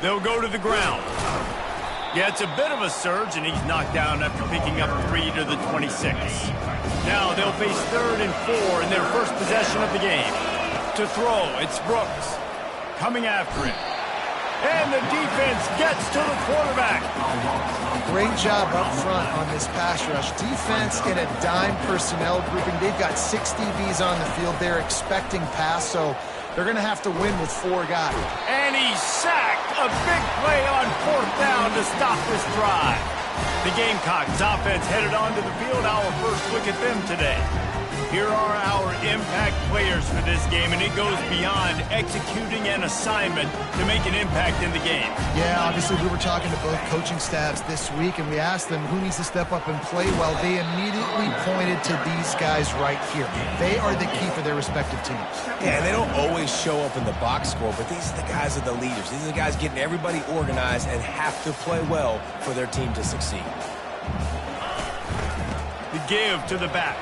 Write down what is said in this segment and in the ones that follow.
They'll go to the ground. Yeah, it's a bit of a surge, and he's knocked down after picking up 3 to the 26. Now they'll face 3rd and 4 in their first possession of the game. To throw, it's Brooks. Coming after him. And the defense gets to the quarterback. Great job up front on this pass rush. Defense in a dime personnel grouping. They've got 6 DBs on the field. They're expecting pass, so they're going to have to win with 4 guys. And he's sacked. A big play on 4th down to stop this drive. The Gamecocks offense headed onto the field. Our first look at them today. Here are our impact players for this game, and it goes beyond executing an assignment to make an impact in the game. Yeah, obviously we were talking to both coaching staffs this week, and we asked them who needs to step up and play well. They immediately pointed to these guys right here. They are the key for their respective teams. Yeah, and they don't always show up in the box score, but these are the guys that are the leaders. These are the guys getting everybody organized and have to play well for their team to succeed. The give to the back.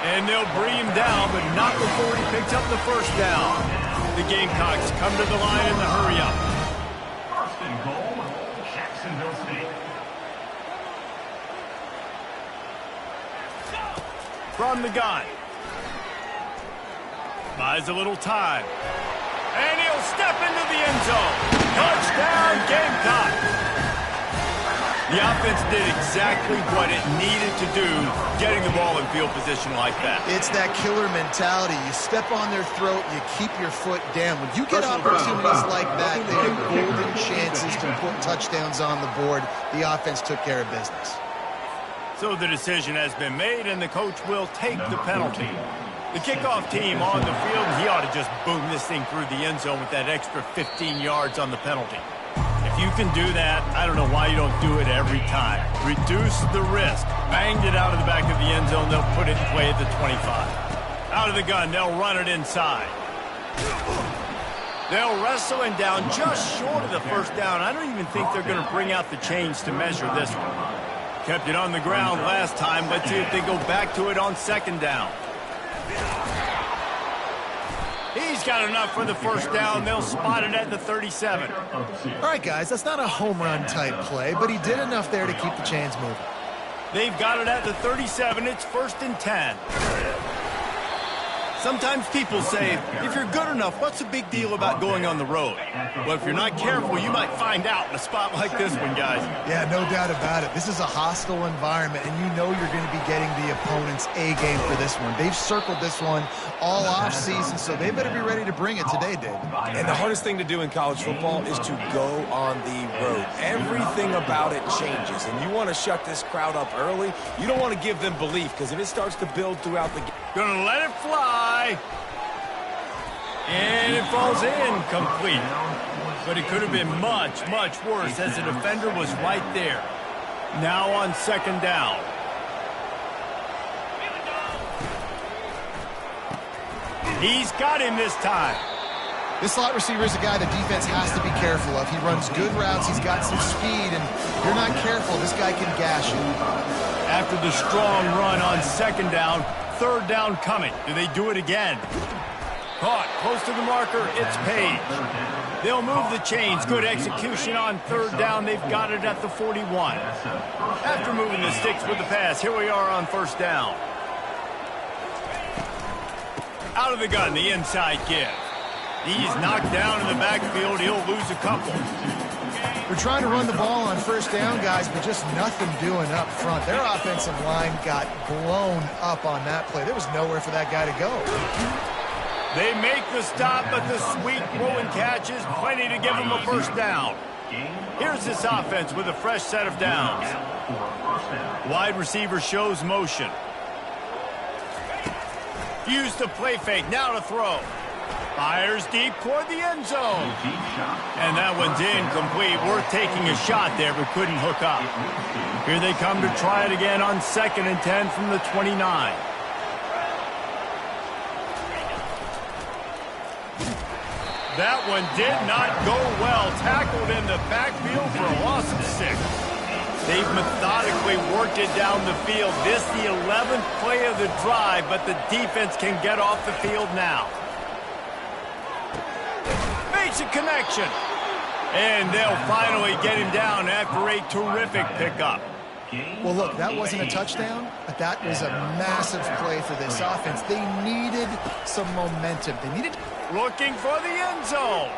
And they'll bring him down, but not before he picks up the first down. The Gamecocks come to the line in the hurry-up. First and goal, Jacksonville State. From the gun. Buys a little time. And he'll step into the end zone. Touchdown, Gamecocks! The offense did exactly what it needed to do, getting the ball in field position like that. It's that killer mentality. You step on their throat, you keep your foot down. When you get opportunities like that, they have golden chances to put touchdowns on the board. The offense took care of business. So the decision has been made, and the coach will take the penalty. The kickoff team on the field, he ought to just boom this thing through the end zone with that extra 15 yards on the penalty. If you can do that, I don't know why you don't do it every time. Reduce the risk. Banged it out of the back of the end zone. They'll put it in play at the 25. Out of the gun, they'll run it inside. They'll wrestle him down just short of the first down. I don't even think they're going to bring out the chains to measure this one. Kept it on the ground last time. Let's see if they go back to it on 2nd down. He's got enough for the first down. They'll spot it at the 37. All right, guys, that's not a home run type play, but he did enough there to keep the chains moving. They've got it at the 37. It's 1st and 10. Sometimes people say, if you're good enough, what's the big deal about going on the road? Well, if you're not careful, you might find out in a spot like this one, guys. Yeah, no doubt about it. This is a hostile environment, and you know you're going to be getting the opponent's A game for this one. They've circled this one all off season, so they better be ready to bring it today, Dave. And the hardest thing to do in college football is to go on the road. Everything about it changes, and you want to shut this crowd up early. You don't want to give them belief, because if it starts to build throughout the game. Gonna let it fly. And it falls incomplete. But it could have been much, much worse as the defender was right there. Now on 2nd down. He's got him this time. This slot receiver is a guy the defense has to be careful of. He runs good routes. He's got some speed, and if you're not careful, this guy can gash you. After the strong run on 2nd down, 3rd down coming. Do they do it again? Caught close to the marker. It's Page. They'll move the chains. Good execution on 3rd down. They've got it at the 41. After moving the sticks with the pass, here we are on 1st down. Out of the gun, the inside give. He's knocked down in the backfield. He'll lose a couple. They're trying to run the ball on 1st down, guys, but just nothing doing up front. Their offensive line got blown up on that play. There was nowhere for that guy to go. They make the stop, but the sweet throw and catch is plenty to give them a 1st down. Here's this offense with a fresh set of downs. Wide receiver shows motion. Used the play fake, now to throw. Fires deep toward the end zone. And that one's incomplete. Worth taking a shot there, but couldn't hook up. Here they come to try it again on 2nd and 10 from the 29. That one did not go well. Tackled in the backfield for a loss of 6. They've methodically worked it down the field. This the 11th play of the drive, but the defense can get off the field now. makes a connection. And they'll finally get him down after a terrific pickup. Well, look, that wasn't a touchdown, but that was a massive play for this offense. They needed some momentum. They needed... Looking for the end zone.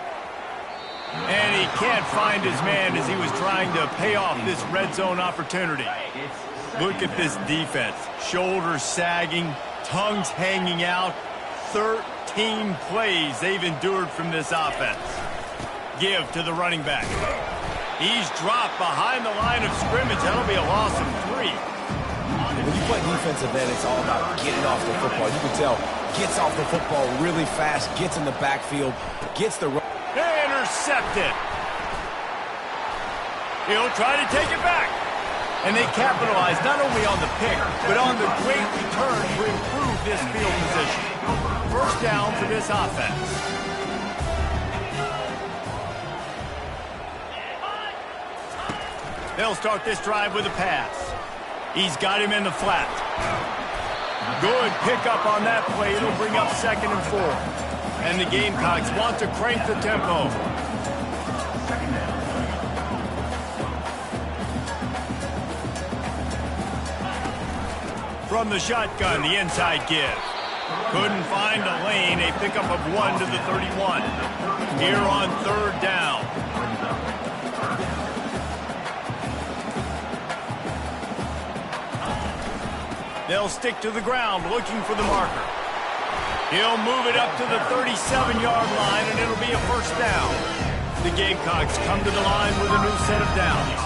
And he can't find his man as he was trying to pay off this red zone opportunity. Look at this defense. Shoulders sagging, tongues hanging out. 13 plays they've endured from this offense. Give to the running back. He's dropped behind the line of scrimmage. That'll be a loss of 3. When you play defensive end, it's all about getting off the football. You can tell, gets off the football really fast, gets in the backfield, gets the run. Intercepted. He'll try to take it back. And they capitalize not only on the pick, but on the great return to improve this field position. First down for this offense. They'll start this drive with a pass. He's got him in the flat. Good pickup on that play. It'll bring up 2nd and 4. And the Gamecocks want to crank the tempo. From the shotgun, the inside give. Couldn't find a lane. A pickup of 1 to the 31. Here on 3rd down. They'll stick to the ground, looking for the marker. He'll move it up to the 37-yard line, and it'll be a first down. The Gamecocks come to the line with a new set of downs.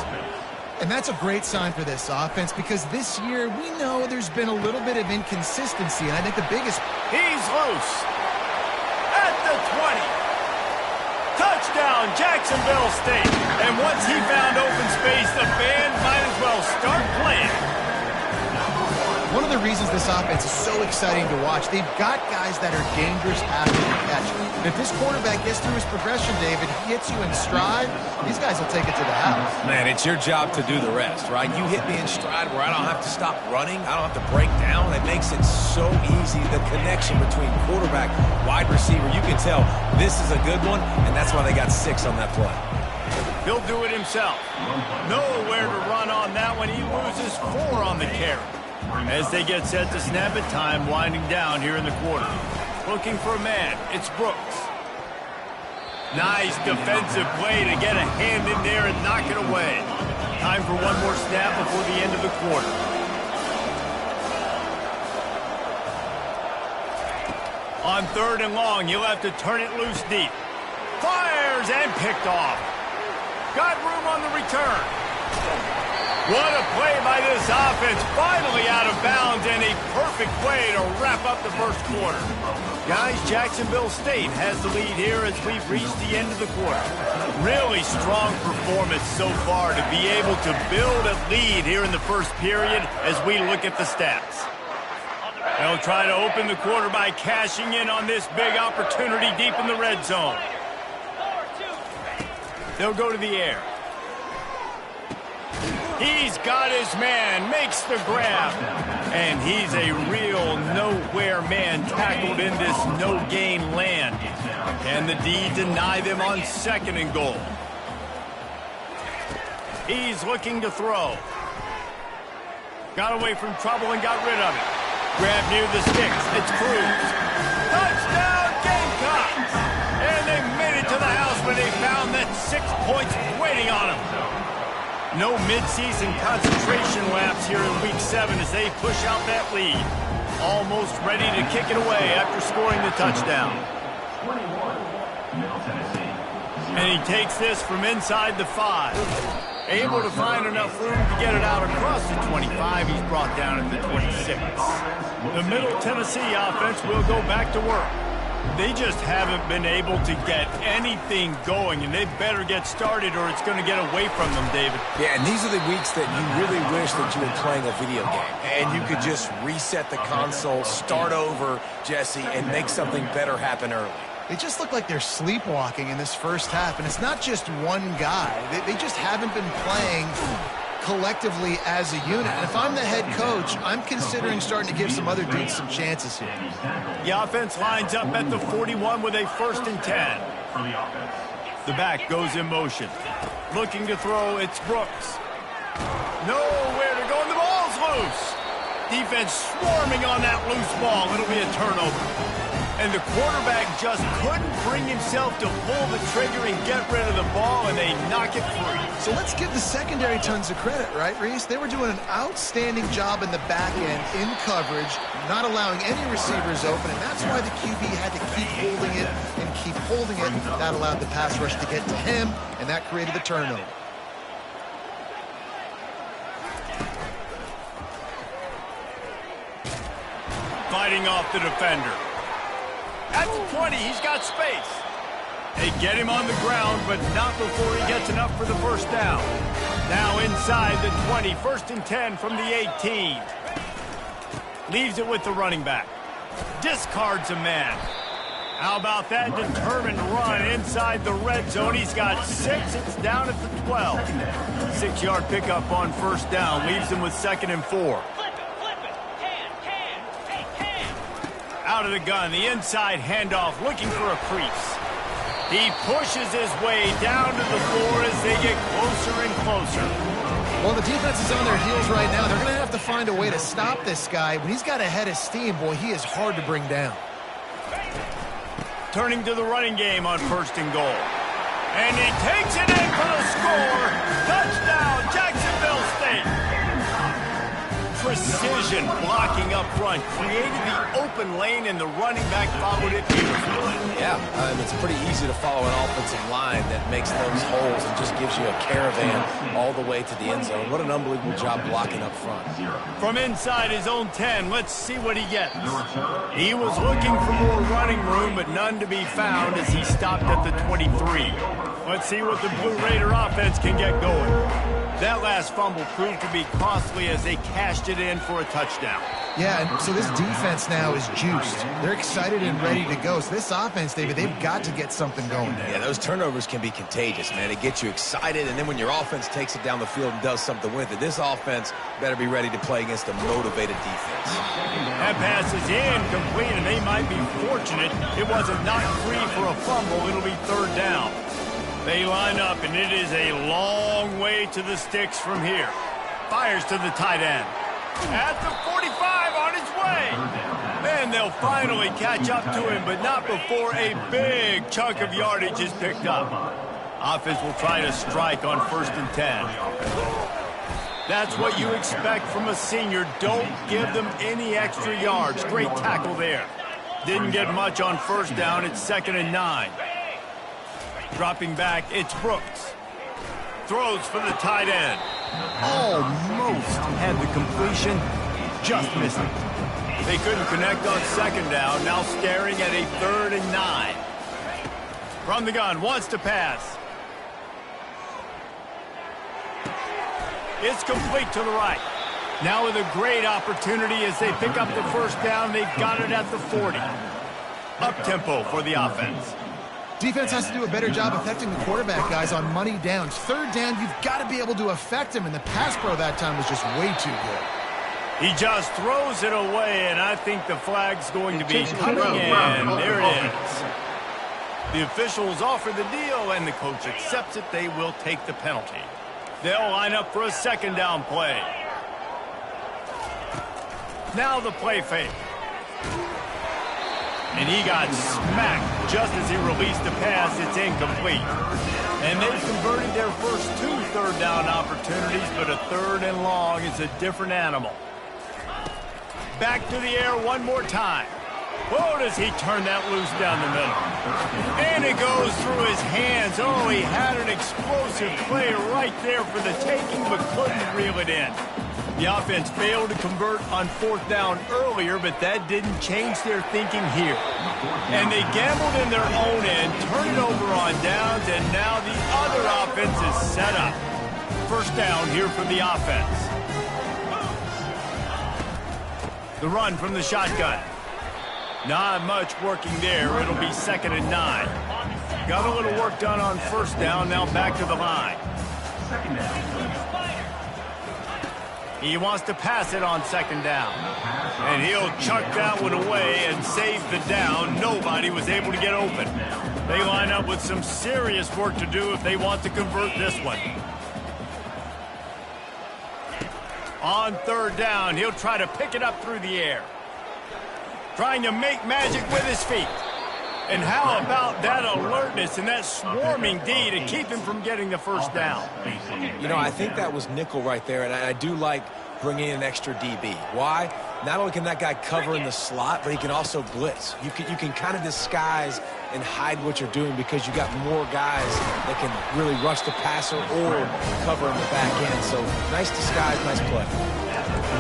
And that's a great sign for this offense because this year we know there's been a little bit of inconsistency, and I think the biggest... He's loose. At the 20. Touchdown, Jacksonville State. And once he found open space, the band might as well start playing. One of the reasons this offense is so exciting to watch, they've got guys that are dangerous after the catch. And if this quarterback gets through his progression, David, he hits you in stride, these guys will take it to the house. Man, it's your job to do the rest, right? You hit me in stride where I don't have to stop running. I don't have to break down. It makes it so easy. The connection between quarterback, wide receiver, you can tell this is a good one, and that's why they got 6 on that play. He'll do it himself. Nowhere to run on that one. He loses 4 on the carry. As they get set to snap it, time winding down here in the quarter. Looking for a man, it's Brooks. Nice defensive play to get a hand in there and knock it away. Time for one more snap before the end of the quarter. On 3rd and long, he'll have to turn it loose deep. Fires and picked off. Got room on the return. What a play by this offense. Finally out of bounds, and a perfect way to wrap up the first quarter. Guys, Jacksonville State has the lead here as we've reached the end of the quarter. Really strong performance so far to be able to build a lead here in the first period as we look at the stats. They'll try to open the quarter by cashing in on this big opportunity deep in the red zone. They'll go to the air. He's got his man, makes the grab, and he's a real nowhere man tackled in this no-gain land. Can the D deny them on 2nd and goal? He's looking to throw. Got away from trouble and got rid of it. Grab near the sticks. It's Cruz. Touchdown, Gamecocks! And they made it to the house when they found that 6 points waiting on them. No midseason concentration laps here in Week 7 as they push out that lead. Almost ready to kick it away after scoring the touchdown. And he takes this from inside the 5. Able to find enough room to get it out across the 25. He's brought down at the 26. The Middle Tennessee offense will go back to work. They just haven't been able to get anything going, and they better get started or it's going to get away from them, David. Yeah, and these are the weeks that you really wish that you were playing a video game, and you could just reset the console, start over, Jesse, and make something better happen early. They just look like they're sleepwalking in this first half, and it's not just one guy. They just haven't been playing collectively as a unit. And if I'm the head coach, I'm considering starting to give some other dudes some chances here. The offense lines up at the 41 with a 1st and 10. for the offense. The back goes in motion. Looking to throw, it's Brooks. Nowhere to go, and the ball's loose. Defense swarming on that loose ball. It'll be a turnover. And the quarterback just couldn't bring himself to pull the trigger and get rid of the ball, and they knock it free. So let's give the secondary tons of credit, right, Reese? They were doing an outstanding job in the back end, in coverage, not allowing any receivers open, and that's why the QB had to keep holding it and keep holding it. That allowed the pass rush to get to him, and that created the turnover. Fighting off the defender. At the 20, he's got space. They get him on the ground, but not before he gets enough for the first down. Now inside the 20, 1st and 10 from the 18. Leaves it with the running back. Discards a man. How about that determined run inside the red zone? He's got 6. It's down at the 12. 6-yard pickup on first down. Leaves him with 2nd and 4. Out of the gun, the inside handoff, looking for a crease. He pushes his way down to the floor as they get closer and closer. Well, the defense is on their heels right now. They're going to have to find a way to stop this guy. When he's got a head of steam, boy, he is hard to bring down. Turning to the running game on 1st and goal. And he takes it in for the score. Touchdown, Jacksonville State. Precision blocking up front, created the open lane, and the running back followed it beautifully. Yeah, it's pretty easy to follow an offensive line that makes those holes and just gives you a caravan all the way to the end zone. What an unbelievable job blocking up front. From inside his own 10, let's see what he gets. He was looking for more running room, but none to be found as he stopped at the 23. Let's see what the Blue Raider offense can get going. That last fumble proved to be costly as they cashed it in for a touchdown. Yeah, and so this defense now is juiced. They're excited and ready to go. So this offense, David, they've got to get something going. Yeah, those turnovers can be contagious, man. It gets you excited, and then when your offense takes it down the field and does something with it, this offense better be ready to play against a motivated defense. That pass is incomplete, and they might be fortunate it wasn't knocked free for a fumble. It'll be 3rd down. They line up, and it is a long way to the sticks from here. Fires to the tight end. At the 45, on his way. And they'll finally catch up to him, but not before a big chunk of yardage is picked up. Offense will try to strike on 1st and 10. That's what you expect from a senior. Don't give them any extra yards. Great tackle there. Didn't get much on 1st down. It's 2nd and 9. Dropping back, it's Brooks. Throws for the tight end. Almost had the completion, just missed it. They couldn't connect on 2nd down, now staring at a 3rd and 9. From the gun, wants to pass. It's complete to the right. Now with a great opportunity as they pick up the 1st down, they've got it at the 40. Up-tempo for the offense. Defense has to do a better job affecting the quarterback, guys, on money downs. 3rd down, you've got to be able to affect him, and the pass pro that time was just way too good. He just throws it away, and I think the flag's going to be coming in. There it is. The officials offer the deal, and the coach accepts it. They will take the penalty. They'll line up for a 2nd down play. Now the play fake. And he got smacked just as he released the pass. It's incomplete. And they've converted their first 2 3rd down opportunities, but a 3rd and long is a different animal. Back to the air one more time. Whoa, does he turn that loose down the middle. And it goes through his hands. Oh, he had an explosive play right there for the taking, but couldn't reel it in. The offense failed to convert on 4th down earlier, but that didn't change their thinking here. And they gambled in their own end, turned it over on downs, and now the other offense is set up. 1st down here for the offense. The run from the shotgun. Not much working there. It'll be 2nd and 9. Got a little work done on 1st down, now back to the line. He wants to pass it on 2nd down. And he'll chuck that one away and save the down. Nobody was able to get open. They line up with some serious work to do if they want to convert this one. On third down, he'll try to pick it up through the air. Trying to make magic with his feet. And how about that alertness and that swarming D to keep him from getting the first down? You know, I think that was nickel right there, and I do like bringing in an extra DB. Why? Not only can that guy cover in the slot, but he can also blitz. You can kind of disguise and hide what you're doing because you got more guys that can really rush the passer or cover in the back end. So nice disguise, nice play.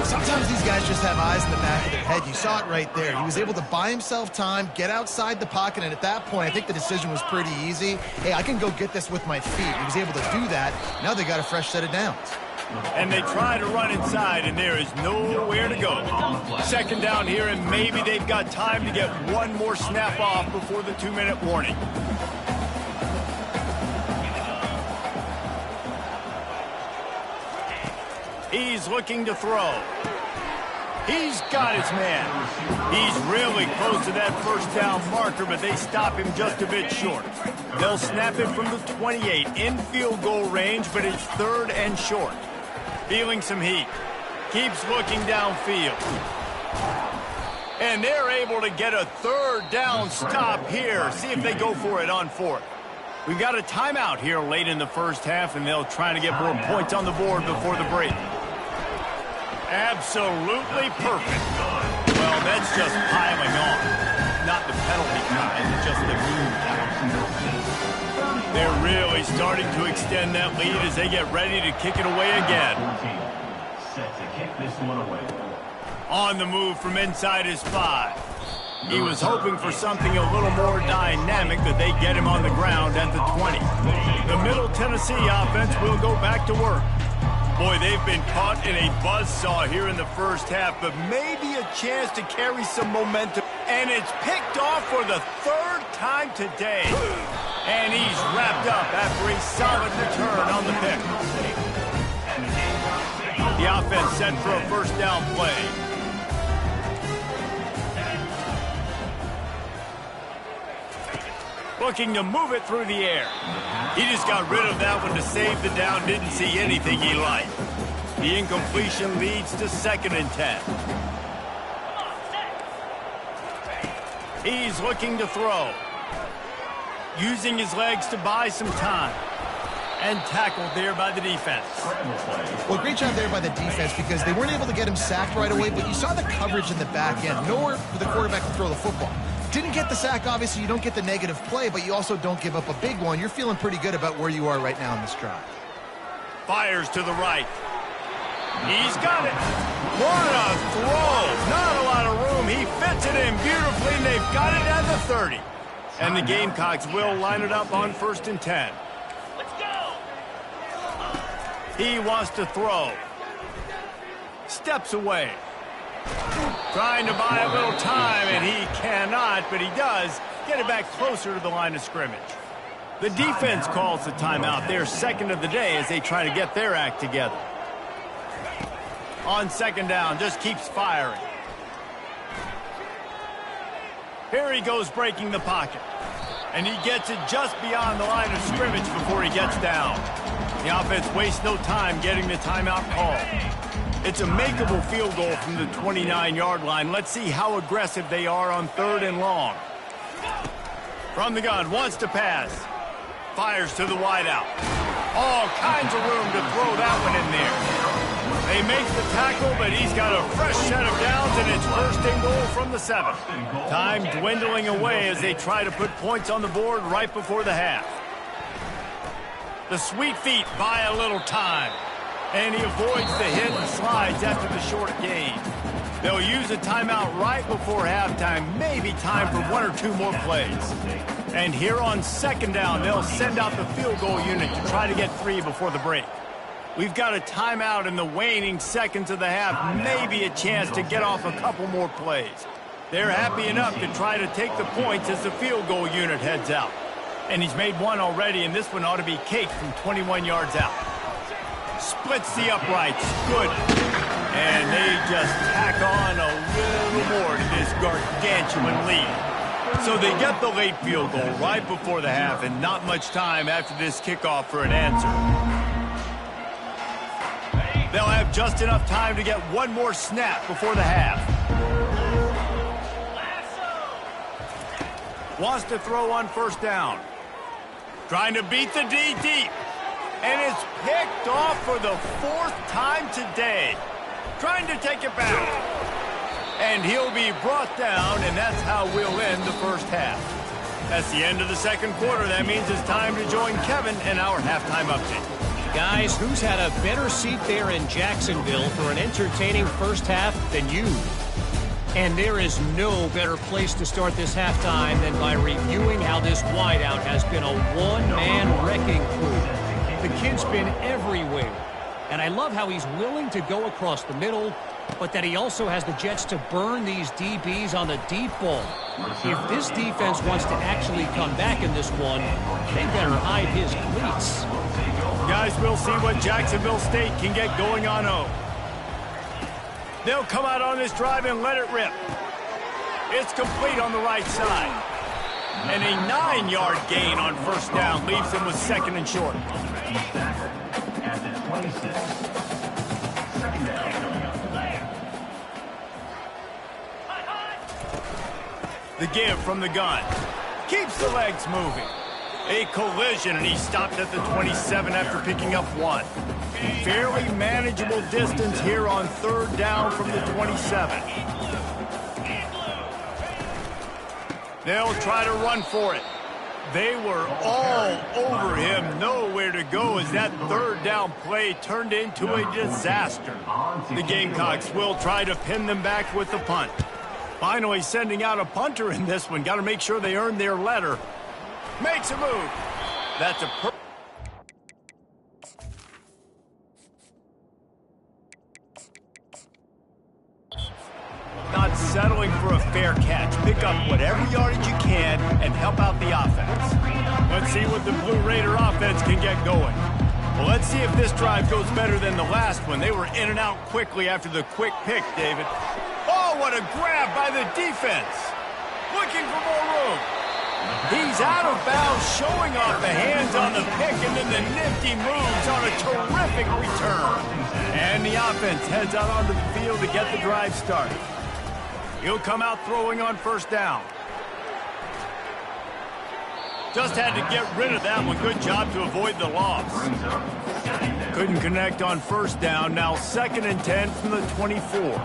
Sometimes these guys just have eyes in the back of their head. You saw it right there. He was able to buy himself time, get outside the pocket, and at that point, I think the decision was pretty easy. Hey, I can go get this with my feet. He was able to do that. Now they got a fresh set of downs. And they try to run inside, and there is nowhere to go. Second down here, and maybe they've got time to get one more snap off before the 2-minute warning. He's looking to throw. He's got his man. He's really close to that first down marker, but they stop him just a bit short. They'll snap it from the 28 in field goal range, but it's third and short. Feeling some heat. Keeps looking downfield. And they're able to get a third down stop here. See if they go for it on fourth. We've got a timeout here late in the first half, and they'll try to get more points on the board before the break. Absolutely perfect. Well, that's just piling on. Not the penalty kind, just the moon kind. They're really starting to extend that lead as they get ready to kick it away again. Set to kick this one away. On the move from inside his 5. He was hoping for something a little more dynamic, that they get him on the ground at the 20. The Middle Tennessee offense will go back to work. Boy, they've been caught in a buzzsaw here in the first half, but maybe a chance to carry some momentum. And it's picked off for the third time today. And he's wrapped up after a solid return on the pick. The offense set for a first down play. Looking to move it through the air. He just got rid of that one to save the down. Didn't see anything he liked. The incompletion leads to 2nd and 10. He's looking to throw. Using his legs to buy some time. And tackled there by the defense. Well, great job there by the defense because they weren't able to get him sacked right away, but you saw the coverage in the back end. Nowhere for the quarterback to throw the football. Didn't get the sack, obviously. You don't get the negative play, but you also don't give up a big one. You're feeling pretty good about where you are right now in this drive. Fires to the right. He's got it. What a throw. Not a lot of room. He fits it in beautifully, and they've got it at the 30. And the Gamecocks will line it up on 1st and 10. Let's go. He wants to throw. Steps away. Trying to buy a little time, and he cannot, but he does get it back closer to the line of scrimmage. The defense calls the timeout. They're second of the day as they try to get their act together. On 2nd down, just keeps firing. Here he goes breaking the pocket. And he gets it just beyond the line of scrimmage before he gets down. The offense wastes no time getting the timeout call. It's a makeable field goal from the 29-yard line. Let's see how aggressive they are on 3rd and long. From the gun, wants to pass. Fires to the wideout. All kinds of room to throw that one in there. They make the tackle, but he's got a fresh set of downs, and it's 1st and goal from the 7. Time dwindling away as they try to put points on the board right before the half. The sweet feet buy a little time. And he avoids the hit and slides after the short gain. They'll use a timeout right before halftime. Maybe time for 1 or 2 more plays. And here on 2nd down, they'll send out the field goal unit to try to get 3 before the break. We've got a timeout in the waning seconds of the half. Maybe a chance to get off a couple more plays. They're happy enough to try to take the points as the field goal unit heads out. And he's made one already, and this one ought to be caked from 21 yards out. Splits the uprights. Good. And they just tack on a little more to this gargantuan lead. So they get the late field goal right before the half, and not much time after this kickoff for an answer. They'll have just enough time to get one more snap before the half. Wants to throw on first down. Trying to beat the D deep. And it's picked off for the 4th time today. Trying to take it back. And he'll be brought down, and that's how we'll end the first half. That's the end of the second quarter. That means it's time to join Kevin in our halftime update. Guys, who's had a better seat there in Jacksonville for an entertaining first half than you? And there is no better place to start this halftime than by reviewing how this wideout has been a one-man wrecking crew. The kid's been everywhere. And I love how he's willing to go across the middle, but that he also has the jets to burn these DBs on the deep ball. If this defense wants to actually come back in this one, they better hide his cleats. Guys, we'll see what Jacksonville State can get going on home. They'll come out on this drive and let it rip. It's complete on the right side. And a 9-yard gain on first down leaves him with 2nd and short. The give from the gun. Keeps the legs moving. A collision, and he stopped at the 27 after picking up 1. Fairly manageable distance here on 3rd down from the 27. They'll try to run for it. They were all over him, nowhere to go as that 3rd down play turned into a disaster. The Gamecocks will try to pin them back with the punt. Finally sending out a punter in this one. Got to make sure they earn their letter. Makes a move. That's a not settling for a fair catch. Pick up whatever yardage you can and help out the offense. Let's see what the Blue Raider offense can get going. Well, let's see if this drive goes better than the last one. They were in and out quickly after the quick pick, David. Oh, what a grab by the defense. Looking for more room. He's out of bounds, showing off the hands on the pick, and then the nifty moves on a terrific return. And the offense heads out onto the field to get the drive started. He'll come out throwing on first down. Just had to get rid of that one. Good job to avoid the loss. Couldn't connect on first down. Now 2nd and 10 from the 24.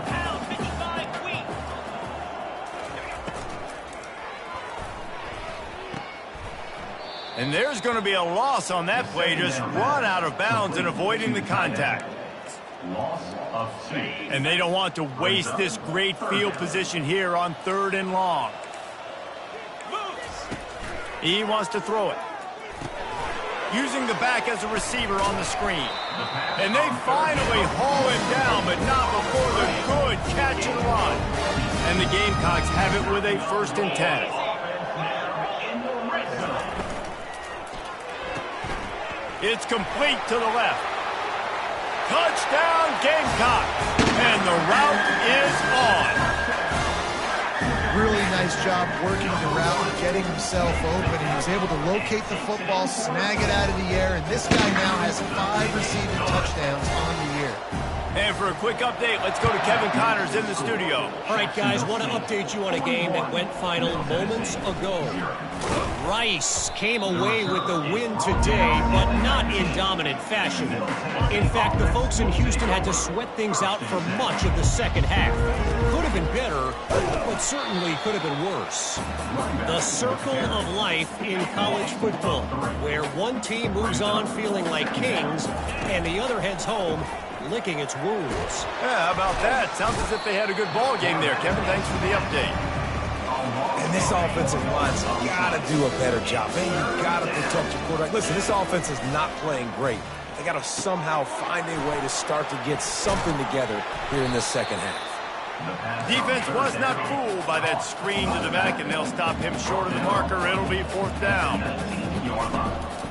And there's going to be a loss on that play. Just run out of bounds and avoiding the contact. And they don't want to waste this great field position here on 3rd and long. He wants to throw it. Using the back as a receiver on the screen. And they finally haul him down, but not before the good catch and run. And the Gamecocks have it with a 1st and 10. It's complete to the left. Touchdown, Gamecocks. And the route is on. Really nice job working the route and getting himself open. He was able to locate the football, snag it out of the air, and this guy now has 5 receiving touchdowns on the year. And for a quick update, let's go to Kevin Connors in the studio. All right, guys, want to update you on a game that went final moments ago. Rice came away with the win today, but not in dominant fashion. In fact, the folks in Houston had to sweat things out for much of the second half. Could have been better, but certainly could have been worse. The circle of life in college football, where one team moves on feeling like kings, and the other heads home licking its wounds. Yeah, how about that? Sounds as if they had a good ball game there, Kevin. Thanks for the update. And this offensive line's got to do a better job. Man, you got to protect your quarterback. Listen, this offense is not playing great. They got to somehow find a way to start to get something together here in this second half. Defense was not fooled by that screen to the back, and they'll stop him short of the marker. It'll be 4th down.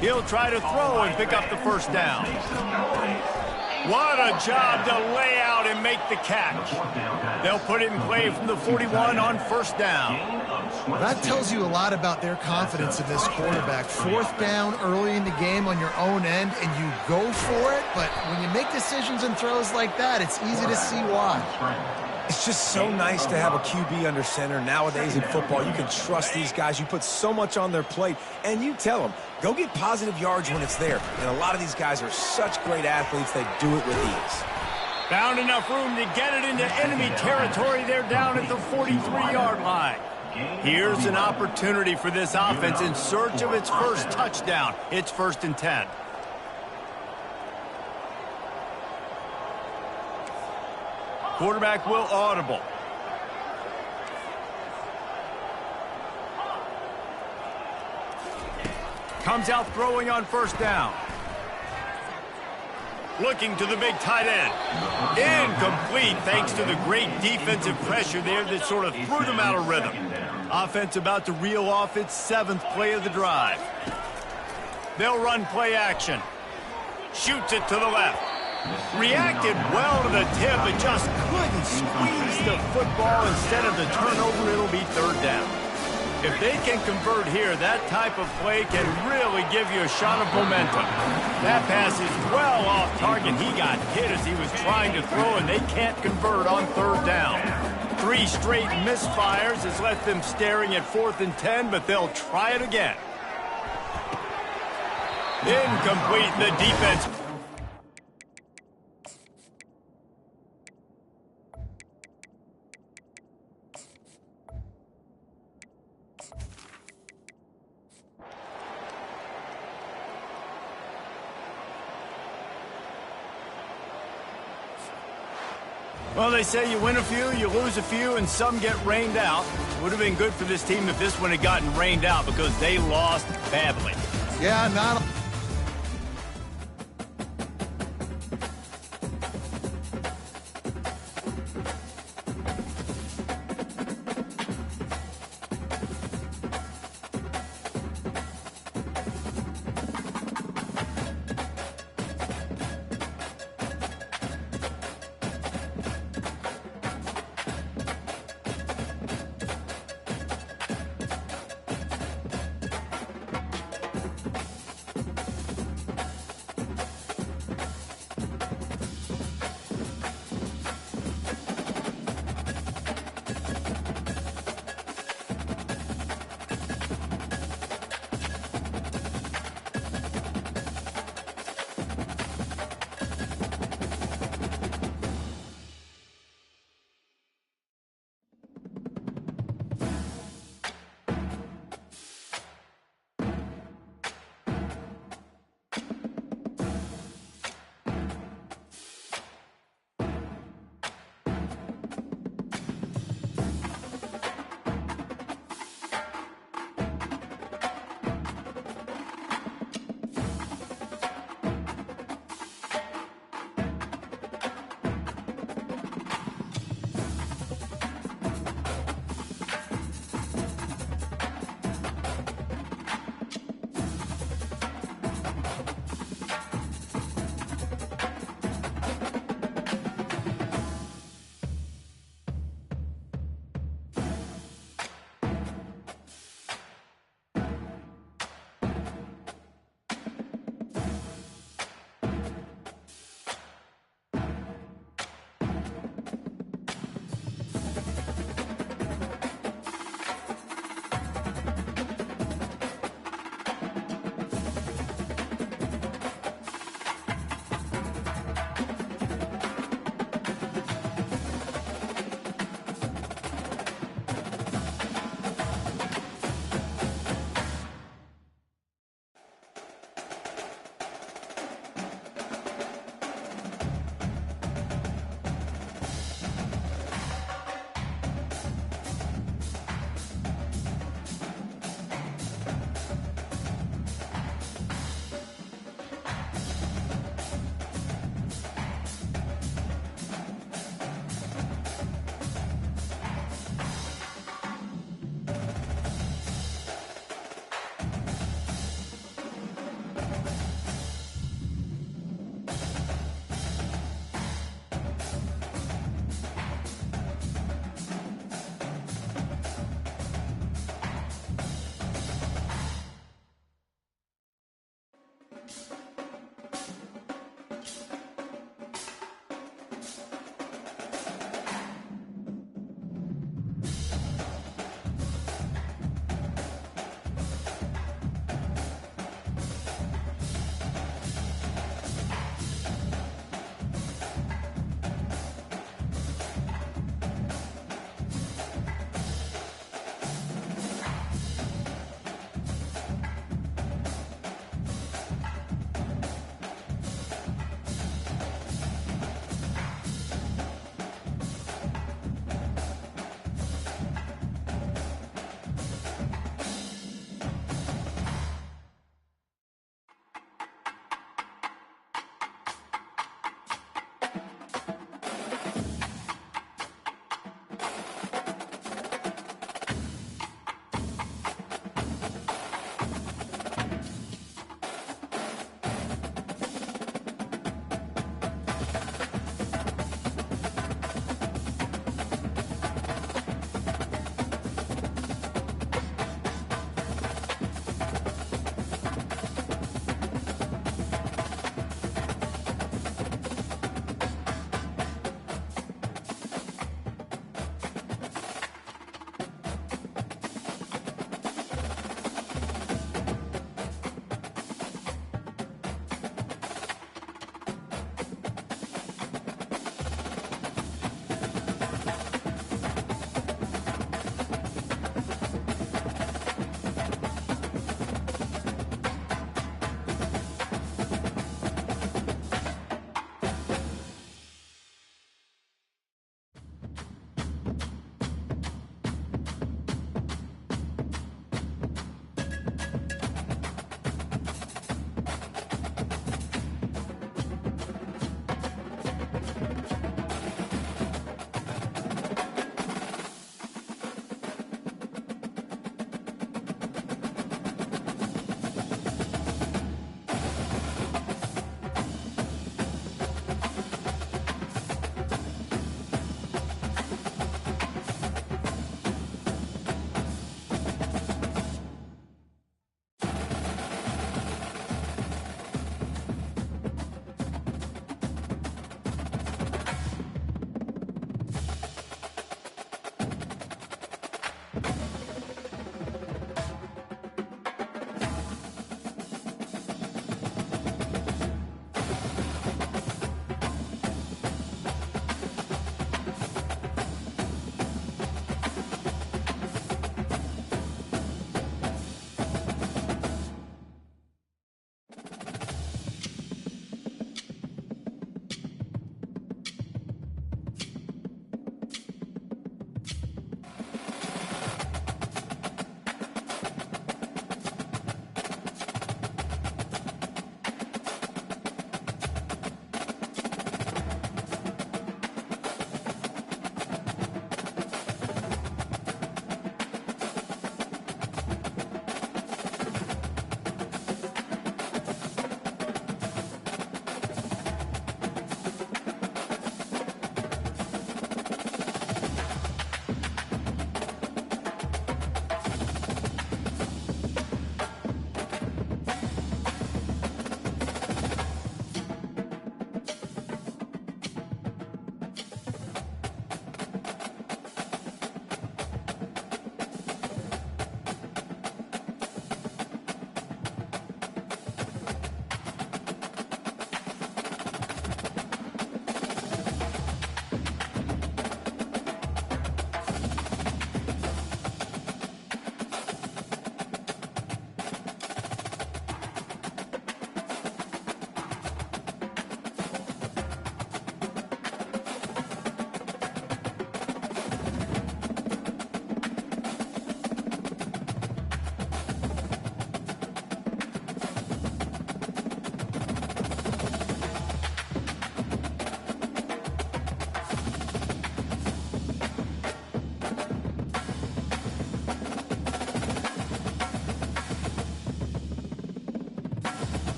He'll try to throw and pick up the first down. What a job to lay out and make the catch. They'll put it in play from the 41 on first down. That tells you a lot about their confidence in this quarterback. Fourth down early in the game on your own end, and you go for it, but when you make decisions and throws like that, it's easy to see why. It's just so nice to have a QB under center. Nowadays in football, you can trust these guys. You put so much on their plate, and you tell them, go get positive yards when it's there. And a lot of these guys are such great athletes, they do it with ease. Found enough room to get it into enemy territory. They're down at the 43-yard line. Here's an opportunity for this offense in search of its first touchdown. It's 1st and 10. Quarterback will audible. Comes out throwing on first down. Looking to the big tight end. Incomplete thanks to the great defensive pressure there that sort of threw them out of rhythm. Offense about to reel off its 7th play of the drive. They'll run play action. Shoots it to the left. Reacted well to the tip, but just couldn't squeeze the football. Instead of the turnover, it'll be 3rd down. If they can convert here, that type of play can really give you a shot of momentum. That pass is well off target. He got hit as he was trying to throw, and they can't convert on 3rd down. 3 straight misfires has left them staring at 4th and 10, but they'll try it again. Incomplete. The defense. Well, they say you win a few, you lose a few, and some get rained out. Would have been good for this team if this one had gotten rained out because they lost badly. Yeah, not...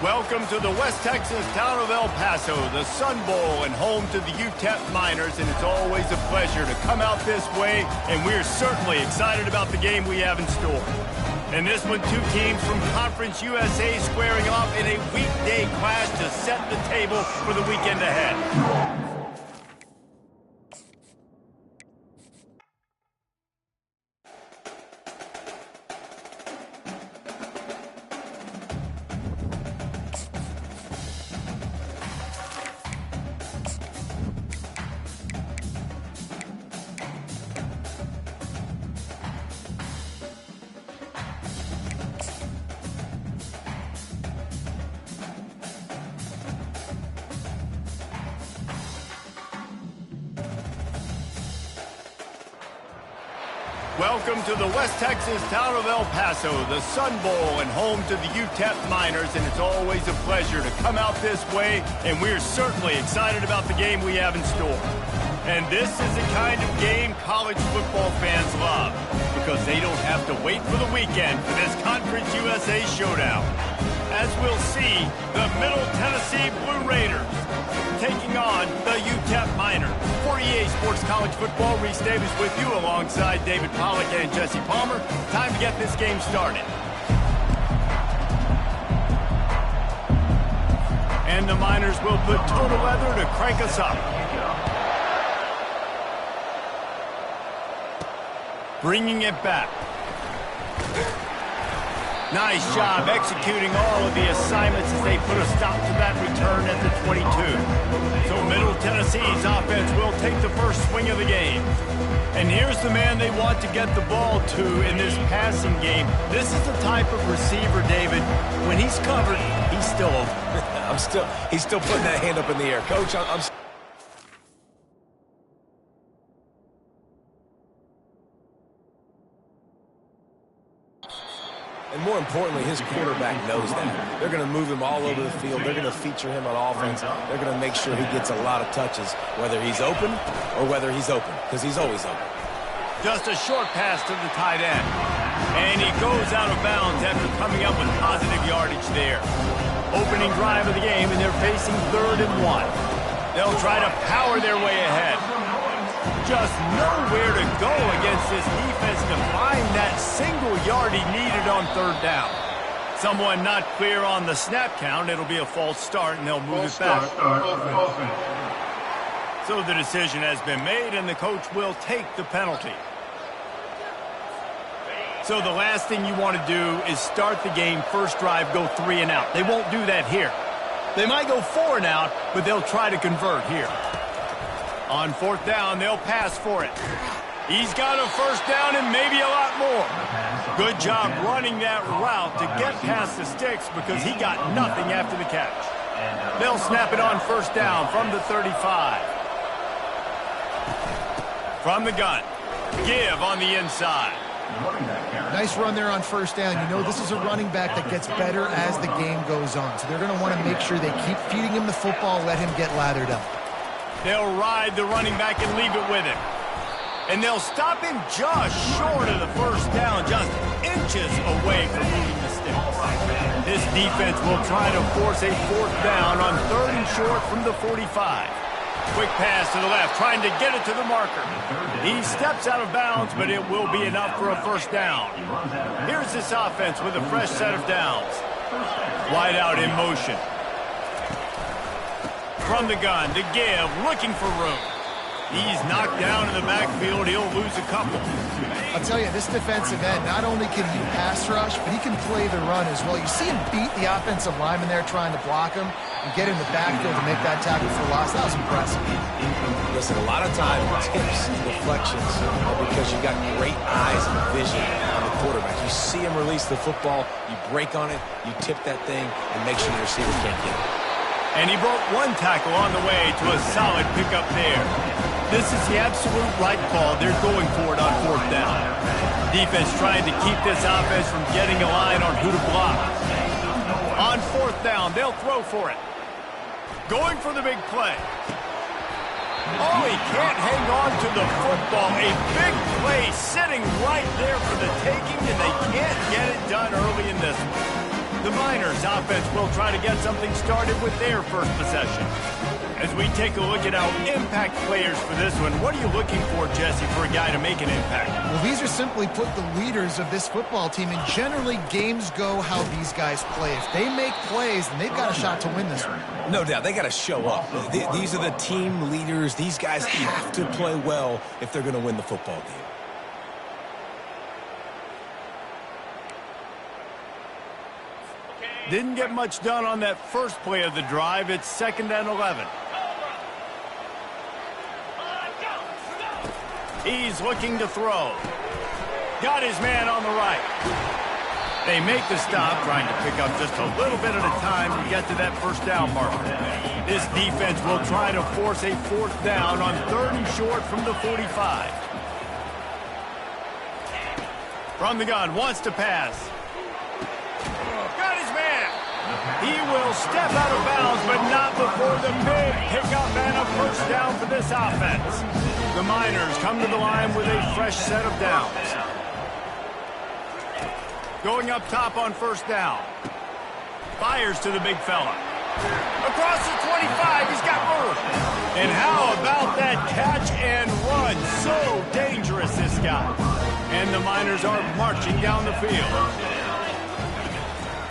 Welcome to the West Texas town of El Paso, the Sun Bowl, and home to the UTEP Miners, and it's always a pleasure to come out this way, and we're certainly excited about the game we have in store. And this one, two teams from Conference USA squaring off in a weekday clash to set the table for the weekend ahead. Welcome to the West Texas town of El Paso, the Sun Bowl, and home to the UTEP Miners, and it's always a pleasure to come out this way, and we're certainly excited about the game we have in store. And this is the kind of game college football fans love, because they don't have to wait for the weekend for this Conference USA showdown. As we'll see, the Middle Tennessee Blue Raiders taking on the UTEP Miners. For EA Sports College Football, Reese Davis with you alongside David Pollack and Jesse Palmer. Time to get this game started. And the Miners will put total leather to crank us up. Bringing it back. Nice job executing all of the assignments as they put a stop to that return at the 22. So Middle Tennessee's offense will take the first swing of the game. And here's the man they want to get the ball to in this passing game. This is the type of receiver, David, when he's covered, he's still open. He's still putting that hand up in the air. Coach, And more importantly, his quarterback knows that. They're going to move him all over the field. They're going to feature him on offense. They're going to make sure he gets a lot of touches, whether he's open or whether he's open, because he's always open. Just a short pass to the tight end. And he goes out of bounds after coming up with positive yardage there. Opening drive of the game, and they're facing 3rd and 1. They'll try to power their way ahead. Just nowhere to go against this defense to find that single yard he needed on 3rd down. Someone not clear on the snap count. It'll be a false start, and they'll move it back. So the decision has been made, and the coach will take the penalty. So the last thing you want to do is start the game, first drive, go 3 and out. They won't do that here. They might go 4 and out, but they'll try to convert here. On 4th down, they'll pass for it. He's got a first down and maybe a lot more. Good job running that route to get past the sticks because he got nothing after the catch. They'll snap it on 1st down from the 35. From the gun. Give on the inside. Nice run there on 1st down. You know this is a running back that gets better as the game goes on. So they're going to want to make sure they keep feeding him the football, let him get lathered up. They'll ride the running back and leave it with him. And they'll stop him just short of the 1st down, just inches away from moving the sticks. This defense will try to force a 4th down on 3rd and short from the 45. Quick pass to the left, trying to get it to the marker. He steps out of bounds, but it will be enough for a 1st down. Here's this offense with a fresh set of downs. Wide out in motion. From the gun to give, looking for room. He's knocked down in the backfield. He'll lose a couple. I'll tell you, this defensive end, not only can he pass rush, but he can play the run as well. You see him beat the offensive lineman there trying to block him and get in the backfield to make that tackle for loss. That was impressive. Listen, a lot of times tips and deflections are because you got great eyes and vision on the quarterback. You see him release the football, you break on it, you tip that thing, and make sure the receiver can't get it. And he broke one tackle on the way to a solid pickup there. This is the absolute right call. They're going for it on 4th down. Defense trying to keep this offense from getting a line on who to block. On 4th down, they'll throw for it. Going for the big play. Oh, he can't hang on to the football. A big play sitting right there for the taking, and they can't get it done early in this one. The Miners offense will try to get something started with their first possession. As we take a look at our impact players for this one, what are you looking for, Jesse, for a guy to make an impact? Well, these are simply put the leaders of this football team, and generally games go how these guys play. If they make plays, then they've got a shot to win this one. No doubt, they got to show up. These are the team leaders. These guys have to play well if they're going to win the football game. Didn't get much done on that first play of the drive. It's 2nd and 11. He's looking to throw. Got his man on the right. They make the stop, trying to pick up just a little bit at a time to get to that first down marker. This defense will try to force a 4th down on 3rd and short from the 45. From the gun, wants to pass. Got his man. He will step out of bounds, but not before the big pickup and a first down for this offense. The Miners come to the line with a fresh set of downs. Going up top on 1st down. Fires to the big fella. Across the 25, he's got room. And how about that catch and run? So dangerous, this guy. And the Miners are marching down the field.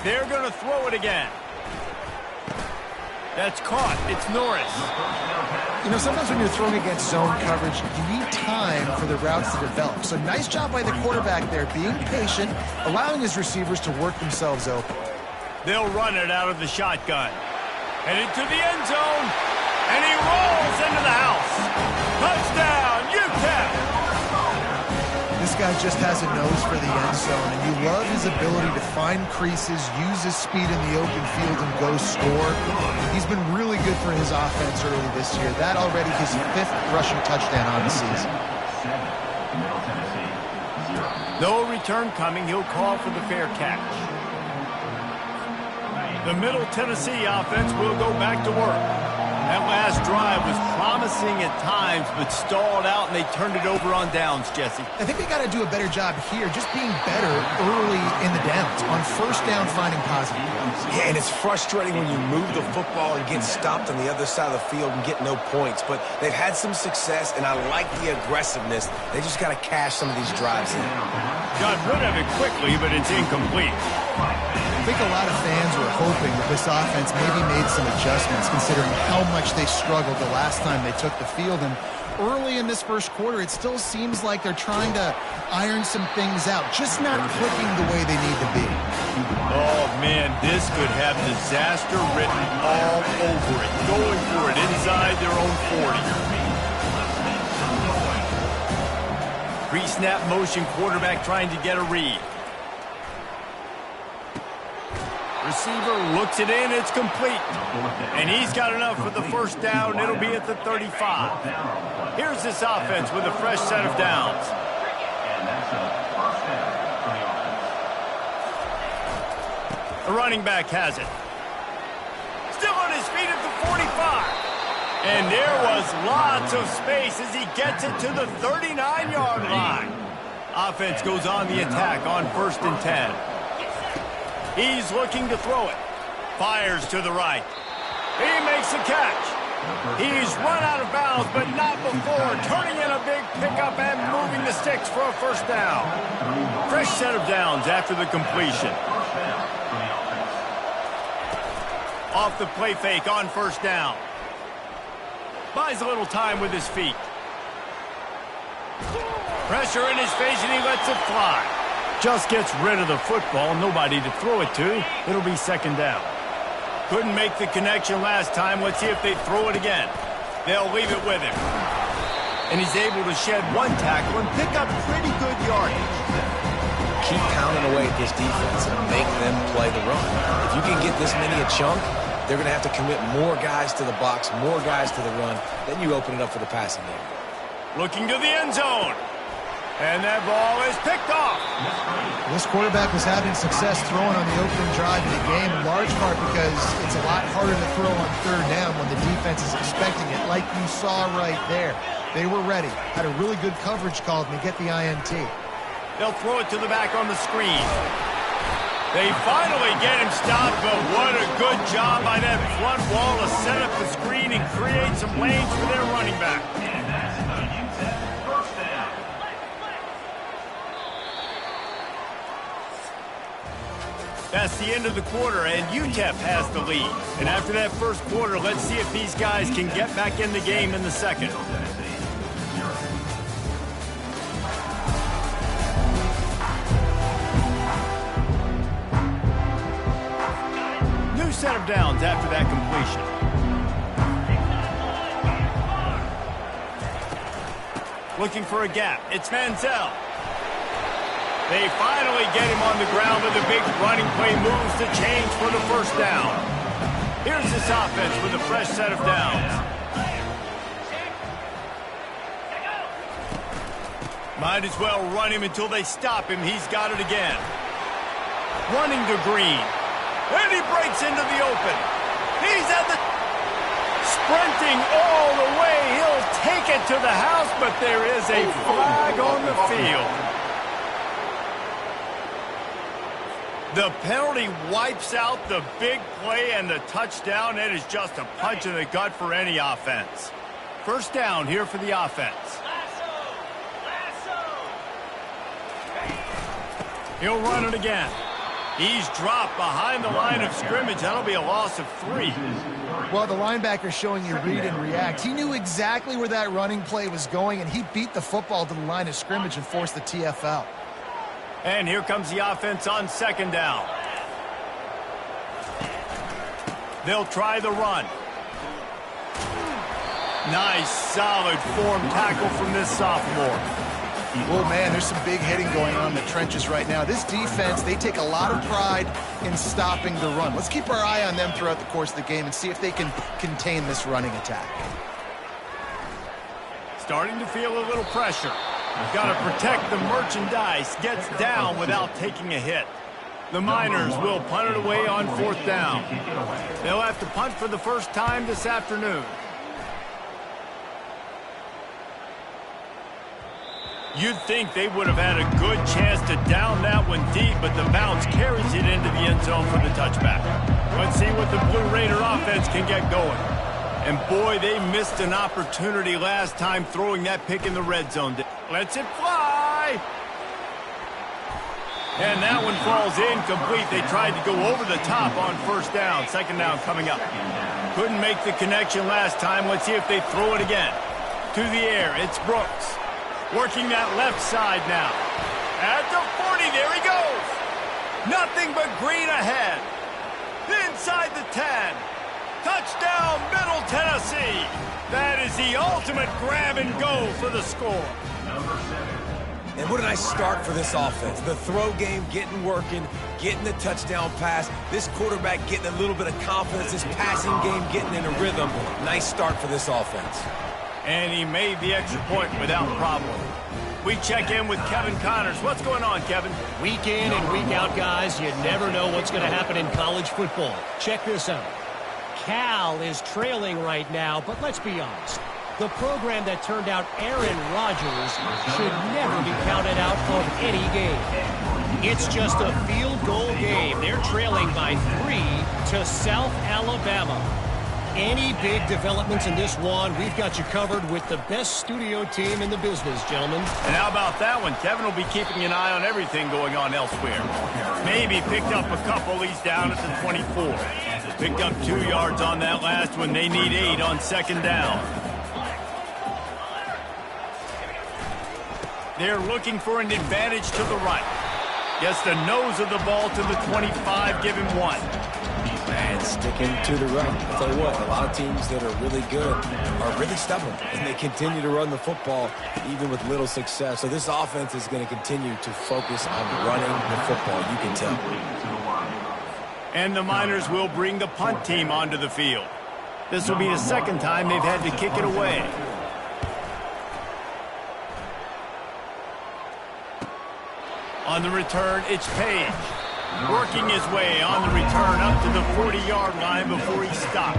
They're going to throw it again. That's caught. It's Norris. You know, sometimes when you're throwing against zone coverage, you need time for the routes to develop. So nice job by the quarterback there, being patient, allowing his receivers to work themselves open. They'll run it out of the shotgun. Headed to the end zone, and he rolls into the house. Touchdown, UTEP! This guy just has a nose for the end zone, and you love his ability to find creases, use his speed in the open field, and go score. He's been really good for his offense early this year. That already his 5th rushing touchdown on the season. No return coming. He'll call for the fair catch. The Middle Tennessee offense will go back to work. That last drive was promising at times, but stalled out, and they turned it over on downs, Jesse. I think they got to do a better job here, just being better early in the downs. On 1st down, finding positive plays. Yeah, and it's frustrating when you move the football and get stopped on the other side of the field and get no points. But they've had some success, and I like the aggressiveness. They just got to cash some of these drives in. Got rid of it quickly, but it's incomplete. I think a lot of fans were hoping that this offense maybe made some adjustments considering how much they struggled the last time they took the field. And early in this first quarter, it still seems like they're trying to iron some things out, just not clicking the way they need to be. Oh, man, this could have disaster written all over it. Going for it inside their own 40. Pre-snap motion quarterback trying to get a read. Receiver looks it in, it's complete. And he's got enough for the first down. It'll be at the 35. Here's this offense with a fresh set of downs. The running back has it. Still on his feet at the 45. And there was lots of space as he gets it to the 39-yard line. Offense goes on the attack on 1st and 10. He's looking to throw it. Fires to the right. He makes the catch. He's run out of bounds, but not before turning in a big pickup and moving the sticks for a first down. Fresh set of downs after the completion. Off the play fake on 1st down. Buys a little time with his feet. Pressure in his face, and he lets it fly. Just gets rid of the football, nobody to throw it to. It'll be 2nd down. Couldn't make the connection last time. Let's see if they throw it again. They'll leave it with him. And he's able to shed 1 tackle and pick up pretty good yardage. Keep pounding away at this defense and make them play the run. If you can get this many a chunk, they're going to have to commit more guys to the box, more guys to the run. Then you open it up for the passing game. Looking to the end zone. And that ball is picked off. This quarterback was having success throwing on the opening drive of the game, in large part because it's a lot harder to throw on 3rd down when the defense is expecting it, like you saw right there. They were ready. Had a really good coverage call to get the INT. They'll throw it to the back on the screen. They finally get him stopped, but what a good job by that front wall to set up the screen and create some lanes for their running back. And that's a UTEP first down. That's the end of the quarter, and UTEP has the lead. And after that first quarter, let's see if these guys can get back in the game in the second. Set of downs after that completion. Looking for a gap. It's Manziel. They finally get him on the ground with a big running play moves to change for the first down. Here's this offense with a fresh set of downs. Might as well run him until they stop him. He's got it again. Running to Green. And he breaks into the open. He's at the... Sprinting all the way. He'll take it to the house, but there is a flag on the field. The penalty wipes out the big play and the touchdown. It is just a punch in the gut for any offense. First down here for the offense. He'll run it again. He's dropped behind the line of scrimmage. That'll be a loss of 3. Well, the linebacker's showing you read and react. He knew exactly where that running play was going, and he beat the football to the line of scrimmage and forced the TFL. And here comes the offense on second down. They'll try the run. Nice, solid form tackle from this sophomore. Oh, man, there's some big hitting going on in the trenches right now. This defense, they take a lot of pride in stopping the run. Let's keep our eye on them throughout the course of the game and see if they can contain this running attack. Starting to feel a little pressure. Got to protect the merchandise. Gets down without taking a hit. The Miners will punt it away on fourth down. They'll have to punt for the first time this afternoon. You'd think they would have had a good chance to down that one deep, but the bounce carries it into the end zone for the touchback. Let's see what the Blue Raider offense can get going. And boy, they missed an opportunity last time throwing that pick in the red zone. Lets it fly! And that one falls incomplete. They tried to go over the top on first down. Second down coming up. Couldn't make the connection last time. Let's see if they throw it again. To the air, it's Brooks. Working that left side now. At the 40, there he goes. Nothing but green ahead. Inside the 10. Touchdown, Middle Tennessee. That is the ultimate grab and go for the score. And what a nice start for this offense. The throw game getting working, getting the touchdown pass. This quarterback getting a little bit of confidence. This passing game getting in a rhythm. Nice start for this offense. And he made the extra point without problem. We check in with Kevin Connors. What's going on, Kevin? Week in and week out, guys, you never know what's going to happen in college football. Check this out. Cal is trailing right now, but let's be honest. The program that turned out Aaron Rodgers should never be counted out of any game. It's just a field goal game. They're trailing by 3 to South Alabama. Any big developments in this one, we've got you covered with the best studio team in the business, gentlemen. And how about that one? Kevin will be keeping an eye on everything going on elsewhere. Maybe picked up a couple. He's down at the 24. Picked up 2 yards on that last one. They need 8 on second down. They're looking for an advantage to the right. Gets the nose of the ball to the 25, give him 1. And sticking to the run. I'll tell you what, a lot of teams that are really good are really stubborn, and they continue to run the football even with little success. So this offense is going to continue to focus on running the football, you can tell. And the Miners will bring the punt team onto the field. This will be the second time they've had to kick it away. On the return, it's Page. Working his way on the return up to the 40-yard line before he stopped.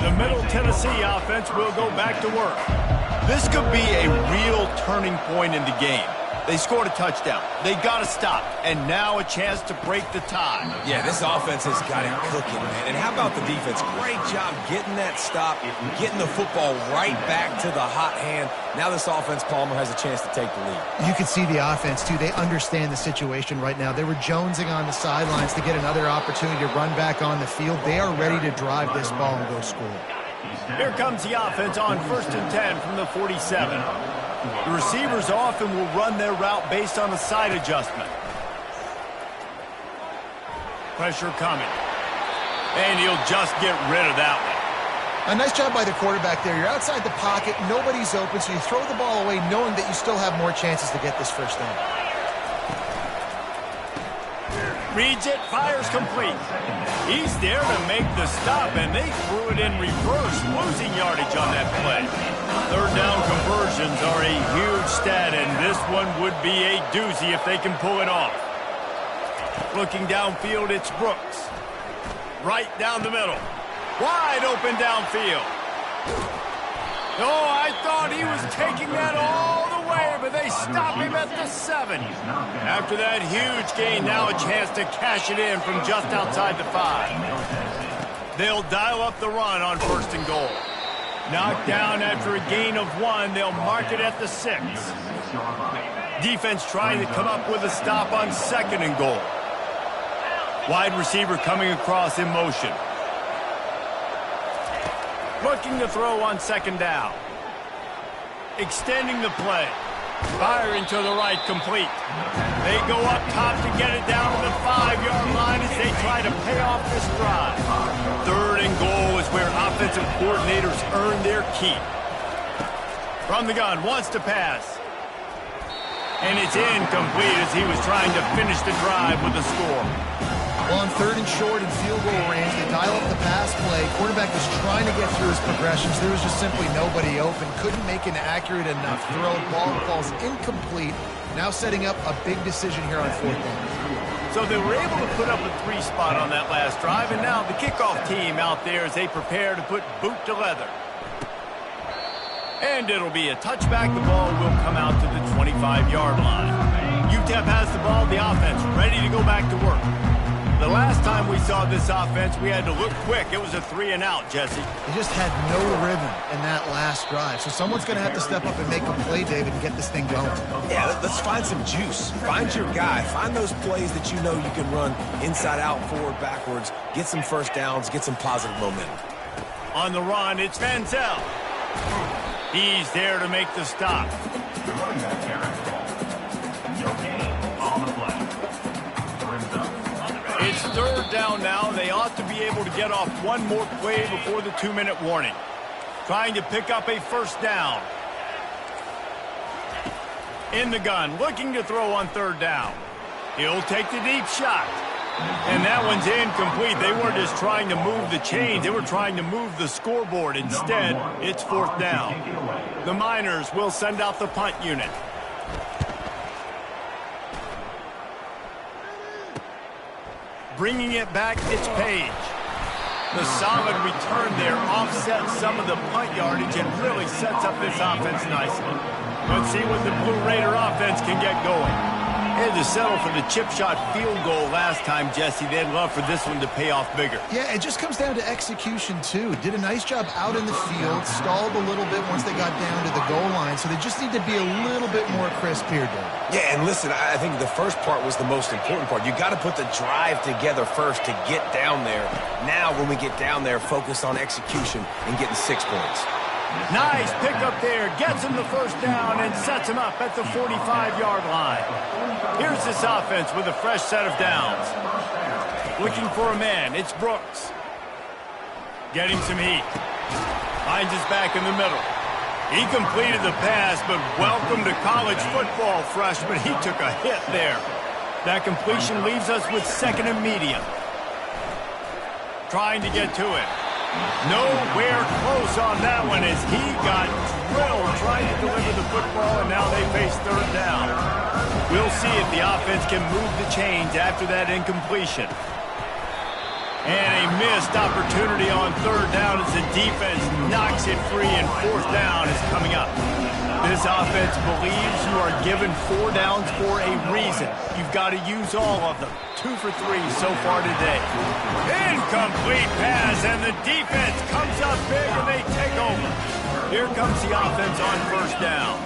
The Middle Tennessee offense will go back to work. This could be a real turning point in the game. They scored a touchdown. They got to stop. And now a chance to break the tie. Yeah, this offense has got it cooking, man. And how about the defense? Great job getting that stop, getting the football right back to the hot hand. Now this offense, Palmer, has a chance to take the lead. You can see the offense, too. They understand the situation right now. They were jonesing on the sidelines to get another opportunity to run back on the field. They are ready to drive this ball and go score. Here comes the offense on 1st and 10 from the 47. The receivers often will run their route based on a side adjustment. Pressure coming. And he'll just get rid of that one. A nice job by the quarterback there. You're outside the pocket, nobody's open, so you throw the ball away knowing that you still have more chances to get this first down. Reads it, fires complete. He's there to make the stop, and they threw it in reverse, losing yardage on that play. Third down conversions are a huge stat, and this one would be a doozy if they can pull it off. Looking downfield, it's Brooks. Right down the middle. Wide open downfield. Oh, I thought he was taking that all the way, but they stop him at the 7. After that huge gain, now a chance to cash it in from just outside the 5. They'll dial up the run on 1st and goal. Knocked down after a gain of 1, they'll mark it at the 6. Defense trying to come up with a stop on 2nd and goal. Wide receiver coming across in motion. Looking to throw on 2nd down. Extending the play. Firing to the right, complete. They go up top to get it down to the 5-yard line as they try to pay off this drive. 3rd and goal is where offensive coordinators earn their keep. From the gun, wants to pass. And it's incomplete as he was trying to finish the drive with a score. Well, on 3rd and short and field goal range, they dial up the pass play. Quarterback was trying to get through his progressions. There was just simply nobody open. Couldn't make an accurate enough throw. Ball falls incomplete. Now setting up a big decision here on 4th down. So they were able to put up a 3 spot on that last drive, and now the kickoff team out there as they prepare to put boot to leather. And it'll be a touchback. The ball will come out to the 25-yard line. UTEP has the ball, the offense ready to go back to work. The last time we saw this offense, we had to look quick. It was a 3-and-out, Jesse. They just had no rhythm in that last drive. So someone's going to have to step up and make a play, David, and get this thing going. Yeah, let's find some juice. Find your guy. Find those plays that you know you can run inside out, forward, backwards. Get some first downs. Get some positive momentum. On the run, it's Van Zell. He's there to make the stop. The running back carry. On the play. It's 3rd down now. They ought to be able to get off one more play before the 2-minute warning. Trying to pick up a 1st down. In the gun, looking to throw on 3rd down. He'll take the deep shot. And that one's incomplete. They weren't just trying to move the chains. They were trying to move the scoreboard. Instead, it's 4th down. The Miners will send out the punt unit. Bringing it back, it's Page. The solid return there offsets some of the punt yardage and really sets up this offense nicely. Let's see what the Blue Raider offense can get going. They had to settle for the chip shot field goal last time, Jesse. They'd love for this one to pay off bigger. Yeah, it just comes down to execution, too. Did a nice job out in the field, stalled a little bit once they got down to the goal line, so they just need to be a little bit more crisp here, Dave. Yeah, and listen, I think the first part was the most important part. You got to put the drive together first to get down there. Now, when we get down there, focus on execution and getting 6 points. Nice pickup there. Gets him the 1st down and sets him up at the 45-yard line. Here's this offense with a fresh set of downs. Looking for a man. It's Brooks. Getting some heat. Finds his back in the middle. He completed the pass, but welcome to college football, freshman. He took a hit there. That completion leaves us with 2nd and medium. Trying to get to it. Nowhere close on that one as he got drilled trying to deliver the football, and now they face 3rd down. We'll see if the offense can move the chains after that incompletion. And a missed opportunity on 3rd down as the defense knocks it free, and 4th down is coming up. This offense believes you are given 4 downs for a reason. You've got to use all of them. 2 for 3 so far today. Incomplete pass, and the defense comes up big, and they take over. Here comes the offense on first down.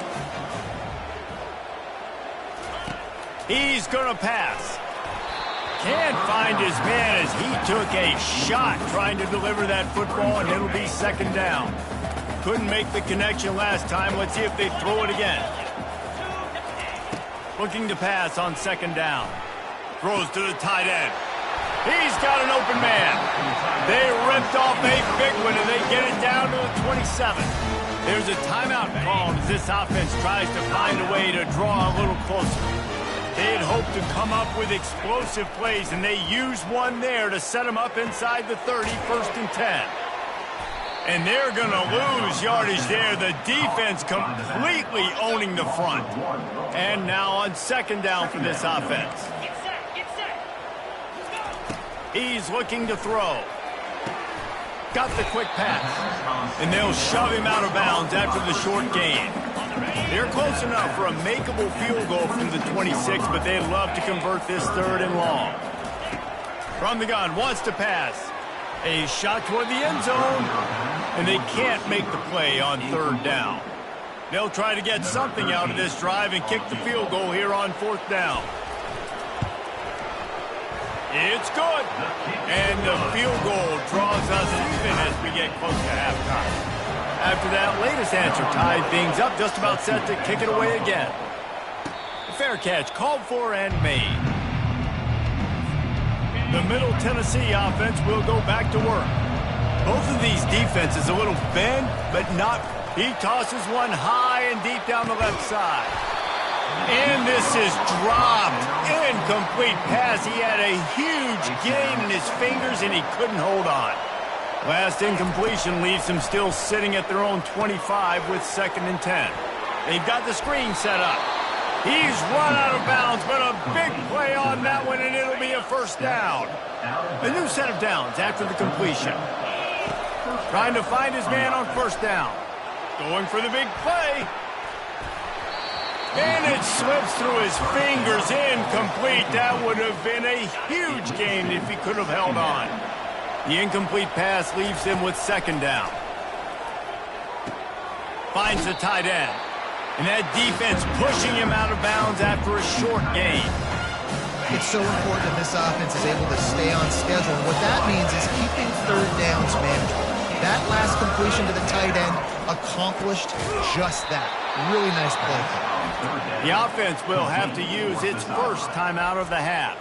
He's going to pass. Can't find his man as he took a shot trying to deliver that football, and it'll be second down. Couldn't make the connection last time. Let's see if they throw it again. Looking to pass on second down. Throws to the tight end. He's got an open man. They ripped off a big one, and they get it down to the 27. There's a timeout called as this offense tries to find a way to draw a little closer. They had hoped to come up with explosive plays, and they used one there to set them up inside the 30, 1st and 10. And they're going to lose yardage there. The defense completely owning the front. And now on second down for this offense. He's looking to throw. Got the quick pass. And they'll shove him out of bounds after the short gain. They're close enough for a makeable field goal from the 26, but they'd love to convert this 3rd and long. From the gun, wants to pass. A shot toward the end zone, and they can't make the play on 3rd down. They'll try to get something out of this drive and kick the field goal here on 4th down. It's good, and the field goal draws us even as we get close to halftime. After that latest answer tied things up, just about set to kick it away again. A fair catch called for and made. The Middle Tennessee offense will go back to work. Both of these defenses a little bent, but not. He tosses one high and deep down the left side. And this is dropped. Incomplete pass. He had a huge gain in his fingers, and he couldn't hold on. Last incompletion leaves him still sitting at their own 25 with 2nd and 10. They've got the screen set up. He's run out of bounds, but a big play on that one, and it'll be a 1st down. A new set of downs after the completion. Trying to find his man on 1st down. Going for the big play. And it slips through his fingers. Incomplete. That would have been a huge gain if he could have held on. The incomplete pass leaves him with 2nd down. Finds the tight end. And that defense pushing him out of bounds after a short gain. It's so important that this offense is able to stay on schedule. And what that means is keeping 3rd downs manageable. That last completion to the tight end accomplished just that. Really nice play. The offense will have to use its first timeout of the half.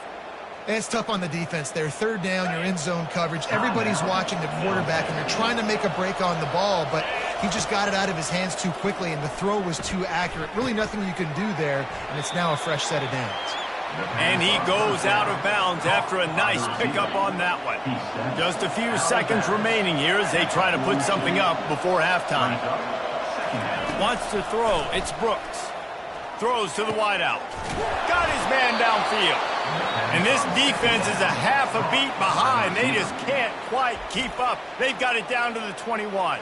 And it's tough on the defense there. 3rd down, you're in zone coverage. Everybody's watching the quarterback, and they're trying to make a break on the ball, but he just got it out of his hands too quickly, and the throw was too accurate. Really nothing you can do there, and it's now a fresh set of downs. And he goes out of bounds after a nice pickup on that one. Just a few seconds remaining here as they try to put something up before halftime. Wants to throw. It's Brooks. Throws to the wideout. Got his man downfield. And this defense is a half a beat behind. They just can't quite keep up. They've got it down to the 21.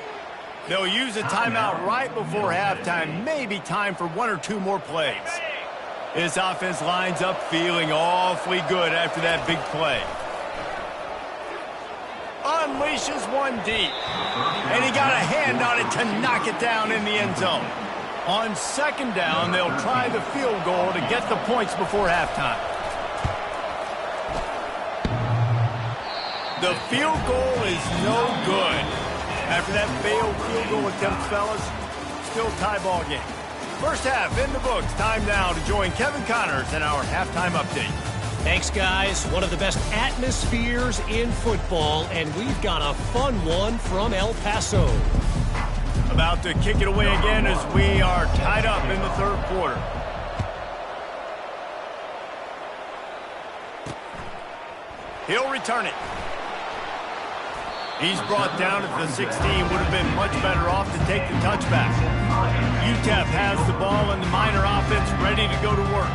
They'll use a timeout right before halftime. Maybe time for 1 or 2 more plays. This offense lines up feeling awfully good after that big play. Unleashes one deep. And he got a hand on it to knock it down in the end zone. On 2nd down, they'll try the field goal to get the points before halftime. The field goal is no good. After that failed field goal attempt, fellas, still tie ball game. First half in the books. Time now to join Kevin Connors in our halftime update. Thanks, guys. One of the best atmospheres in football, and we've got a fun one from El Paso. About to kick it away again as we are tied up in the 3rd quarter. He'll return it. He's brought down at the 16. Would have been much better off to take the touchback. UTEP has the ball and the Miner offense ready to go to work.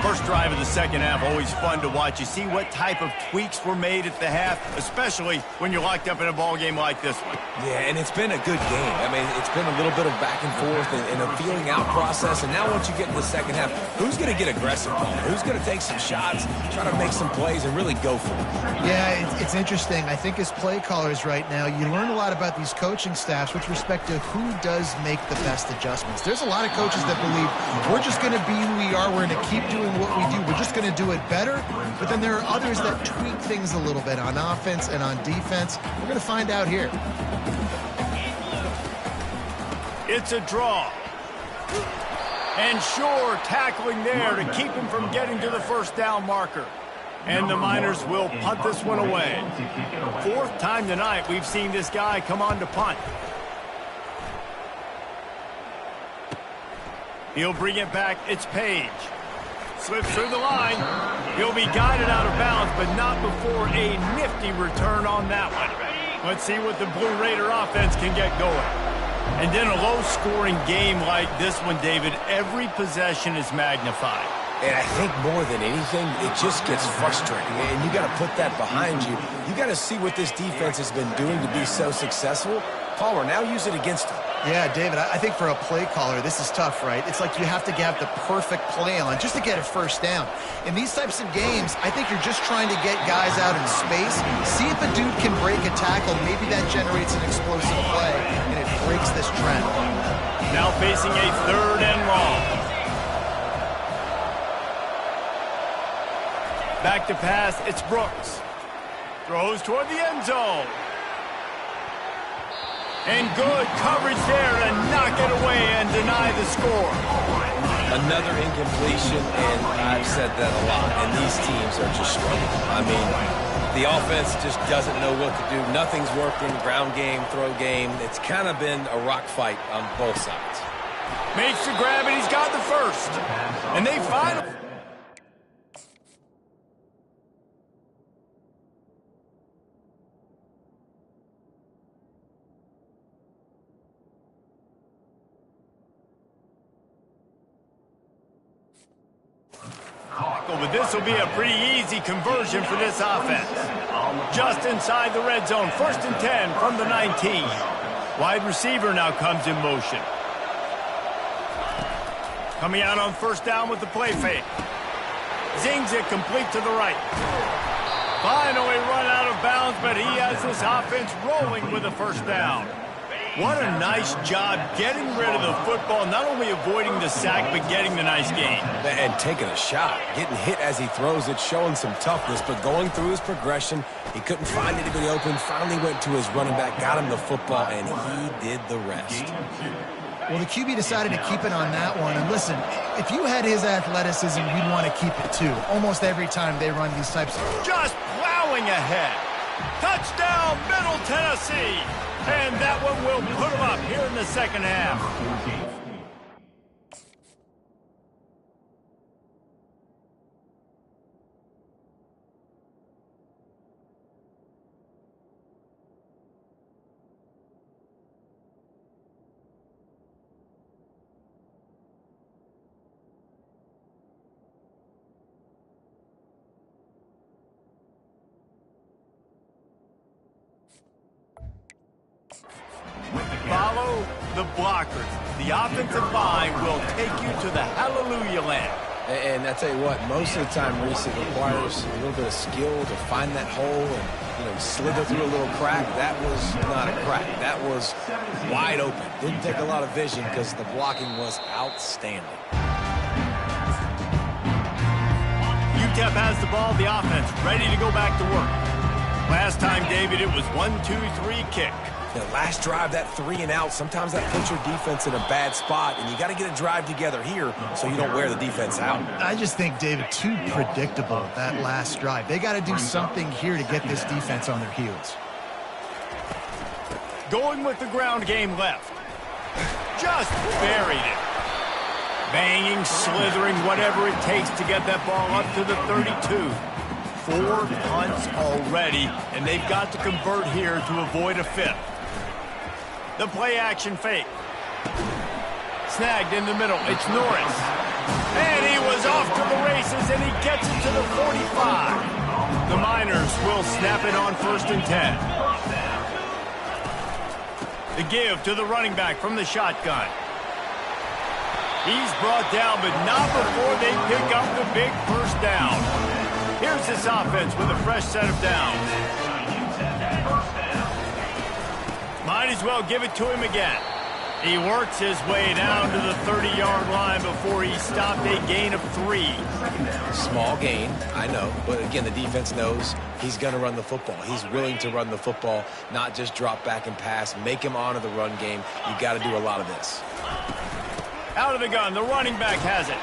First drive of the second half, always fun to watch. You see what type of tweaks were made at the half, especially when you're locked up in a ball game like this one. Yeah, and it's been a good game. I mean, it's been a little bit of back and forth and a feeling out process. And now once you get in the second half, who's going to get aggressive, Paul? Who's going to take some shots, try to make some plays, and really go for it? Yeah, it's interesting. I think as play callers right now, you learn a lot about these coaching staffs with respect to who does make the best adjustments. There's a lot of coaches that believe we're just going to be who we are. We're going to keep doing what we do. We're just going to do it better. But then there are others that tweak things a little bit on offense and on defense. We're going to find out here. It's a draw. And Shore tackling there to keep him from getting to the first down marker. And the Miners will punt this one away. Fourth time tonight we've seen this guy come on to punt. He'll bring it back. It's Page. Slips through the line. He'll be guided out of bounds, but not before a nifty return on that one. Let's see what the Blue Raider offense can get going. And then a low-scoring game like this one, David, every possession is magnified. And I think more than anything, it just gets frustrating. And you got to put that behind you. You got to see what this defense has been doing to be so successful. Palmer, now use it against him. Yeah, David, I think for a play caller, this is tough, right? It's like you have to have the perfect play on just to get a first down. In these types of games, I think you're just trying to get guys out in space, see if a dude can break a tackle. Maybe that generates an explosive play, and it breaks this trend. Now facing a third and long. Back to pass, it's Brooks. Throws toward the end zone. And good coverage there to knock it away and deny the score. Another incompletion, and I've said that a lot, and these teams are just struggling. I mean, the offense just doesn't know what to do. Nothing's working, ground game, throw game. It's kind of been a rock fight on both sides. Makes the grab, and he's got the first. And they find him. But this will be a pretty easy conversion for this offense. Just inside the red zone, 1st and 10 from the 19. Wide receiver now comes in motion. Coming out on first down with the play fake. Zings it complete to the right. Finally run out of bounds, but he has this offense rolling with a first down. What a nice job getting rid of the football, not only avoiding the sack, but getting the nice gain. And taking a shot, getting hit as he throws it, showing some toughness, but going through his progression, he couldn't find anybody open, finally went to his running back, got him the football, and he did the rest. Well, the QB decided to keep it on that one. And listen, if you had his athleticism, you'd want to keep it too. Almost every time they run these types of... Just plowing ahead. Touchdown, Middle Tennessee. And that one will put him up here in the second half. Follow the blockers. The offensive line will take you to the hallelujah land. And I tell you what, most of the time, Reese, it requires a little bit of skill to find that hole and, slither through a little crack. That was not a crack. That was wide open. Didn't take a lot of vision because the blocking was outstanding. UTEP has the ball, the offense ready to go back to work. Last time, David, it was 1-2-3 kick. The last drive, that 3 and out, sometimes that puts your defense in a bad spot, and you got to get a drive together here so you don't wear the defense out. I just think, David, too predictable, that last drive. They got to do something here to get this defense on their heels. Going with the ground game left. Just buried it. Banging, slithering, whatever it takes to get that ball up to the 32. 4 punts already, and they've got to convert here to avoid a 5th. The play action fake. snagged in the middle. It's Norris. And he was off to the races, and he gets it to the 45. The Miners will snap it on 1st and 10. The give to the running back from the shotgun. He's brought down, but not before they pick up the big first down. Here's this offense with a fresh set of downs. Might as well give it to him again. He works his way down to the 30-yard line before he stopped, a gain of 3. Small gain, I know. But again, the defense knows he's going to run the football. He's willing to run the football, not just drop back and pass. Make him honor the run game. You got to do a lot of this. Out of the gun, the running back has it.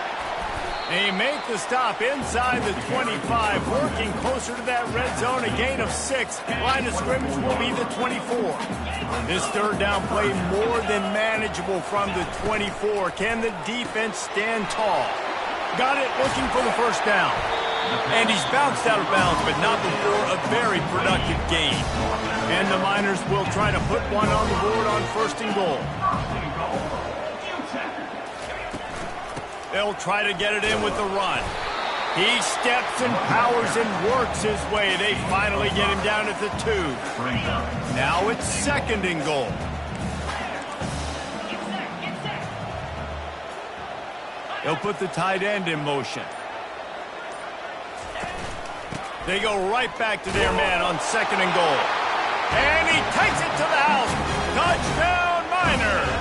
They make the stop inside the 25, working closer to that red zone, a gain of 6. Line of scrimmage will be the 24. This third down play more than manageable from the 24. Can the defense stand tall? Got it, looking for the first down. And he's bounced out of bounds, but not before a very productive gain. And the Miners will try to put one on the board on 1st and goal. They'll try to get it in with the run. He steps and powers and works his way. They finally get him down at the 2. Now it's 2nd and goal. They'll put the tight end in motion. They go right back to their man on 2nd and goal. And he takes it to the house. Touchdown, Miners!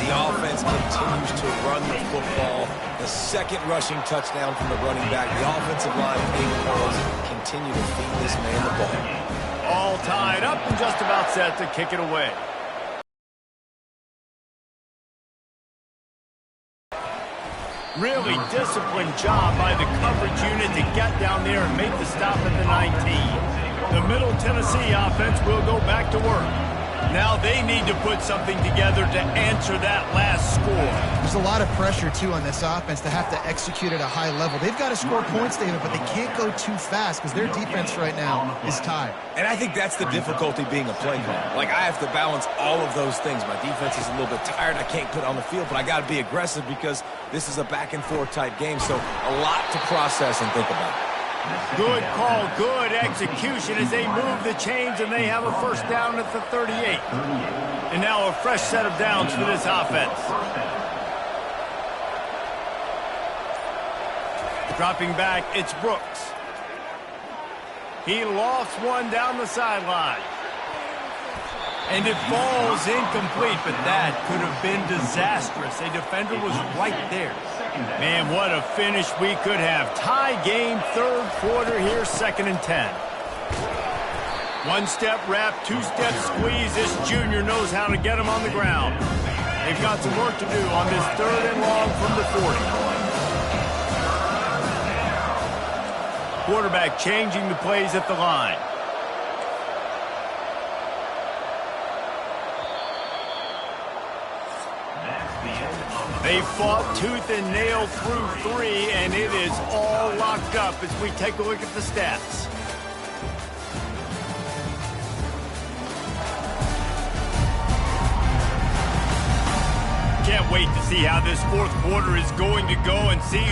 The offense continues to run the football. The 2nd rushing touchdown from the running back. The offensive line of continue to feed this man the ball. All tied up and just about set to kick it away. Really disciplined job by the coverage unit to get down there and make the stop at the 19. The Middle Tennessee offense will go back to work. Now they need to put something together to answer that last score. There's a lot of pressure, too, on this offense to have to execute at a high level. They've got to score points, David, but they can't go too fast because their defense right now is tied. And I think that's the difficulty being a play caller. Like, I have to balance all of those things. My defense is a little bit tired. I can't put it on the field, but I got to be aggressive because this is a back-and-forth type game, so a lot to process and think about. Good call, good execution as they move the chains, and they have a first down at the 38. And now a fresh set of downs for this offense. Dropping back, it's Brooks. He lost one down the sideline. And it falls incomplete, but that could have been disastrous. A defender was right there. Man, what a finish we could have. Tie game, 3rd quarter here, 2nd and 10. 1-step wrap, 2-step squeeze. This junior knows how to get him on the ground. They've got some work to do on this 3rd and long from the 40. Quarterback changing the plays at the line. They fought tooth and nail through 3, and it is all locked up as we take a look at the stats. Can't wait to see how this 4th quarter is going to go and see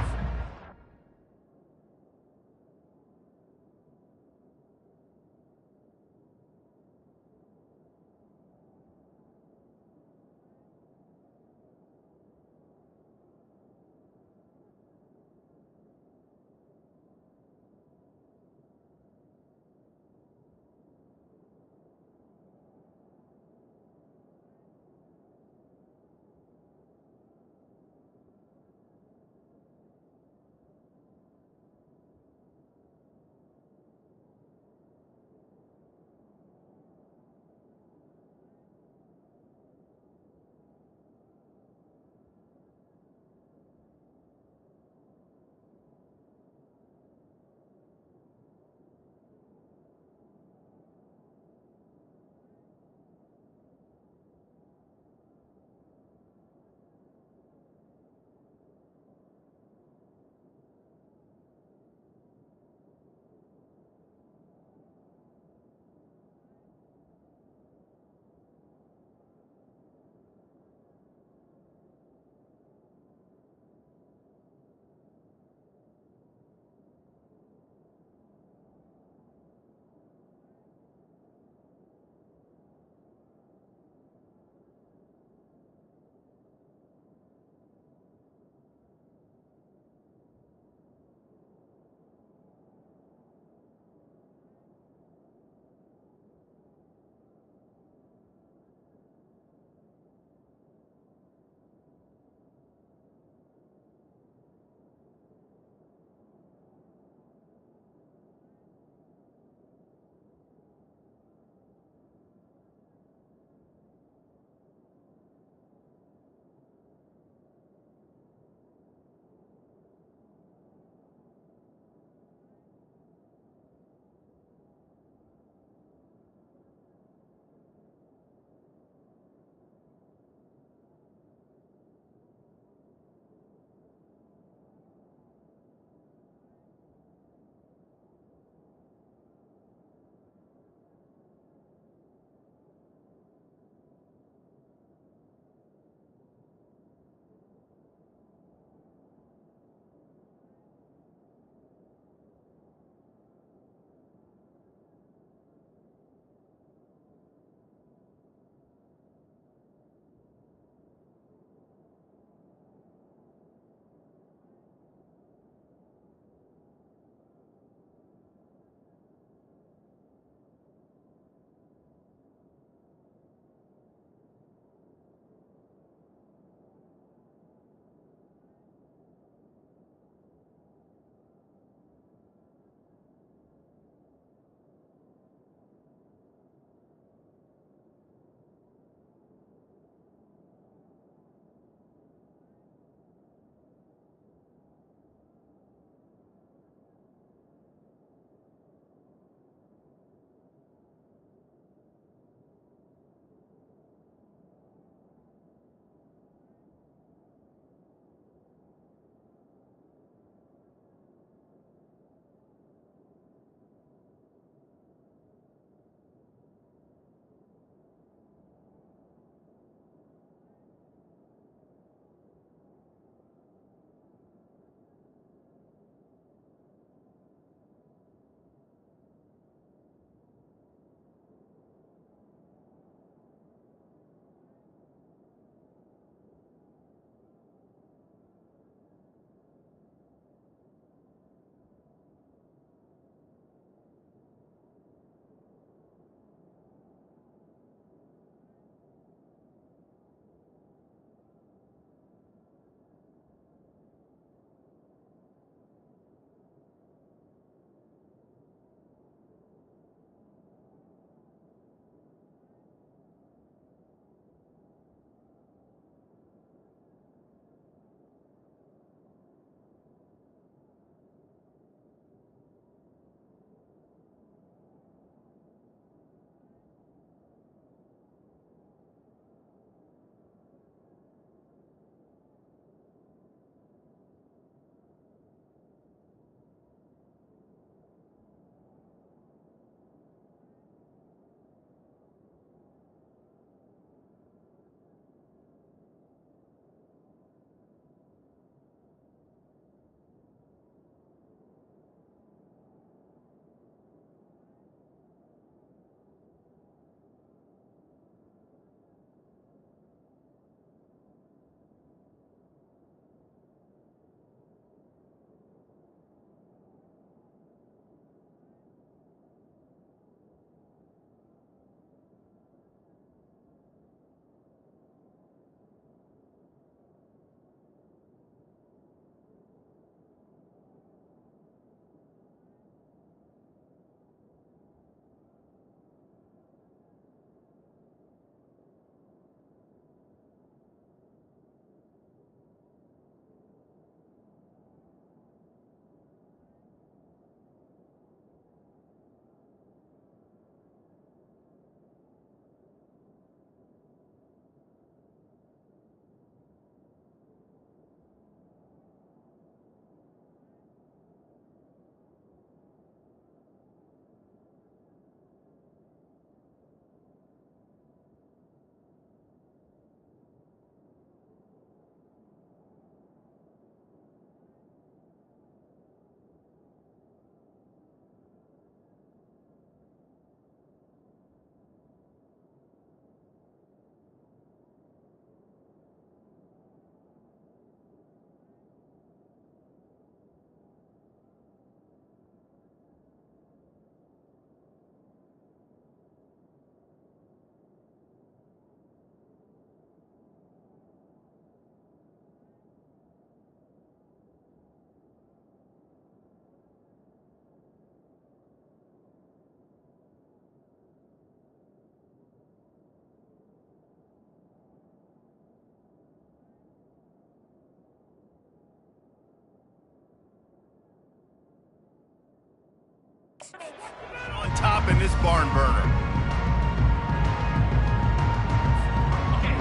On top in this barn burner.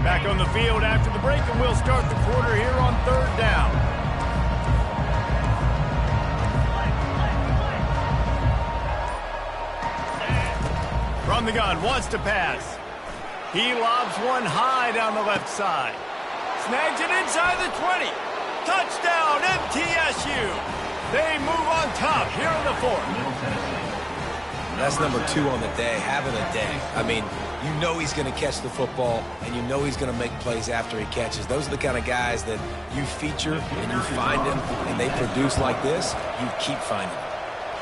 Back on the field after the break, and we'll start the quarter here on 3rd down. From the gun, wants to pass. He lobs one high down the left side. Snags it inside the 20. Touchdown, MTSU. They move on top here in the 4th. That's number 2 on the day, having a day. I mean, you know he's going to catch the football, and you know he's going to make plays after he catches. Those are the kind of guys that you feature and you find them, and they produce like this, you keep finding them.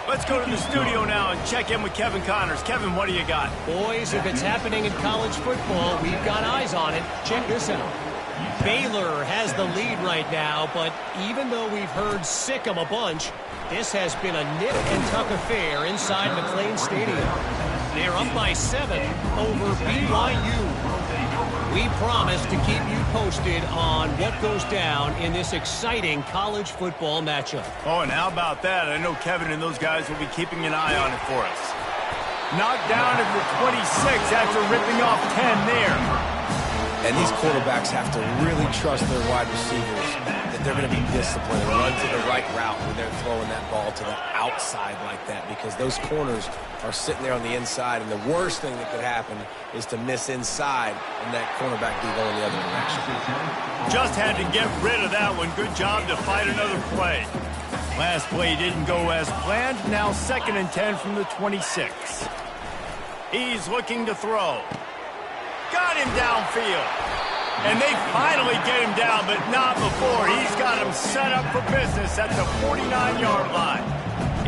Let's go to the studio now and check in with Kevin Connors. Kevin, what do you got? Boys, if it's happening in college football, we've got eyes on it. Check this out. Baylor has the lead right now, but even though we've heard sick 'em a bunch, this has been a nip and tuck affair inside McLean Stadium. They're up by 7 over BYU. We promise to keep you posted on what goes down in this exciting college football matchup. Oh, and how about that? I know Kevin and those guys will be keeping an eye on it for us. Knocked down at the 26 after ripping off 10 there. And these quarterbacks have to really trust their wide receivers that they're going to be disciplined and run to the right route when they're throwing that ball to the outside like that, because those corners are sitting there on the inside, and the worst thing that could happen is to miss inside and that cornerback be going the other direction. Just had to get rid of that one. Good job to fight another play. Last play didn't go as planned. Now 2nd and 10 from the 26. He's looking to throw. Got him downfield. And they finally get him down, but not before. He's got him set up for business at the 49-yard line.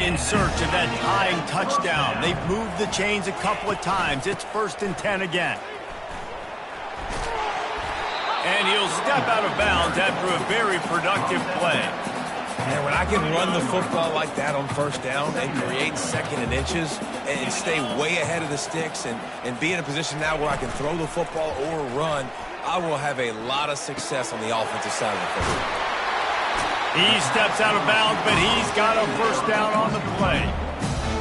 In search of that tying touchdown. They've moved the chains a couple of times. It's 1st and 10 again. And he'll step out of bounds after a very productive play. And when I can run the football like that on 1st down and create 2nd and inches and stay way ahead of the sticks and be in a position now where I can throw the football or run, I will have a lot of success on the offensive side of the football. He steps out of bounds, but he's got a 1st down on the play.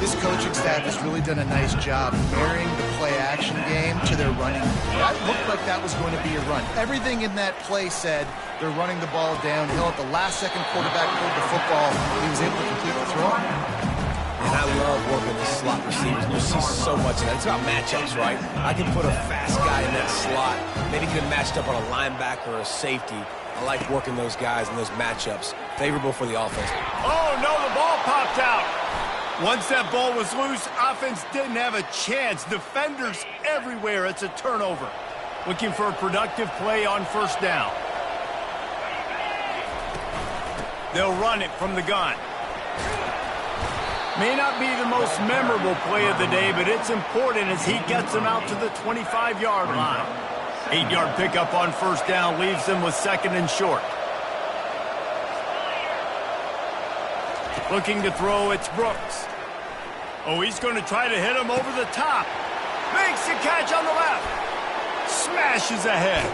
This coaching staff has really done a nice job marrying the play-action game to their running. That looked like that was going to be a run. Everything in that play said they're running the ball downhill. At the last second, quarterback pulled the football. He was able to complete the throw. And I love working the slot receivers. You see so much of that. It's about matchups, right? I can put a fast guy in that slot. Maybe get matched up on a linebacker or a safety. I like working those guys in those matchups. Favorable for the offense. Oh, no, the ball popped out. Once that ball was loose, offense didn't have a chance. Defenders everywhere. It's a turnover. Looking for a productive play on 1st down. They'll run it from the gun. May not be the most memorable play of the day, but it's important as he gets them out to the 25-yard line. 8-yard pickup on 1st down leaves them with 2nd and short. Looking to throw, it's Brooks. Oh, he's going to try to hit him over the top. Makes the catch on the left. Smashes ahead.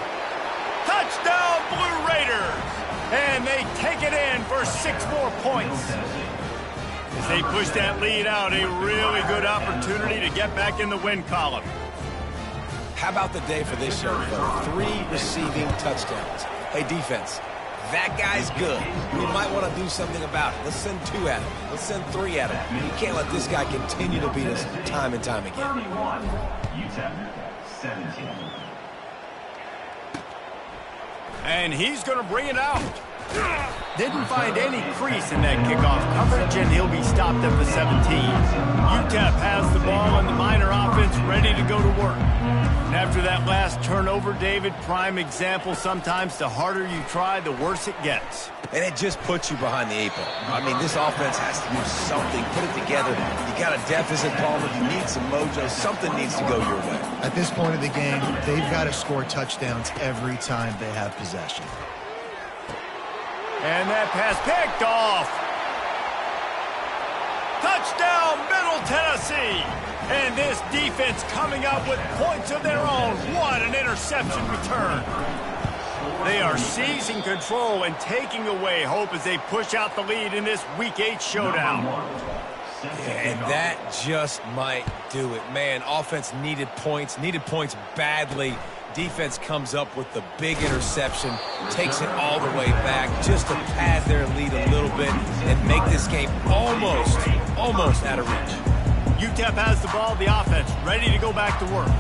Touchdown, Blue Raiders. And they take it in for 6 more points. As they push that lead out, a really good opportunity to get back in the win column. How about the day for this young fella? 3 receiving touchdowns. Hey, defense, that guy's good. We might want to do something about it. Let's send 2 at him. Let's send 3 at him. You can't let this guy continue to beat us time and time again. 31, UTEP 17. And he's going to bring it out. Didn't find any crease in that kickoff coverage, and he'll be stopped at the 17. UTEP has the ball, and the Miner offense ready to go to work. And after that last turnover, David, prime example, sometimes the harder you try, the worse it gets. And it just puts you behind the 8 ball. I mean, this offense has to do something, put it together. You got a deficit, Palmer. You need some mojo. Something needs to go your way. At this point of the game, they've got to score touchdowns every time they have possession. And that pass picked off. Touchdown, Middle Tennessee. And this defense coming up with points of their own. What an interception return. They are seizing control and taking away hope as they push out the lead in this Week 8 showdown. And that just might do it. Man, offense needed points badly. Defense comes up with the big interception, takes it all the way back just to pad their lead a little bit and make this game almost out of reach. UTEP has the ball, the offense ready to go back to work.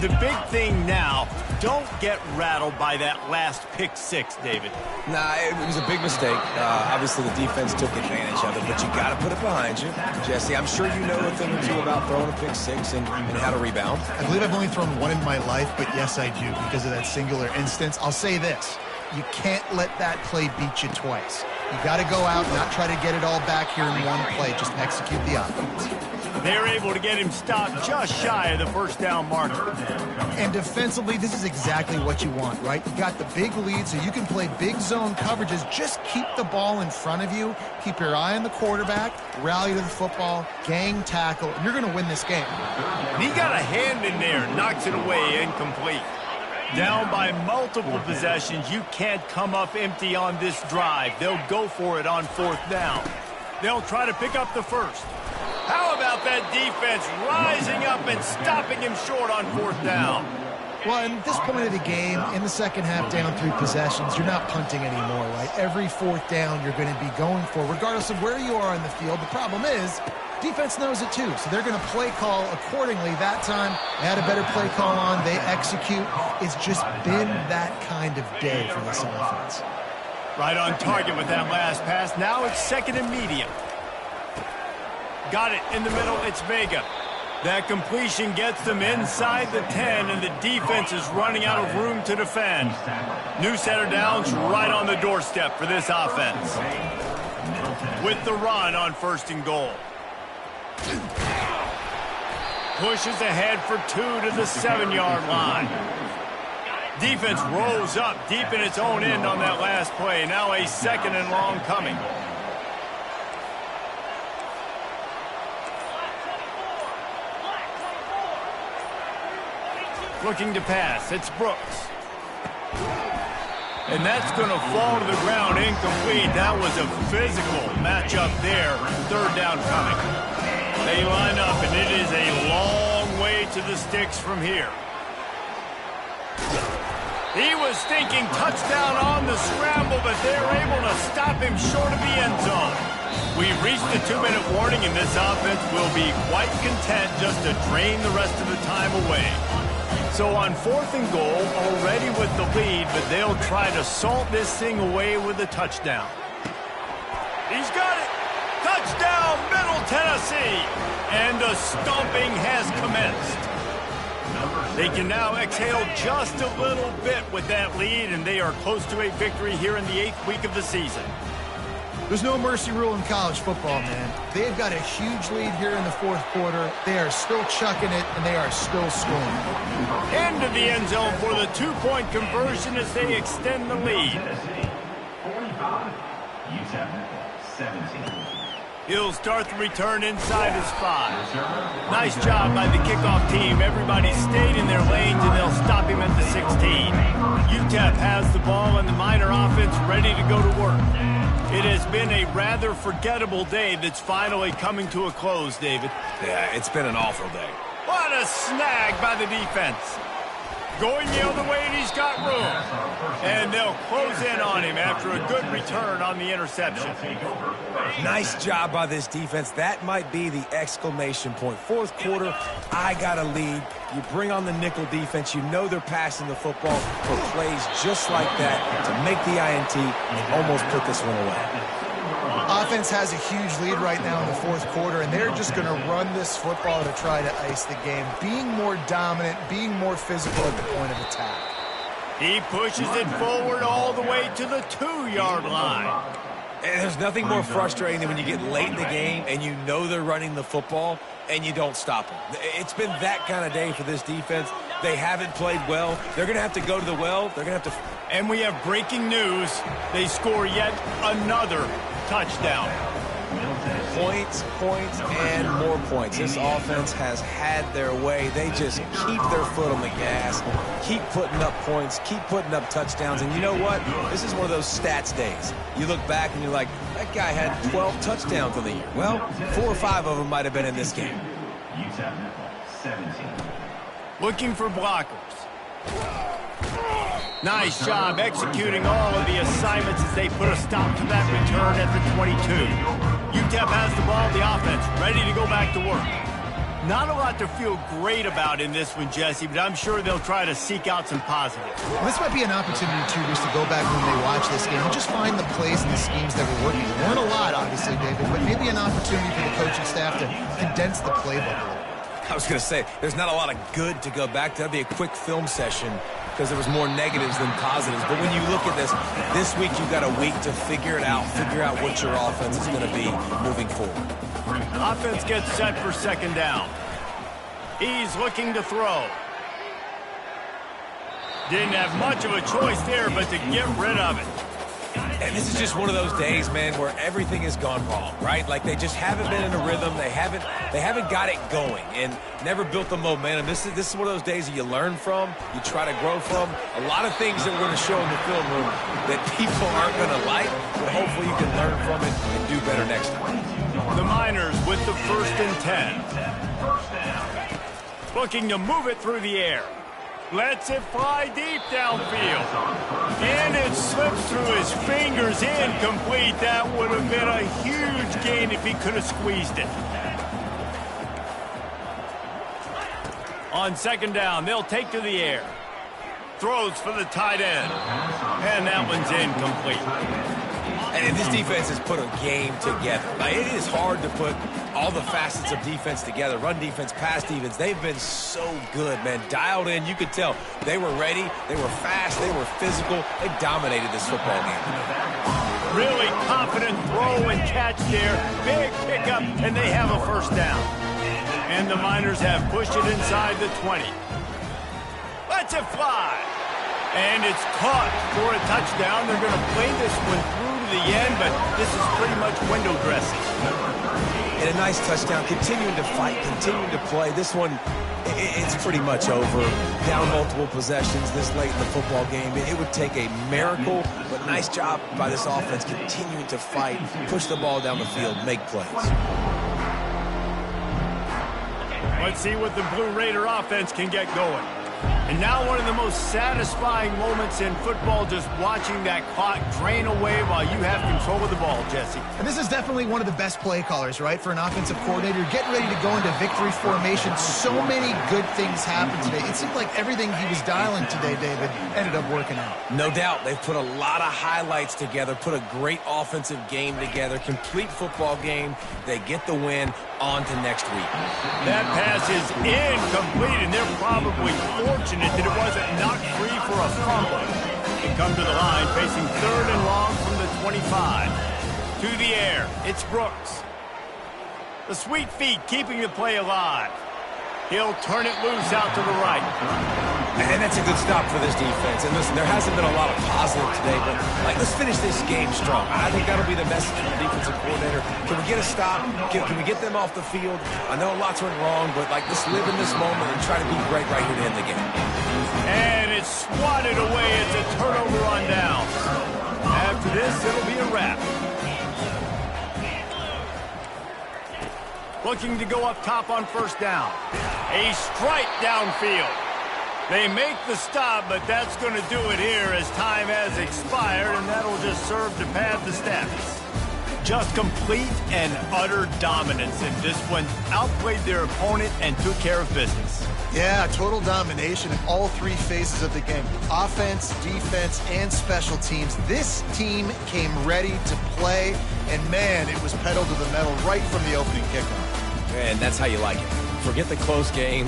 The big thing now, don't get rattled by that last pick six, David. Nah, it was a big mistake. Obviously, the defense took advantage of it, but you got to put it behind you. Jesse, I'm sure you know a thing or two about throwing a pick six and how to rebound. I believe I've only thrown one in my life, but yes, I do because of that singular instance. I'll say this. You can't let that play beat you twice. You got to go out and not try to get it all back here in one play. Just execute the offense. They're able to get him stopped just shy of the first down marker. And defensively, this is exactly what you want, right? You got the big lead, so you can play big zone coverages. Just keep the ball in front of you. Keep your eye on the quarterback. Rally to the football. Gang tackle. And you're going to win this game. And he got a hand in there. Knocks it away. Incomplete. Down by multiple possessions. You can't come up empty on this drive. They'll go for it on fourth down. They'll try to pick up the first. How about that defense rising up and stopping him short on fourth down? Well, at this point of the game, in the second half, down 3 possessions, you're not punting anymore, right? Every fourth down you're going to be going for, regardless of where you are in the field. The problem is, defense knows it too, so they're going to play call accordingly. That time, they had a better play call on. They execute. It's just been that kind of day for this offense. Right on target with that last pass. Now it's second and medium. Got it in the middle. It's Vega. That completion gets them inside the 10, and the defense is running out of room to defend. New set of downs right on the doorstep for this offense. With the run on first and goal. Pushes ahead for 2 to the 7-yard line. Defense rolls up deep in its own end on that last play. Now a second and long coming. Looking to pass. It's Brooks. And that's going to fall to the ground incomplete. That was a physical matchup there. Third down coming. They line up, and it is a long way to the sticks from here. He was thinking touchdown on the scramble, but they're able to stop him short of the end zone. We've reached the 2-minute warning, and this offense will be quite content just to drain the rest of the time away. So on fourth and goal, already with the lead, but they'll try to salt this thing away with a touchdown. He's got it! Touchdown, Middle Tennessee! And the stomping has commenced. They can now exhale just a little bit with that lead, and they are close to a victory here in the 8th week of the season. There's no mercy rule in college football, man. They've got a huge lead here in the fourth quarter. They are still chucking it, and they are still scoring. Into the end zone for the 2-point conversion as they extend the lead. 45, UTEP 17. He'll start the return inside his 5. Nice job by the kickoff team. Everybody stayed in their lanes, and they'll stop him at the 16. UTEP has the ball, and the Miner offense ready to go to work. It has been a rather forgettable day that's finally coming to a close, David. Yeah, it's been an awful day. What a snag by the defense. Going the other way, and he's got room. And they'll close in on him after a good return on the interception. Nice job by this defense. That might be the exclamation point. Fourth quarter, I got a lead. You bring on the nickel defense. You know they're passing the football for plays just like that to make the INT and almost put this one away. Offense has a huge lead right now in the fourth quarter, and they're just going to run this football to try to ice the game. Being more dominant, being more physical at the point of attack. He pushes it forward all the way to the 2-yard line. And there's nothing more frustrating than when you get late in the game and you know they're running the football and you don't stop them. It's been that kind of day for this defense. They haven't played well. They're going to have to go to the well. They're going to have to... And we have breaking news. They score yet another touchdown. Points, points, and more points. This offense has had their way. They just keep their foot on the gas, keep putting up points, keep putting up touchdowns. And you know what? This is one of those stats days. You look back and you're like, that guy had 12 touchdowns on the year. Well, 4 or 5 of them might have been in this game. Utah 17. Looking for blockers. Nice job executing all of the assignments as they put a stop to that return at the 22. UTEP has the ball, the offense ready to go back to work. Not a lot to feel great about in this one, Jesse, but I'm sure they'll try to seek out some positives. Well, this might be an opportunity, too, just to go back when they watch this game and just find the plays and the schemes that were working. There weren't a lot, obviously, David, but maybe an opportunity for the coaching staff to condense the playbook a little. I was going to say, there's not a lot of good to go back to. That'd be a quick film session because there was more negatives than positives. But when you look at this week you've got a week to figure it out, figure out what your offense is going to be moving forward. Offense gets set for second down. He's looking to throw. Didn't have much of a choice there, but to get rid of it. And this is just one of those days, man, where everything has gone wrong, right? Like they just haven't been in a rhythm. They haven't got it going and never built the momentum. This is one of those days that you learn from, you try to grow from. A lot of things that we're going to show in the film room that people aren't going to like, but hopefully you can learn from it and do better next time. The Miners with the 1st and 10. Looking to move it through the air. Lets it fly deep downfield. And it slips through his fingers, incomplete. That would have been a huge gain if he could have squeezed it. On second down, they'll take to the air. Throws for the tight end. And that one's incomplete. And this defense has put a game together. Like, it is hard to put all the facets of defense together. Run defense, pass defense. They've been so good, man. Dialed in. You could tell they were ready. They were fast. They were physical. They dominated this football game. Really confident throw and catch there. Big pickup, and they have a first down. And the Miners have pushed it inside the 20. Lets it fly. And it's caught for a touchdown. They're going to play this one through to the end, but this is pretty much window dressing. And a nice touchdown. Continuing to fight, continuing to play. This one, it's pretty much over. Down multiple possessions this late in the football game. It would take a miracle, but nice job by this offense continuing to fight, push the ball down the field, make plays. Let's see what the Blue Raider offense can get going. And now one of the most satisfying moments in football, just watching that clock drain away while you have control of the ball, Jesse. And this is definitely one of the best play callers, right, for an offensive coordinator. You're getting ready to go into victory formation. So many good things happened today. It seemed like everything he was dialing today, David, ended up working out. No doubt. They've put a lot of highlights together, put a great offensive game together, complete football game. They get the win. On to next week. That pass is incomplete, and they're probably fortunate that it wasn't knocked free for a fumble. They come to the line, facing 3rd and long from the 25. To the air, it's Brooks. The sweet feet keeping the play alive. He'll turn it loose out to the right. And that's a good stop for this defense. And listen, there hasn't been a lot of positive today, but let's finish this game strong. I think that'll be the message from the defensive coordinator. Can we get a stop? Can we get them off the field? I know lots went wrong, but let's live in this moment and try to be great right here to end the game. And it's swatted away. It's a turnover on downs. After this, it'll be a wrap. Looking to go up top on first down. A strike downfield. They make the stop, but that's going to do it here as time has expired, and that'll just serve to pad the stats. Just complete and utter dominance, and this one outplayed their opponent and took care of business. Yeah, total domination in all 3 phases of the game. Offense, defense, and special teams. This team came ready to play, and man, it was pedal to the metal right from the opening kickoff. And that's how you like it. Forget the close game.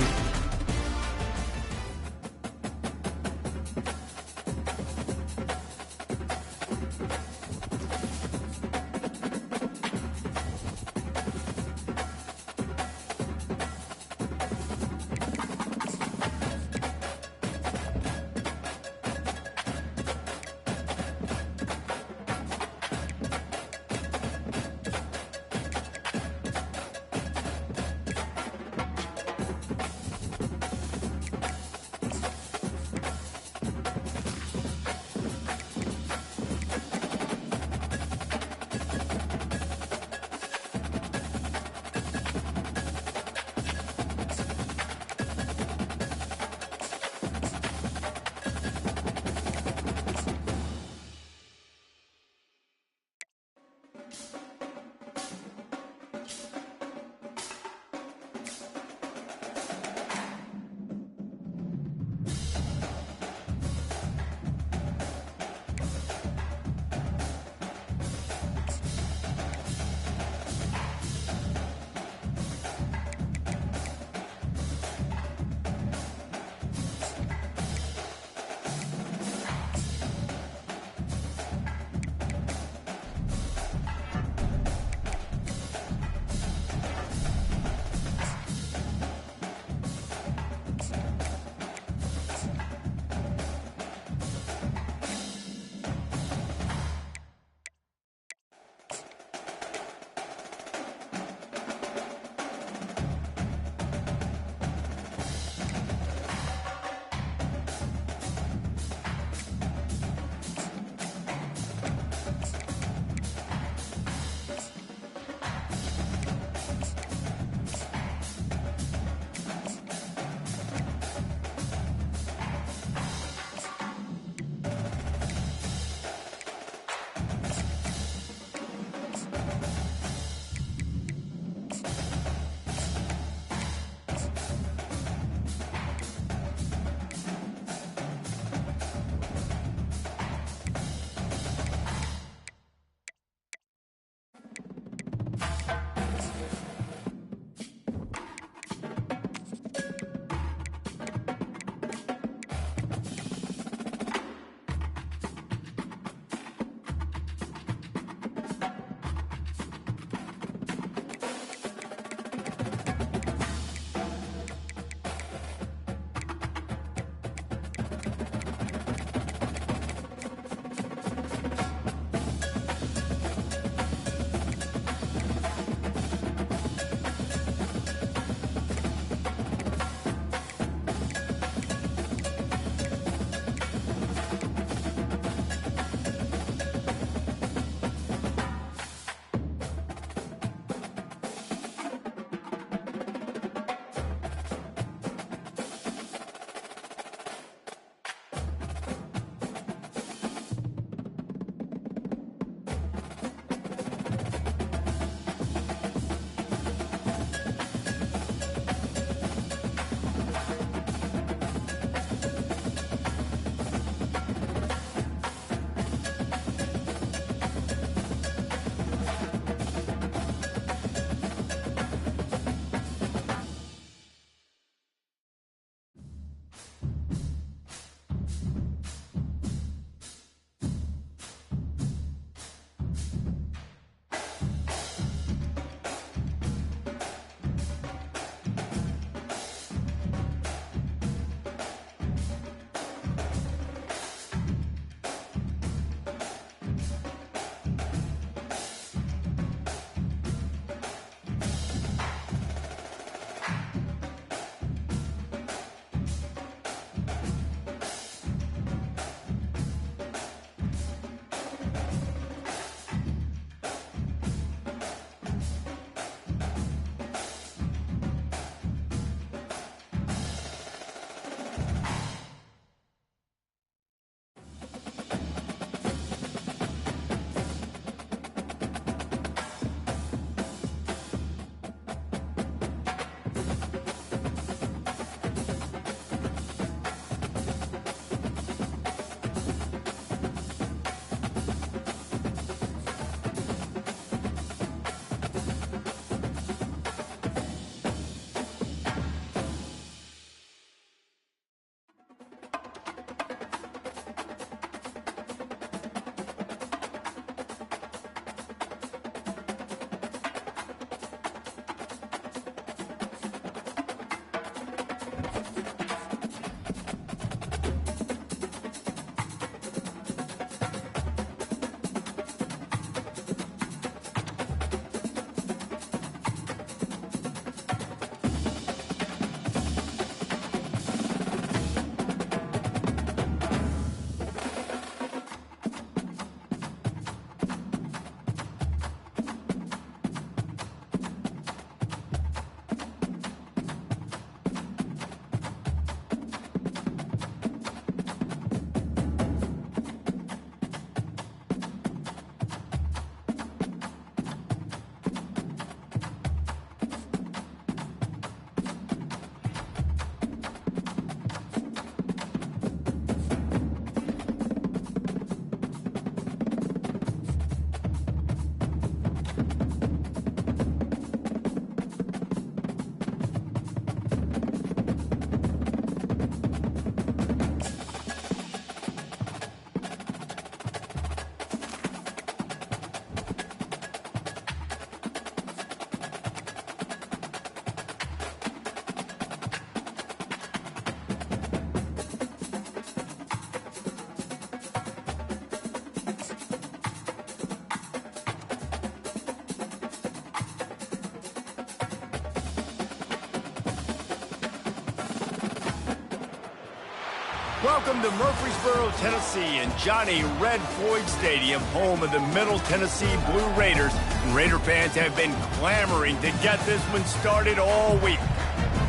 Welcome to Murfreesboro, Tennessee, and Johnny Red Floyd Stadium, home of the Middle Tennessee Blue Raiders. And Raider fans have been clamoring to get this one started all week.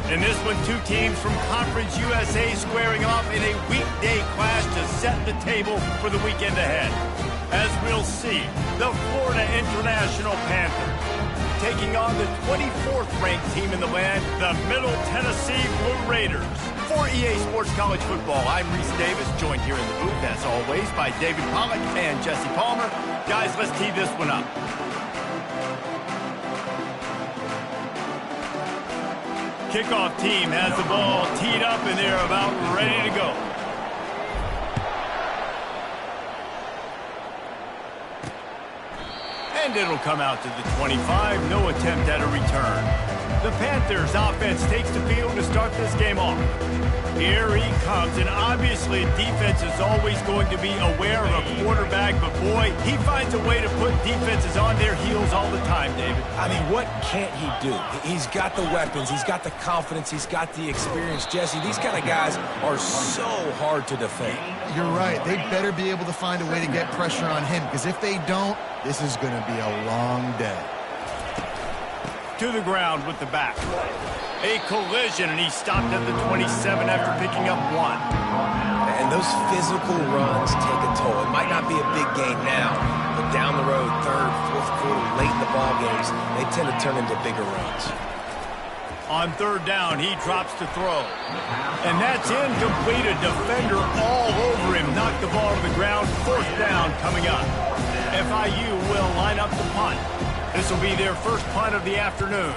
In this one, two teams from Conference USA squaring off in a weekday clash to set the table for the weekend ahead. As we'll see, the Florida International Panthers taking on the 24th ranked team in the land, the Middle Tennessee Blue Raiders. For EA Sports College Football, I'm Reese Davis, joined here in the booth, as always, by David Pollack and Jesse Palmer. Guys, let's tee this one up. Kickoff team has the ball teed up, and they're about ready to go. And it'll come out to the 25. No attempt at a return. The Panthers offense takes the field to start this game off. Here he comes, and obviously defense is always going to be aware of a quarterback, but boy, he finds a way to put defenses on their heels all the time, David. I mean, what can't he do? He's got the weapons, he's got the confidence, he's got the experience. Jesse, these kind of guys are so hard to defend. You're right. They better be able to find a way to get pressure on him, because if they don't, this is going to be a long day. To the ground with the back. A collision, and he stopped at the 27 after picking up one. And those physical runs take a toll. It might not be a big gain now, but down the road, third, fourth quarter, late in the ball games, they tend to turn into bigger runs. On third down, he drops to throw. And that's incomplete. A defender all over him. Knocked the ball to the ground. Fourth down coming up. FIU will line up the punt. This will be their first punt of the afternoon.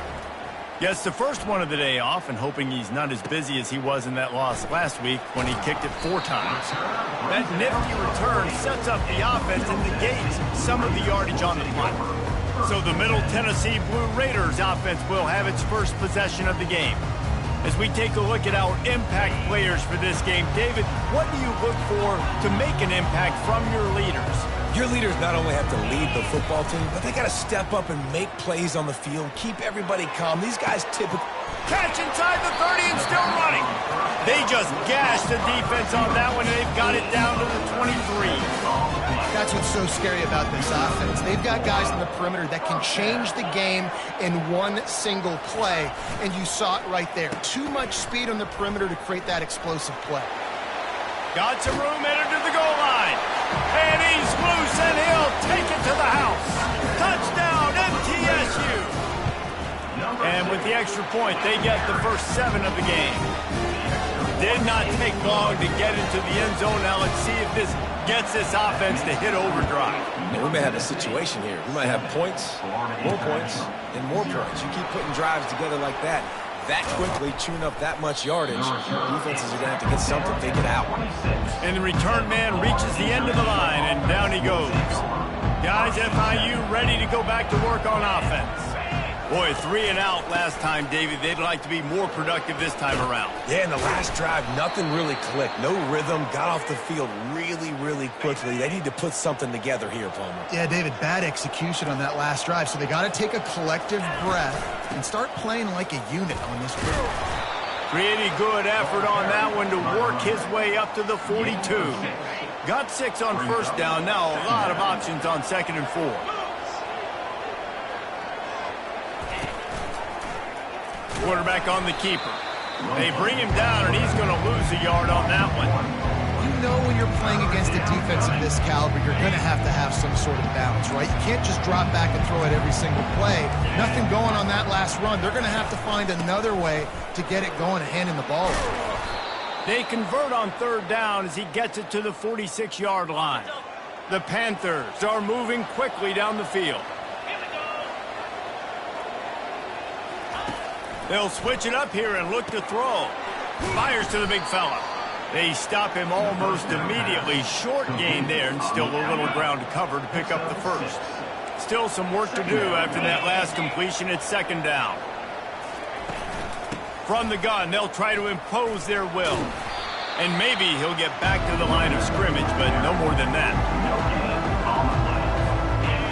Gets the first one of the day off, and hoping he's not as busy as he was in that loss last week when he kicked it 4 times. That nifty return sets up the offense and negates some of the yardage on the punt. So the Middle Tennessee Blue Raiders offense will have its first possession of the game. As we take a look at our impact players for this game, David, what do you look for to make an impact from your leaders? Your leaders not only have to lead the football team, but they got to step up and make plays on the field, keep everybody calm. These guys typically... Catch inside the 30 and still running. They just gashed the defense on that one, and they've got it down to the 23. That's what's so scary about this offense. They've got guys in the perimeter that can change the game in one single play, and you saw it right there. Too much speed on the perimeter to create that explosive play. Got some room, headed to the goal line. And he's loose, and he'll take it to the house. Touchdown, MTSU. And with the extra point, they get the first 7 of the game. Did not take long to get into the end zone. Now let's see if this gets this offense to hit overdrive. And we may have a situation here. We might have points, and more points. You keep putting drives together like that quickly, chewing up that much yardage, defenses are going to have to get something figured out. And the return man reaches the end of the line, and down he goes. Guys, FIU ready to go back to work on offense. Boy, 3 and out last time, David. They'd like to be more productive this time around. Yeah, in the last drive, nothing really clicked. No rhythm, got off the field really, really quickly. They need to put something together here, Palmer. Yeah, David, bad execution on that last drive, so they got to take a collective breath and start playing like a unit on this drive. Pretty good effort on that one to work his way up to the 42. Got 6 on first down. Now a lot of options on 2nd and 4. Quarterback on the keeper. They bring him down, and he's going to lose a yard on that one. You know when you're playing against a defense of this caliber, you're going to have some sort of balance, right? You can't just drop back and throw it every single play. Nothing going on that last run. They're going to have to find another way to get it going and handing the ball over. They convert on 3rd down as he gets it to the 46-yard line. The Panthers are moving quickly down the field. They'll switch it up here and look to throw. Fires to the big fella. They stop him almost immediately. Short gain there, and still a little ground to cover to pick up the first. Still some work to do after that last completion. It's 2nd down. From the gun, they'll try to impose their will. And maybe he'll get back to the line of scrimmage, but no more than that.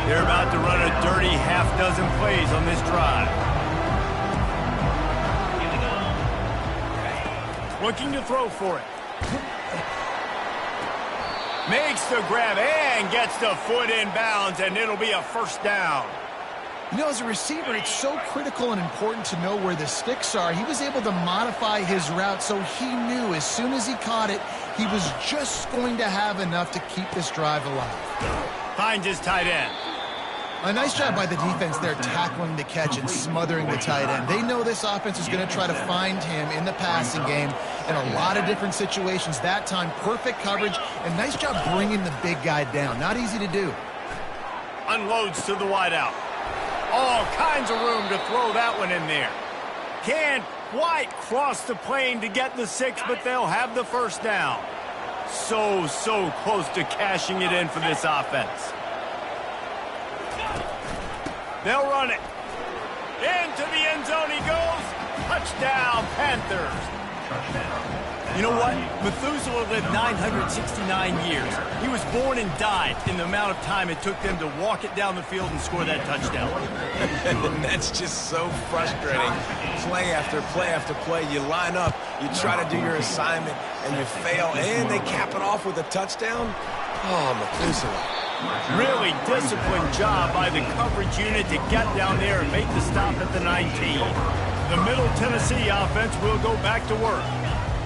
They're about to run a dirty half-dozen plays on this drive. Looking to throw for it. Makes the grab and gets the foot in bounds, and it'll be a first down. You know, as a receiver, it's so critical and important to know where the sticks are. He was able to modify his route so he knew as soon as he caught it, he was just going to have enough to keep this drive alive. Finds his tight end. A nice job by the defense there tackling the catch and smothering the tight end. They know this offense is going to try to find him in the passing game in a lot of different situations. That time, perfect coverage, and nice job bringing the big guy down. Not easy to do. Unloads to the wideout. All kinds of room to throw that one in there. Can't quite cross the plane to get the 6, but they'll have the first down. So close to cashing it in for this offense. They'll run it. Into the end zone he goes. Touchdown, Panthers. You know what? Methuselah lived 969 years. He was born and died in the amount of time it took them to walk it down the field and score that touchdown. That's just so frustrating. Play after play after play. You line up, you try to do your assignment, and you fail, and they cap it off with a touchdown? Oh, Methuselah. Really disciplined job by the coverage unit to get down there and make the stop at the 19. The Middle Tennessee offense will go back to work.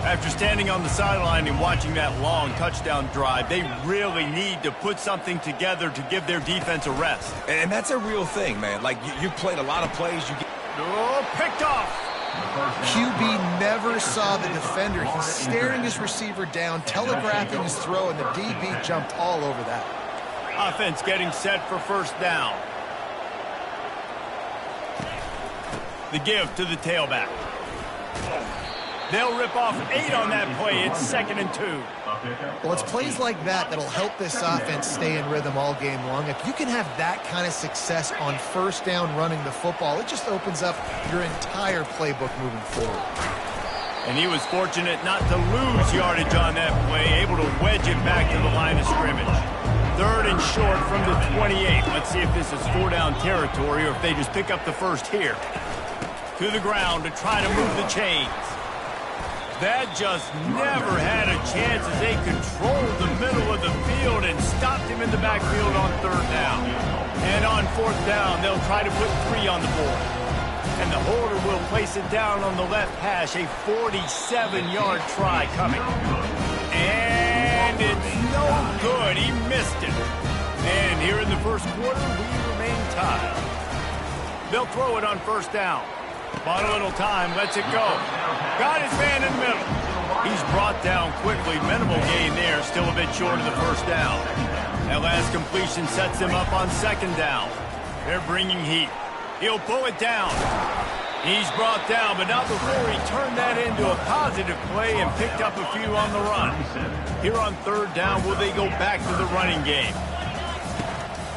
After standing on the sideline and watching that long touchdown drive, they really need to put something together to give their defense a rest. And that's a real thing, man. Like, you played a lot of plays. Picked off. QB never saw the defender. He's staring his receiver down, telegraphing his throw, and the DB jumped all over that. Offense getting set for first down. The give to the tailback. They'll rip off 8 on that play. It's 2nd and 2. Well, it's plays like that that'll help this offense stay in rhythm all game long. If you can have that kind of success on first down running the football, it just opens up your entire playbook moving forward. And he was fortunate not to lose yardage on that play, able to wedge it back to the line of scrimmage. 3rd and short from the 28. Let's see if this is 4-down territory or if they just pick up the first here. To the ground to try to move the chains. That just never had a chance as they controlled the middle of the field and stopped him in the backfield on 3rd down. And on 4th down, they'll try to put 3 on the board. And the holder will place it down on the left hash, a 47-yard try coming. And it's no good. He missed it. And here in the first quarter, we remain tied. They'll throw it on 1st down. Bought a little time, lets it go. Got his man in the middle. He's brought down quickly. Minimal gain there, still a bit short of the 1st down. That last completion sets them up on 2nd down. They're bringing heat. He'll pull it down. He's brought down, but not before he turned that into a positive play and picked up a few on the run. Here on 3rd down, will they go back to the running game?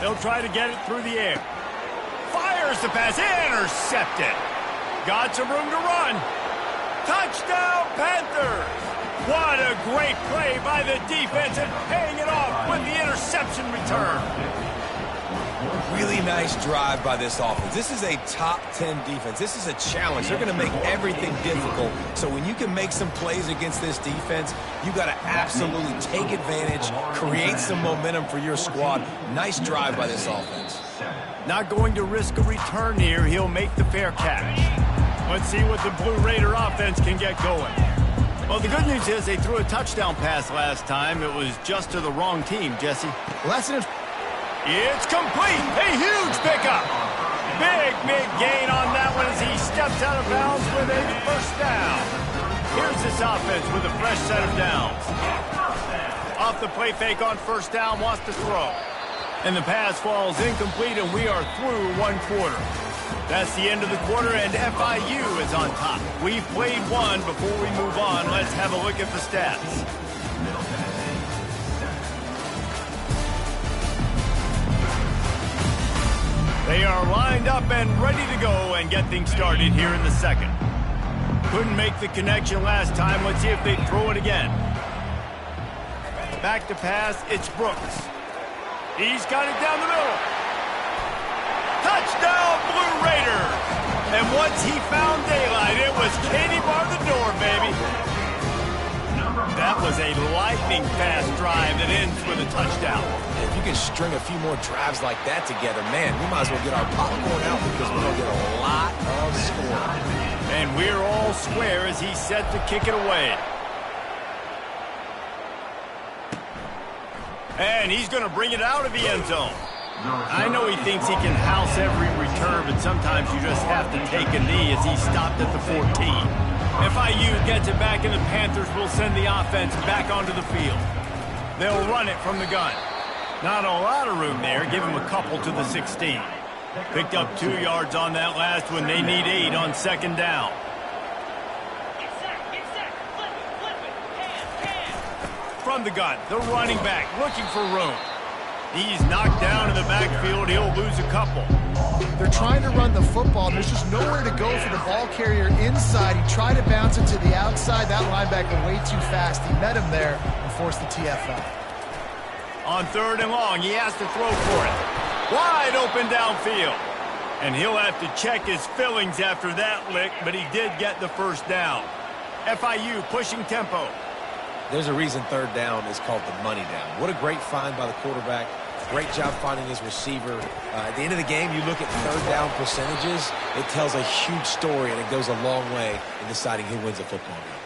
They'll try to get it through the air. Fires the pass, intercepted. Got some room to run. Touchdown, Panthers! What a great play by the defense and paying it off with the interception return. Really nice drive by this offense. This is a top 10 defense. This is a challenge. They're going to make everything difficult. So when you can make some plays against this defense, you got to absolutely take advantage, create some momentum for your squad. Nice drive by this offense. Not going to risk a return here. He'll make the fair catch. Let's see what the Blue Raider offense can get going. Well, the good news is they threw a touchdown pass last time. It was just to the wrong team, Jesse. Well, that's an... It's complete. A huge pickup. Big gain on that one as he steps out of bounds with a first down. Here's this offense with a fresh set of downs. Off the play fake on 1st down, wants to throw. And the pass falls incomplete, and we are through 1 quarter. That's the end of the quarter, and FIU is on top. We've played 1. Before we move on, let's have a look at the stats. They are lined up and ready to go and get things started here in the 2nd. Couldn't make the connection last time. Let's see if they throw it again. Back to pass, it's Brooks. He's got it down the middle. Touchdown, Blue Raiders! And once he found daylight, it was Katie bar the door, baby. That was a lightning-fast drive that ends with a touchdown. If you can string a few more drives like that together, man, we might as well get our popcorn out because we're going to get a lot of scoring. And we're all square as he's set to kick it away. And he's going to bring it out of the end zone. I know he thinks he can house every return, but sometimes you just have to take a knee as he stopped at the 14. FIU gets it back, and the Panthers will send the offense back onto the field. They'll run it from the gun. Not a lot of room there. Give him a couple to the 16. Picked up 2 yards on that last one. They need 8 on second down. From the gun, the running back looking for room. He's knocked down in the backfield. He'll lose a couple. They're trying to run the football. There's just nowhere to go for the ball carrier inside. He tried to bounce it to the outside. That linebacker way too fast. He met him there and forced the TFL. On 3rd and long, he has to throw for it. Wide open downfield. And he'll have to check his fillings after that lick, but he did get the first down. FIU pushing tempo. There's a reason 3rd down is called the money down. What a great find by the quarterback. Great job finding his receiver. At the end of the game, you look at 3rd down percentages. It tells a huge story, and it goes a long way in deciding who wins a football game.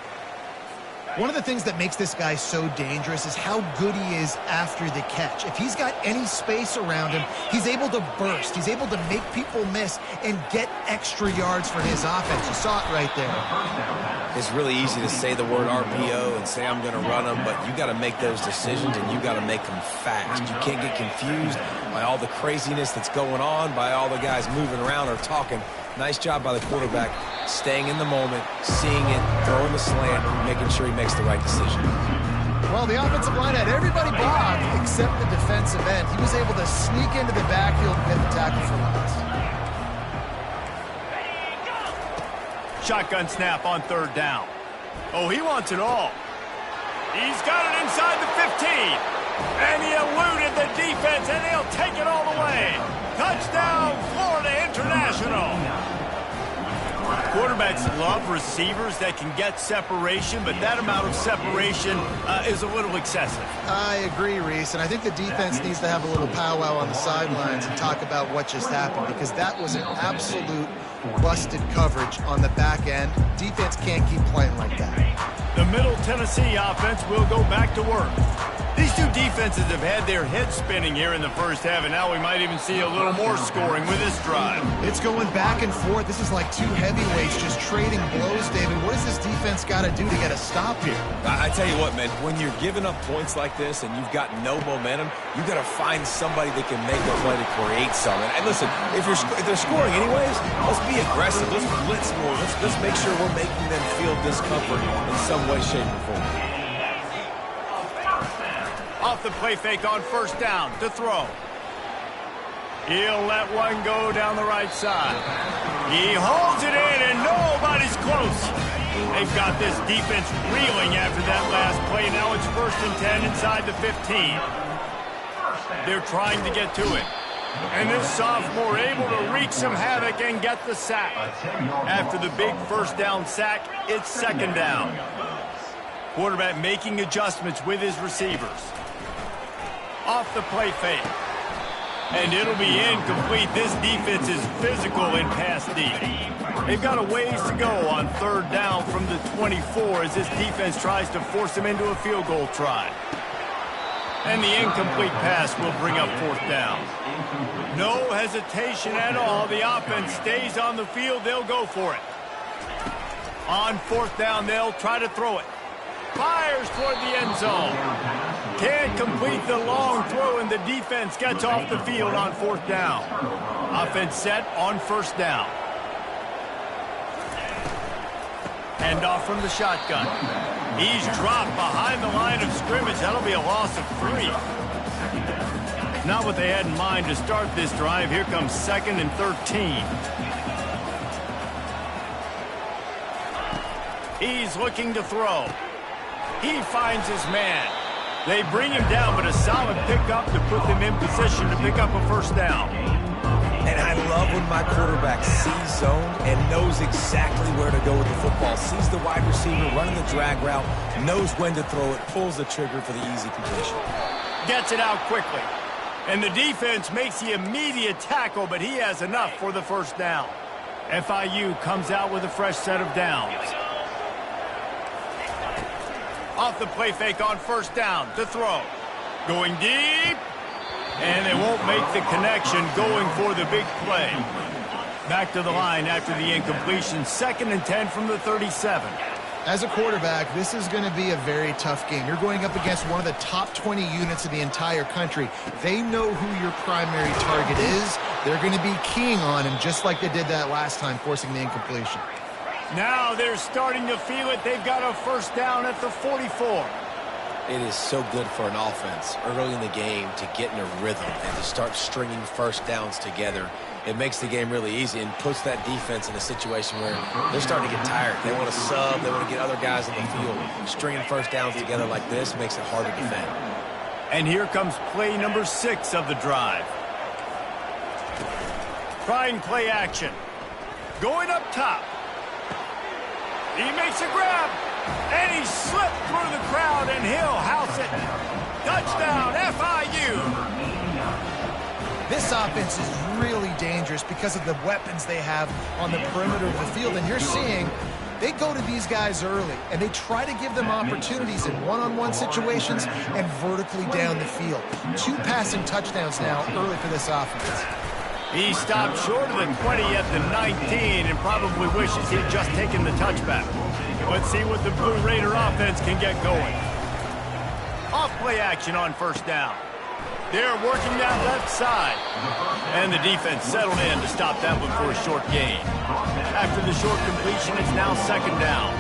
One of the things that makes this guy so dangerous is how good he is after the catch. If he's got any space around him, he's able to burst. He's able to make people miss and get extra yards for his offense. You saw it right there. It's really easy to say the word RPO and say I'm going to run them, but you got to make those decisions and you got to make them fast. You can't get confused by all the craziness that's going on, by all the guys moving around or talking. Nice job by the quarterback, staying in the moment, seeing it, throwing the slant, making sure he makes the right decision. Well, the offensive line had everybody blocked except the defensive end. He was able to sneak into the backfield and get the tackle for loss. Shotgun snap on 3rd down. Oh, he wants it all. He's got it inside the 15. And he eluded the defense, and he'll take it all the way. Touchdown, Florida International. Quarterbacks love receivers that can get separation, but that amount of separation is a little excessive. I agree, Reese, and I think the defense needs to have a little powwow on the sidelines and talk about what just happened, because that was an absolute busted coverage on the back end. Defense can't keep playing like that. The Middle Tennessee offense will go back to work. These two defenses have had their heads spinning here in the first half, and now we might even see a little more scoring with this drive. It's going back and forth. This is like two heavyweights just trading blows, David. What does this defense got to do to get a stop here? I tell you what, man, when you're giving up points like this and you've got no momentum, you got to find somebody that can make a play to create something. And listen, if they're scoring anyways, let's be aggressive. Let's blitz more. Let's make sure we're making them feel discomfort in some way, shape, or form. Off the play fake on 1st down to throw. He'll let one go down the right side. He holds it in, and nobody's close. They've got this defense reeling after that last play. Now it's 1st and 10 inside the 15. They're trying to get to it. And this sophomore able to wreak some havoc and get the sack. After the big 1st down sack, it's 2nd down. Quarterback making adjustments with his receivers. Off the play fake. And it'll be incomplete. This defense is physical in pass D. They've got a ways to go on 3rd down from the 24 as this defense tries to force them into a field goal try. And the incomplete pass will bring up 4th down. No hesitation at all. The offense stays on the field. They'll go for it. On 4th down, they'll try to throw it. Fires toward the end zone. Can't complete the long throw, and the defense gets off the field on 4th down. Offense set on 1st down. Handoff from the shotgun. He's dropped behind the line of scrimmage. That'll be a loss of 3. Not what they had in mind to start this drive. Here comes 2nd and 13. He's looking to throw. He finds his man. They bring him down, but a solid pickup to put them in position to pick up a 1st down. And I love when my quarterback sees zone and knows exactly where to go with the football. Sees the wide receiver running the drag route, knows when to throw it, pulls the trigger for the easy completion. Gets it out quickly. And the defense makes the immediate tackle, but he has enough for the first down. FIU comes out with a fresh set of downs. Off the play fake on first down to throw. Going deep. And they won't make the connection going for the big play. Back to the line after the incompletion. 2nd and 10 from the 37. As a quarterback, this is going to be a very tough game. You're going up against one of the top 20 units in the entire country. They know who your primary target is. They're going to be keying on him just like they did that last time, forcing the incompletion. Now they're starting to feel it. They've got a first down at the 44. It is so good for an offense early in the game to get in a rhythm and to start stringing first downs together. It makes the game really easy and puts that defense in a situation where they're starting to get tired. They want to sub. They want to get other guys in the field. Stringing first downs together like this makes it hard to defend. And here comes play number 6 of the drive. Trying play action. Going up top. He makes a grab. And he slipped through the crowd, and he'll house it. Touchdown, FIU. This offense is really dangerous because of the weapons they have on the perimeter of the field. And you're seeing they go to these guys early, and they try to give them opportunities in one-on-one situations and vertically down the field. 2 passing touchdowns now early for this offense. He stopped short of the 20 at the 19 and probably wishes he'd just taken the touchback. Let's see what the Blue Raider offense can get going. Off play action on first down. They're working that left side. And the defense settled in to stop that one for a short gain. After the short completion, it's now 2nd down.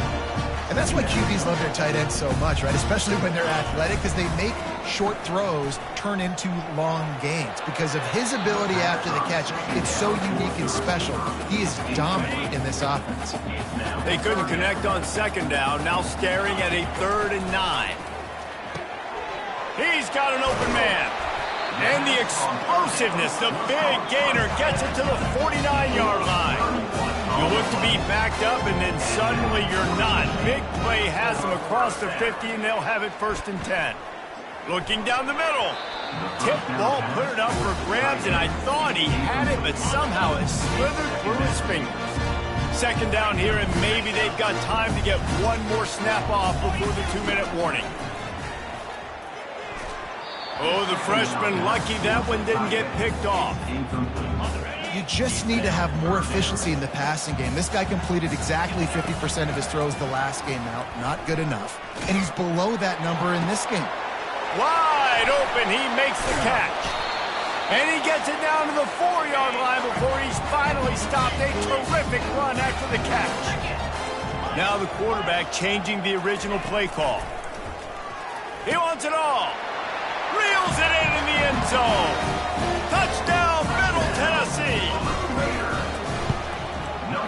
And that's why QBs love their tight ends so much, right? Especially when they're athletic, because they make short throws turn into long gains. Because of his ability after the catch, it's so unique and special. He is dominant in this offense. They couldn't connect on 2nd down, now staring at a 3rd and 9. He's got an open man. And the explosiveness, the big gainer gets it to the 49-yard line. You look to be backed up, and then suddenly you're not. Big play has them across the 50, and they'll have it 1st and 10. Looking down the middle. Tip ball, put it up for grabs, and I thought he had it, but somehow it slithered through his fingers. 2nd down here, and maybe they've got time to get one more snap off before the 2-minute warning. Oh, the freshman lucky that one didn't get picked off. You just need to have more efficiency in the passing game. This guy completed exactly 50% of his throws the last game out. Not good enough. And he's below that number in this game. Wide open, he makes the catch. And he gets it down to the 4-yard line before he's finally stopped. A terrific run after the catch. Now the quarterback changing the original play call. He wants it all. Reels it in the end zone. Touchdown, Middle Tennessee.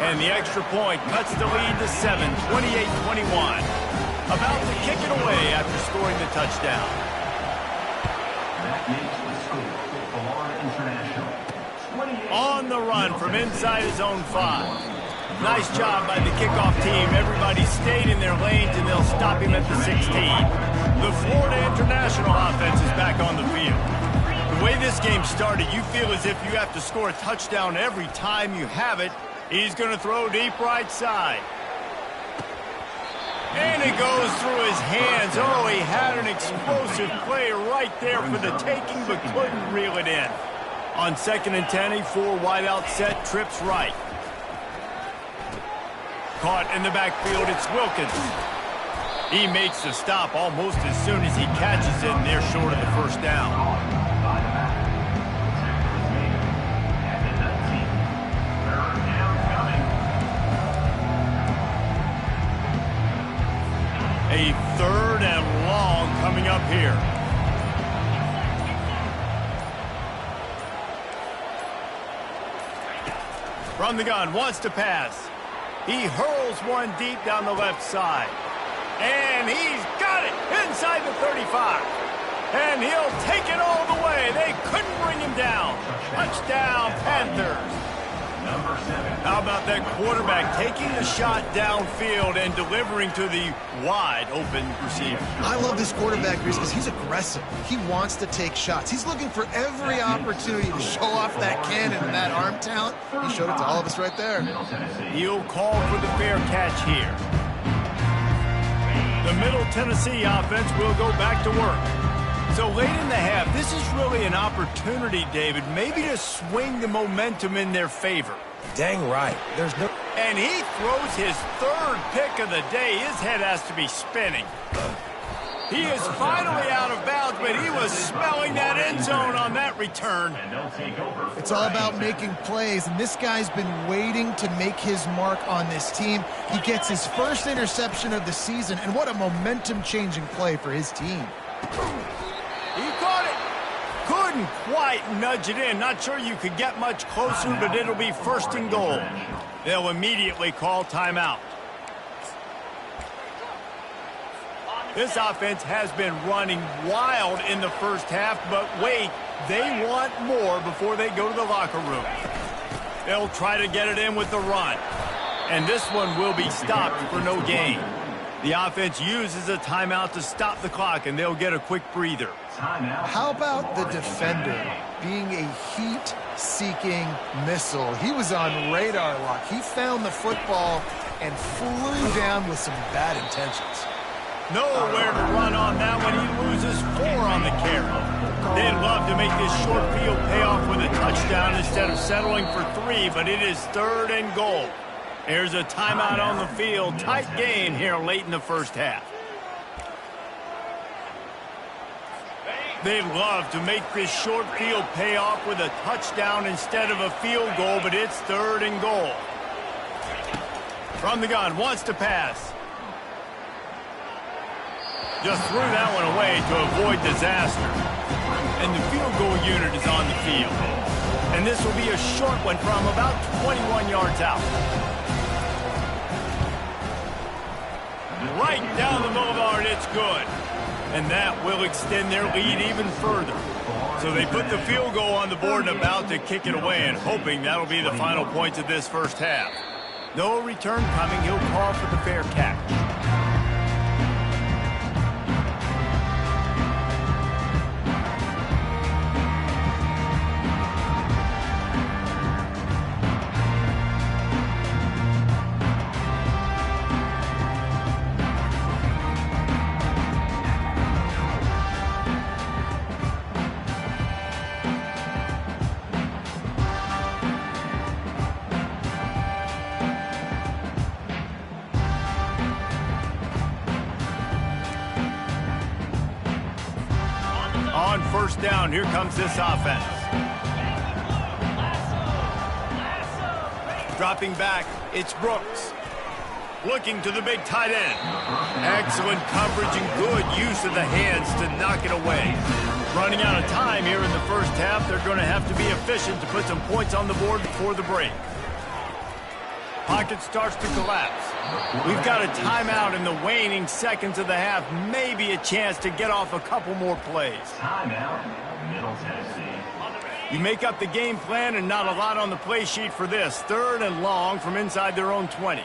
And the extra point cuts the lead to 7, 28-21. About to kick it away after scoring the touchdown. On the run from inside his own 5. Nice job by the kickoff team. Everybody stayed in their lanes, and they'll stop him at the 16. The Florida International offense is back on the field. The way this game started, you feel as if you have to score a touchdown every time you have it. He's going to throw deep right side. And it goes through his hands. Oh, he had an explosive play right there for the taking, but couldn't reel it in. On 2nd and 10, a 4-wideout set, trips right. Caught in the backfield, it's Wilkins. He makes the stop almost as soon as he catches it, and they're short of the first down. A 3rd and long coming up here. From the gun, wants to pass. He hurls one deep down the left side. And he's got it inside the 35. And he'll take it all the way. They couldn't bring him down. Touchdown, Panthers. Number 7. How about that quarterback taking the shot downfield and delivering to the wide open receiver? I love this quarterback, because he's aggressive. He wants to take shots. He's looking for every opportunity to show off that cannon and that arm talent. He showed it to all of us right there. He'll call for the fair catch here. The Middle Tennessee offense will go back to work. So late in the half, this is really an opportunity, David, maybe to swing the momentum in their favor. Dang right. There's no... And he throws his third pick of the day. His head has to be spinning. He is finally out of bounds, but he was smelling that end zone on that return. It's all about making plays, and this guy's been waiting to make his mark on this team. He gets his first interception of the season, and what a momentum-changing play for his team. He caught it. Couldn't quite nudge it in. Not sure you could get much closer, but it'll be first and goal. They'll immediately call timeout. This offense has been running wild in the first half, but wait, they want more before they go to the locker room. They'll try to get it in with the run. And this one will be stopped for no gain. The offense uses a timeout to stop the clock, and they'll get a quick breather. How about the defender being a heat-seeking missile? He was on radar lock. He found the football and flew down with some bad intentions. Nowhere to run on that one. He loses 4 on the carry. They'd love to make this short field pay off with a touchdown instead of settling for 3, but it is third and goal. There's a timeout on the field. Tight game here late in the first half. They'd love to make this short field pay off with a touchdown instead of a field goal, but it's third and goal. From the gun, wants to pass. Just threw that one away to avoid disaster. And the field goal unit is on the field. And this will be a short one from about 21 yards out. Right down the boulevard, it's good. And that will extend their lead even further. So they put the field goal on the board and about to kick it away, and hoping that'll be the final points of this first half. No return coming. He'll call for the fair catch. On first down, here comes this offense. Dropping back, it's Brooks. Looking to the big tight end. Excellent coverage and good use of the hands to knock it away. Running out of time here in the first half, they're going to have to be efficient to put some points on the board before the break. Pocket starts to collapse. We've got a timeout in the waning seconds of the half. Maybe a chance to get off a couple more plays. Timeout, Middle Tennessee. You make up the game plan and not a lot on the play sheet for this. Third and long from inside their own 20.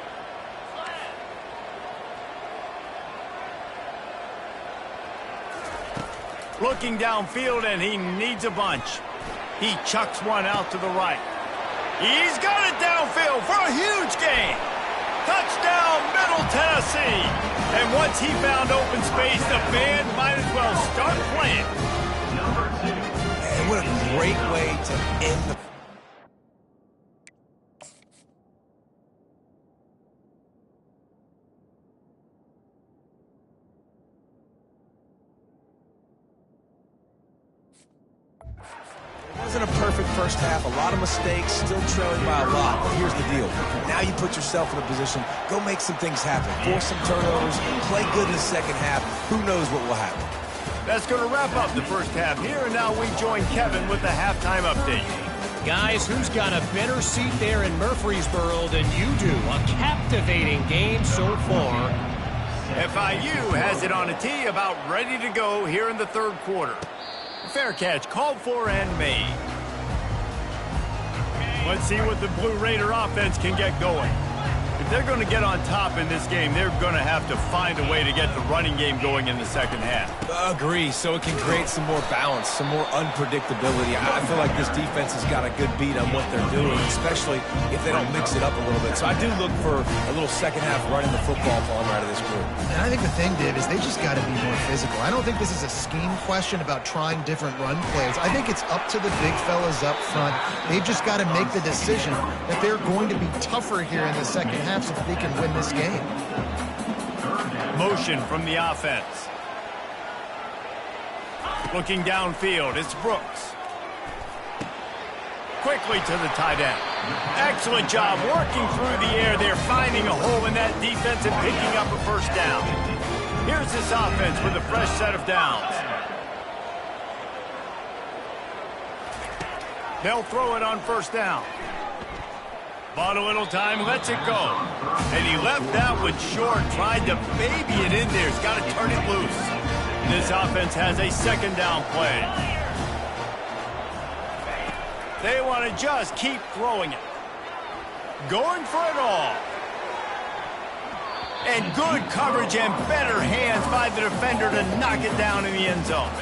Looking downfield, and he needs a bunch. He chucks one out to the right. He's got it downfield for a huge gain. Touchdown, Middle Tennessee. And once he found open space, the band might as well start playing. And what a great way to end the... It wasn't a perfect first half, a lot of mistakes, still trailing by a lot, but here's the deal. Now you put yourself in a position, go make some things happen, force some turnovers, play good in the second half, who knows what will happen. That's going to wrap up the first half here, and now we join Kevin with the halftime update. Guys, who's got a better seat there in Murfreesboro than you do? A captivating game so far. FIU has it on a tee, about ready to go here in the third quarter. Fair catch called for and made. Let's see what the Blue Raider offense can get going. If they're going to get on top in this game, they're going to have to find a way to get the running game going in the second half. Agree, so it can create some more balance, some more unpredictability. I feel like this defense has got a good beat on what they're doing, especially if they don't mix it up a little bit. So I do look for a little second half running the football while I'm out of this group. And I think the thing, Dave, is they just got to be more physical. I don't think this is a scheme question about trying different run plays. I think it's up to the big fellas up front. They've just got to make the decision that they're going to be tougher here in the second half so that they can win this game. Motion from the offense. Looking downfield, it's Brooks. Quickly to the tight end. Excellent job working through the air there, finding a hole in that defense and picking up a first down. Here's this offense with a fresh set of downs. They'll throw it on first down. Bought a little time, lets it go. And he left that one short, tried to baby it in there. He's got to turn it loose. This offense has a second down play. They want to just keep throwing it. Going for it all. And good coverage and better hands by the defender to knock it down in the end zone.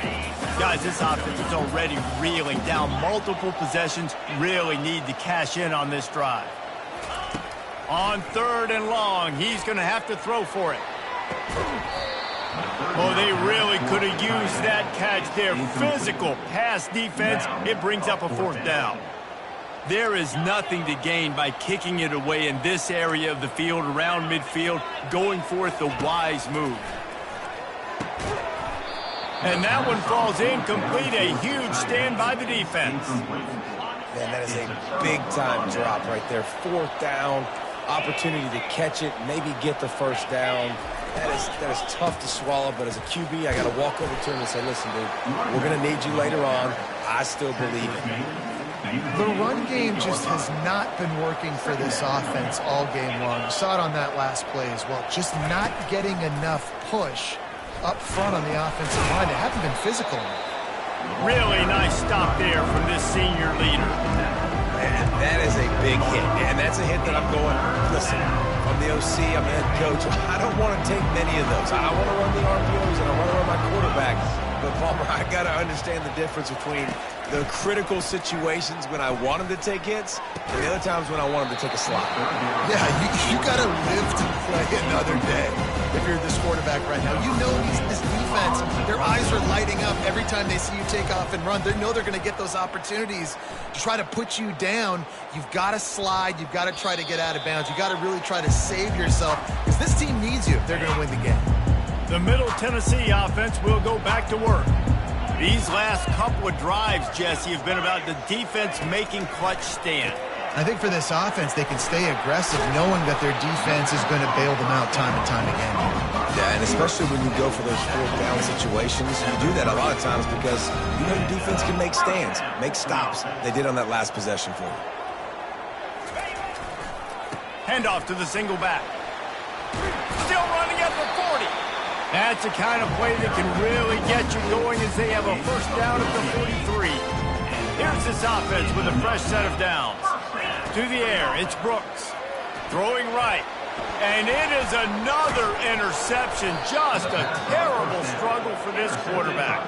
Guys, this offense is already reeling down multiple possessions. Really need to cash in on this drive. On third and long, he's going to have to throw for it. Oh, they really could have used that catch there. Physical pass defense. It brings up a fourth down. There is nothing to gain by kicking it away in this area of the field, around midfield, going for it the wise move. And that one falls incomplete. A huge stand by the defense. Man, that is a big-time drop right there. Fourth down, opportunity to catch it, maybe get the first down. That is tough to swallow, but as a QB, I got to walk over to him and say, listen, dude, we're going to need you later on. I still believe it. The run game just has not been working for this offense all game long. You saw it on that last play as well. Just not getting enough push up front on the offensive line. They haven't been physical enough. Really nice stop there from this senior leader. Man, that is a big hit. And that's a hit that I'm going, listen, I'm the OC, I'm the head coach. I don't want to take many of those. I want to run the RPOs and I want to run my quarterback. But, Palmer, I got to understand the difference between the critical situations when I want him to take hits and the other times when I want him to take a slot. Yeah, you got to live to play another day if you're this quarterback right now. You know this defense, their eyes are lighting up every time they see you take off and run. They know they're going to get those opportunities to try to put you down. You've got to slide. You've got to try to get out of bounds. You've got to really try to save yourself because this team needs you if they're going to win the game. The Middle Tennessee offense will go back to work. These last couple of drives, Jesse, have been about the defense making clutch stand. I think for this offense, they can stay aggressive knowing that their defense is going to bail them out time and time again. Yeah, and especially when you go for those fourth down situations, you do that a lot of times because you know the defense can make stands, make stops. They did on that last possession for you. Handoff to the single back. Still running at the 40. That's the kind of play that can really get you going as they have a first down at the 43. Here's this offense with a fresh set of downs. To the air, it's Brooks. Throwing right. And it is another interception. Just a terrible struggle for this quarterback.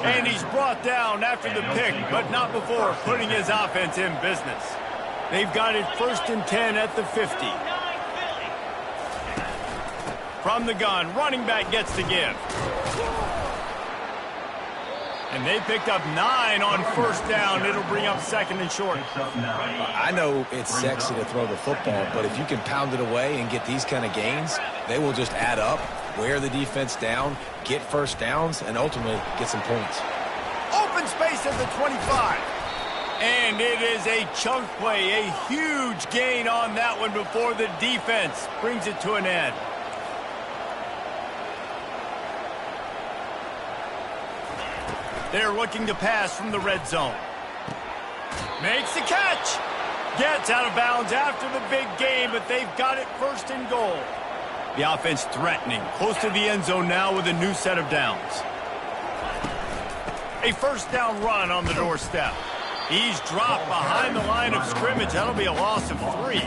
And he's brought down after the pick, but not before putting his offense in business. They've got it 1st and 10 at the 50. From the gun, running back gets to give. And they picked up 9 on first down. It'll bring up 2nd and short. I know it's sexy to throw the football, but if you can pound it away and get these kind of gains, they will just add up, wear the defense down, get first downs, and ultimately get some points. Open space at the 25. And it is a chunk play, a huge gain on that one before the defense brings it to an end. They're looking to pass from the red zone. Makes the catch. Gets out of bounds after the big game, but they've got it 1st and goal. The offense threatening, close to the end zone now with a new set of downs. A first down run on the doorstep. He's dropped behind the line of scrimmage. That'll be a loss of 3.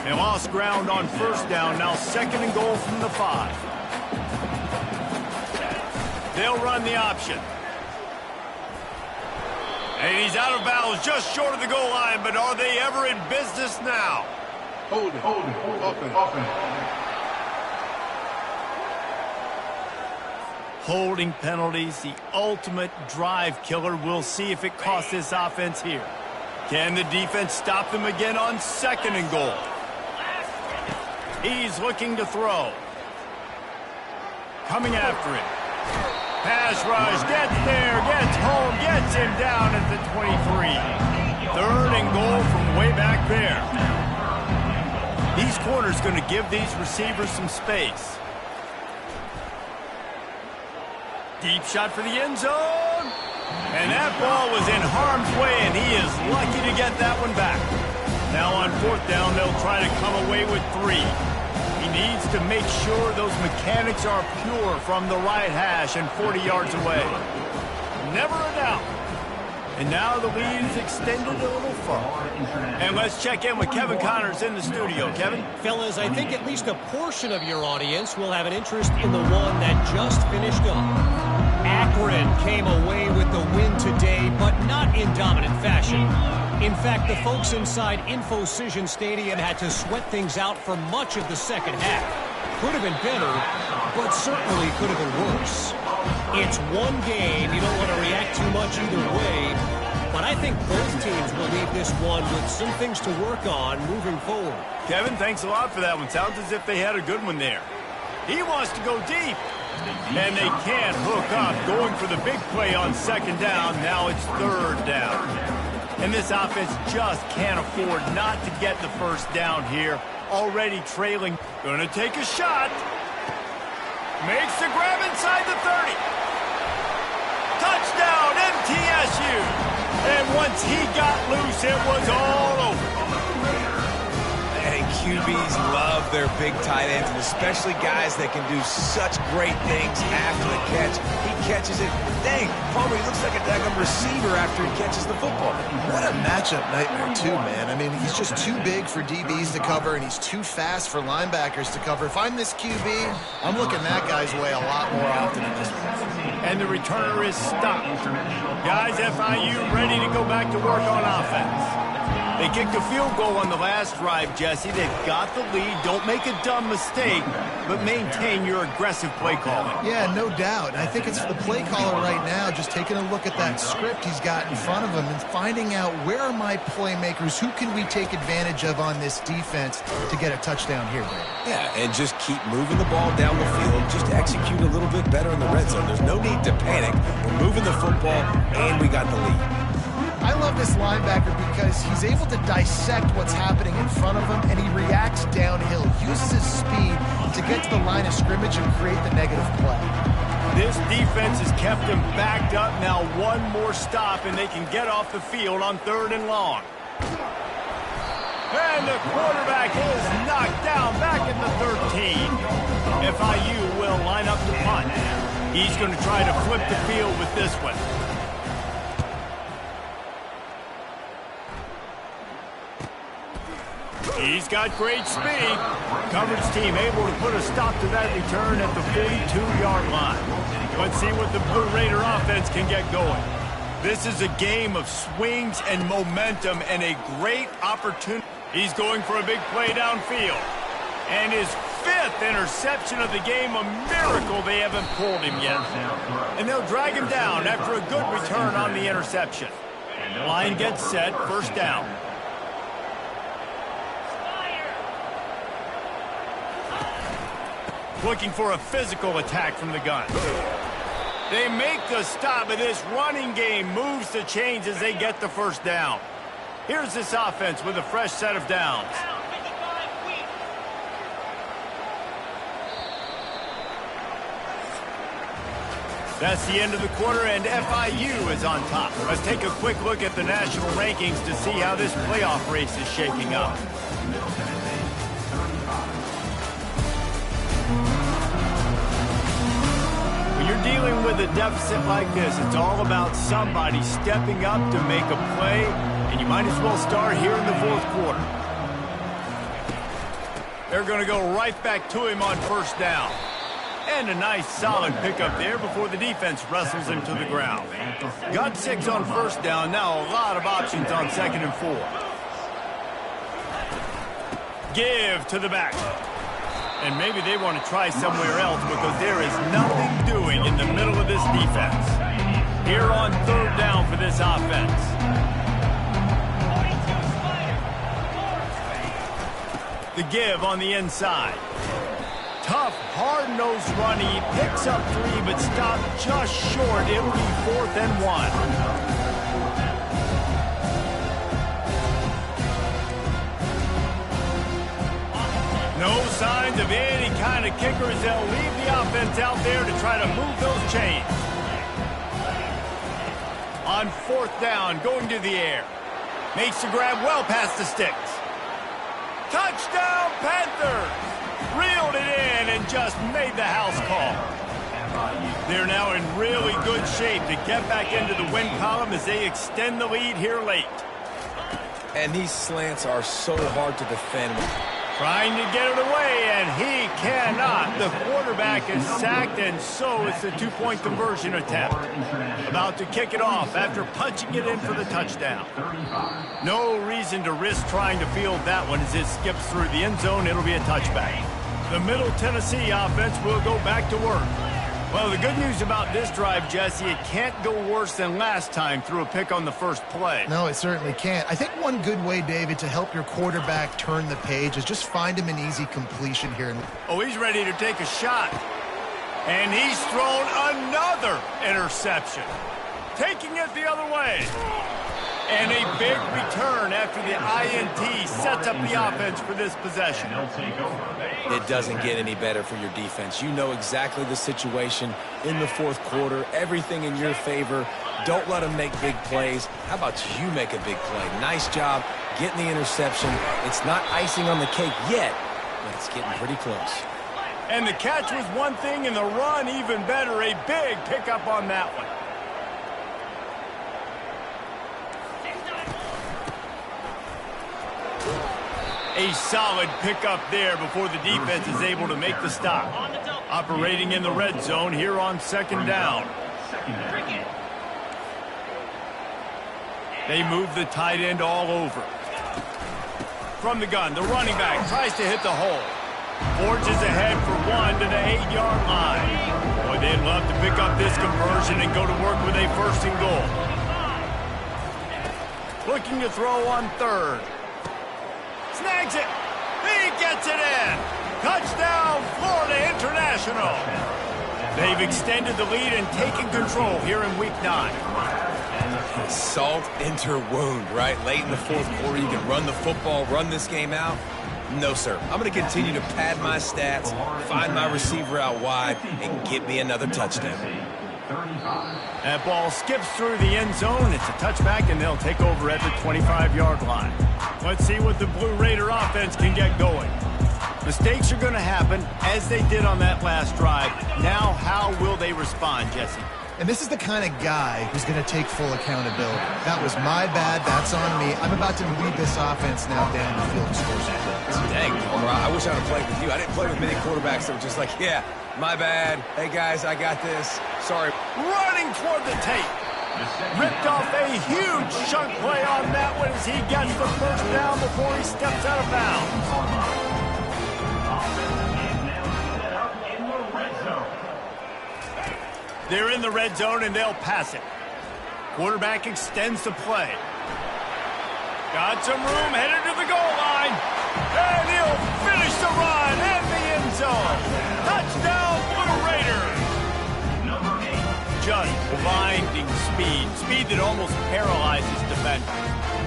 They lost ground on first down. Now 2nd and goal from the 5. They'll run the option. And he's out of bounds just short of the goal line, but are they ever in business now? Hold it. Offense. Holding penalties, the ultimate drive killer. We'll see if it costs this offense here. Can the defense stop them again on 2nd and goal? He's looking to throw. Coming after it. Pass rush, gets there, gets home, gets him down at the 23. 3rd and goal from way back there. These corners going to give these receivers some space. Deep shot for the end zone. And that ball was in harm's way, and he is lucky to get that one back. Now on 4th down, they'll try to come away with 3. He needs to make sure those mechanics are pure from the right hash and 40 yards away. Never a doubt. And now the lead is extended a little far. And let's check in with Kevin Connors in the studio. Kevin? Fellas, I think at least a portion of your audience will have an interest in the one that just finished up. Akron came away with the win today, but not in dominant fashion. In fact, the folks inside InfoCision Stadium had to sweat things out for much of the second half. Could have been better, but certainly could have been worse. It's one game. You don't want to react too much either way, but I think both teams will leave this one with some things to work on moving forward. Kevin, thanks a lot for that one. Sounds as if they had a good one there. He wants to go deep. And they can't hook up, going for the big play on 2nd down. Now it's 3rd down. And this offense just can't afford not to get the 1st down here. Already trailing. Going to take a shot. Makes the grab inside the 30. Touchdown, MTSU. And once he got loose, it was all over. And QBs love their big tight ends, and especially guys that can do such great things after the catch. He catches it. Dang, Palmer, he looks like a daggum receiver after he catches the football. What a matchup nightmare, too, man. I mean, he's just too big for DBs to cover, and he's too fast for linebackers to cover. If I'm this QB, I'm looking that guy's way a lot more often than this one. And the returner is stopped. Guys, FIU ready to go back to work on offense. They kicked a field goal on the last drive, Jesse. They've got the lead. Don't make a dumb mistake, but maintain your aggressive play calling. Yeah, no doubt. And I think it's for the play caller right now, just taking a look at that script he's got in front of him and finding out where are my playmakers, who can we take advantage of on this defense to get a touchdown here, Brady. Yeah, and just keep moving the ball down the field. Just execute a little bit better in the red zone. There's no need to panic. We're moving the football, and we got the lead. I love this linebacker because he's able to dissect what's happening in front of him, and he reacts downhill, uses his speed to get to the line of scrimmage and create the negative play. This defense has kept them backed up. Now one more stop, and they can get off the field on 3rd and long. And the quarterback is knocked down back at the 13. FIU will line up the punt. He's going to try to flip the field with this one. He's got great speed. Coverage team able to put a stop to that return at the 42-yard line. Let's see what the Blue Raider offense can get going. This is a game of swings and momentum and a great opportunity. He's going for a big play downfield. And his 5th interception of the game, a miracle they haven't pulled him yet. And they'll drag him down after a good return on the interception. Line gets set, 1st down. Looking for a physical attack from the gun. They make the stop, but this running game moves the chains as they get the 1st down. Here's this offense with a fresh set of downs. That's the end of the quarter, and FIU is on top. Let's take a quick look at the national rankings to see how this playoff race is shaking up. When you're dealing with a deficit like this, it's all about somebody stepping up to make a play, and you might as well start here in the fourth quarter. They're going to go right back to him on first down. And a nice solid pickup there before the defense wrestles him to the ground. Got 6 on first down, now a lot of options on 2nd and 4. Give to the back. And maybe they want to try somewhere else because there is nothing doing in the middle of this defense. Here on 3rd down for this offense. The give on the inside. Tough, hard-nosed run. He picks up 3, but stopped just short. It'll be 4th and 1. No signs of any kind of kickers. They'll leave the offense out there to try to move those chains. On 4th down, going to the air. Makes the grab well past the sticks. Touchdown, Panthers! Reeled it in and just made the house call. They're now in really good shape to get back into the win column as they extend the lead here late. And these slants are so hard to defend. Trying to get it away, and he cannot. The quarterback is sacked, and so is the 2-point conversion attempt. About to kick it off after punching it in for the touchdown. No reason to risk trying to field that one as it skips through the end zone. It'll be a touchback. The Middle Tennessee offense will go back to work. Well, the good news about this drive, Jesse, it can't go worse than last time through a pick on the first play. No, it certainly can't. I think one good way, David, to help your quarterback turn the page is just find him an easy completion here. Oh, he's ready to take a shot. And he's thrown another interception. Taking it the other way. And a big return after the INT sets up the offense for this possession. It doesn't get any better for your defense. You know exactly the situation in the fourth quarter. Everything in your favor. Don't let them make big plays. How about you make a big play? Nice job getting the interception. It's not icing on the cake yet, but it's getting pretty close. And the catch was one thing, and the run even better. A big pickup on that one. A solid pickup there before the defense is able to make the stop. Operating in the red zone here on 2nd down. They move the tight end all over. From the gun, the running back tries to hit the hole. Forges ahead for 1 to the 8-yard line. Boy, they'd love to pick up this conversion and go to work with a 1st and goal. Looking to throw on 3rd. Snags it. He gets it in. Touchdown, Florida International. They've extended the lead and taken control here in Week 9. Salt into wound, right? Late in the fourth quarter, you can run the football, run this game out. No, sir. I'm going to continue to pad my stats, find my receiver out wide, and get me another touchdown. That ball skips through the end zone. It's a touchback, and they'll take over at the 25-yard line. Let's see what the Blue Raider offense can get going. Mistakes are going to happen, as they did on that last drive. Now, how will they respond, Jesse? And this is the kind of guy who's going to take full accountability. That was my bad. That's on me. I'm about to lead this offense now down the field and score some points. Dang, Palmer, I wish I would have played with you. I didn't play with many quarterbacks that were just like, yeah, my bad. Hey, guys, I got this. Sorry. Running toward the tape. Ripped off a huge chunk play on that one as he gets the first down before he steps out of bounds. They're in the red zone, and they'll pass it. Quarterback extends the play. Got some room, headed to the goal line. And he'll finish the run in the end zone. Touchdown, Blue Raiders. Just blinding speed. Speed that almost paralyzes defenders.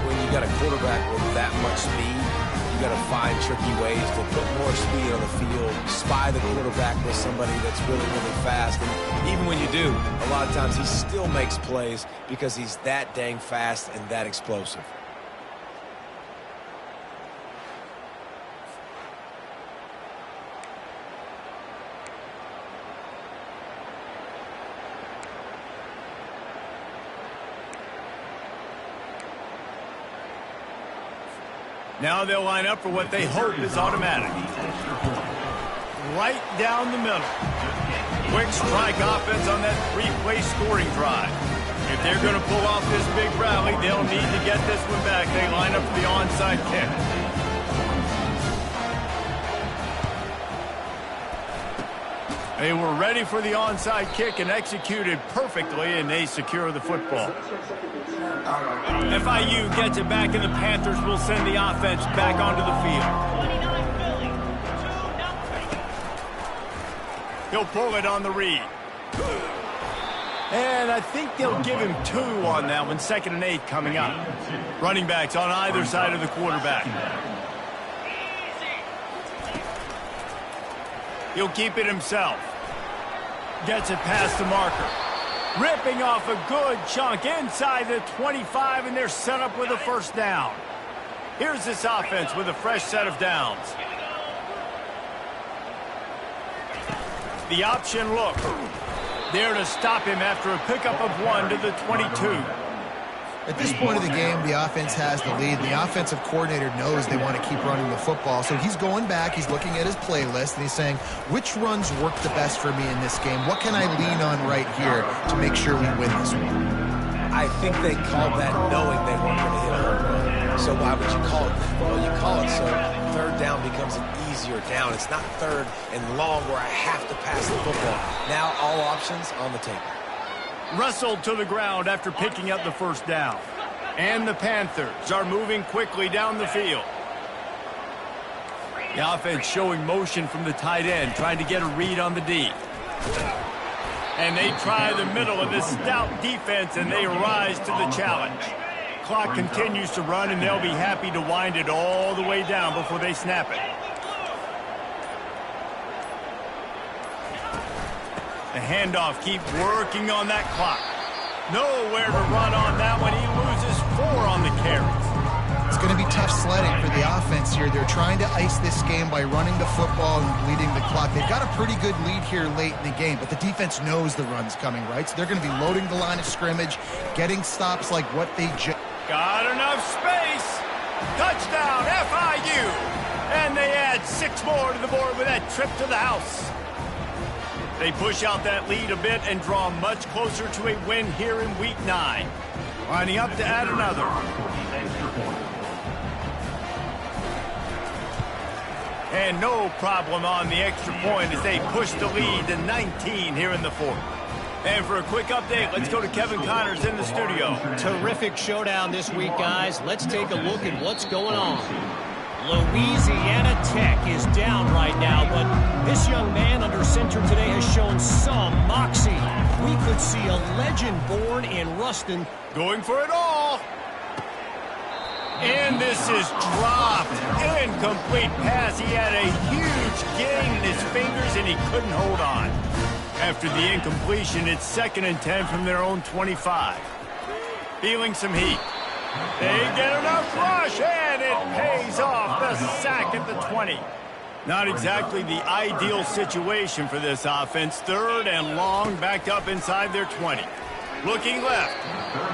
When you got a quarterback with that much speed, you got to find tricky ways to put more speed on the field, spy the quarterback with somebody that's really, really fast. And even when you do, a lot of times he still makes plays because he's that dang fast and that explosive. Now they'll line up for what they hope is automatic. Right down the middle. Quick strike offense on that three-play scoring drive. If they're going to pull off this big rally, they'll need to get this one back. They line up for the onside kick. They were ready for the onside kick and executed perfectly, and they secure the football. FIU gets it back, and the Panthers will send the offense back onto the field. He'll pull it on the read. And I think they'll give him 2 on that one. 2nd and 8 coming up. Running backs on either side of the quarterback. He'll keep it himself. Gets it past the marker. Ripping off a good chunk inside the 25, and they're set up with a first down. Here's this offense with a fresh set of downs. The option look. There to stop him after a pickup of 1 to the 22. At this point of the game, the offense has the lead. The offensive coordinator knows they want to keep running the football. So he's going back, he's looking at his playlist, and he's saying, which runs work the best for me in this game? What can I lean on right here to make sure we win this one? I think they called that knowing they weren't going to hit a home run. So why would you call it that? Well, you call it so third down becomes an easier down. It's not third and long where I have to pass the football. Now all options on the table. Wrestled to the ground after picking up the first down. And the Panthers are moving quickly down the field. The offense showing motion from the tight end, trying to get a read on the D. And they try the middle of this stout defense, and they rise to the challenge. Clock continues to run, and they'll be happy to wind it all the way down before they snap it. The handoff, keep working on that clock. Nowhere to run on that one. He loses 4 on the carries. It's going to be tough sledding for the offense here. They're trying to ice this game by running the football and bleeding the clock. They've got a pretty good lead here late in the game, but the defense knows the run's coming, right? So they're going to be loading the line of scrimmage, getting stops like what they just... Got enough space. Touchdown, FIU. And they add 6 more to the board with that trip to the house. They push out that lead a bit and draw much closer to a win here in Week 9. Lining up to add another. And no problem on the extra point as they push the lead to 19 here in the 4th. And for a quick update, let's go to Kevin Connors in the studio. Terrific showdown this week, guys. Let's take a look at what's going on. Louisiana Tech is down right now, but this young man under center today has shown some moxie. We could see a legend born in Ruston. Going for it all. And this is dropped. Incomplete pass. He had a huge gain in his fingers, and he couldn't hold on. After the incompletion, it's 2nd and 10 from their own 25. Feeling some heat. They get enough rush, and it pays off. The sack at the 20. Not exactly the ideal situation for this offense. 3rd and long, backed up inside their 20. Looking left.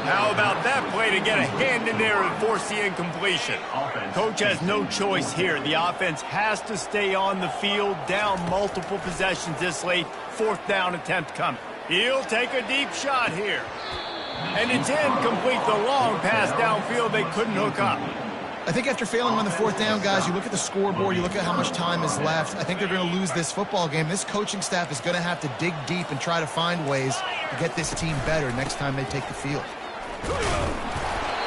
How about that play to get a hand in there and force the incompletion? Coach has no choice here. The offense has to stay on the field, down multiple possessions this late. 4th down attempt coming. He'll take a deep shot here. And it's incomplete. The long pass downfield, they couldn't hook up. I think after failing on the 4th down, guys, you look at the scoreboard, you look at how much time is left. I think they're going to lose this football game. This coaching staff is going to have to dig deep and try to find ways to get this team better next time they take the field.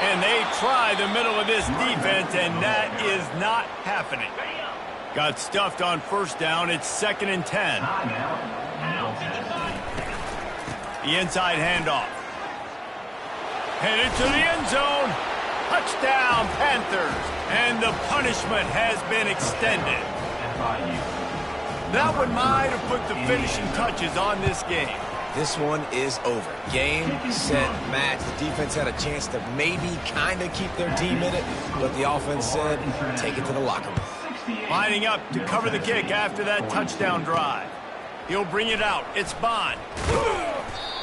And they try the middle of this defense, and that is not happening. Got stuffed on 1st down. It's 2nd and 10. The inside handoff. Headed to the end zone. Touchdown, Panthers. And the punishment has been extended. That one might have put the finishing touches on this game. This one is over. Game, set, match. The defense had a chance to maybe kind of keep their team in it, but the offense said, take it to the locker room. Lining up to cover the kick after that touchdown drive. He'll bring it out. It's Bond.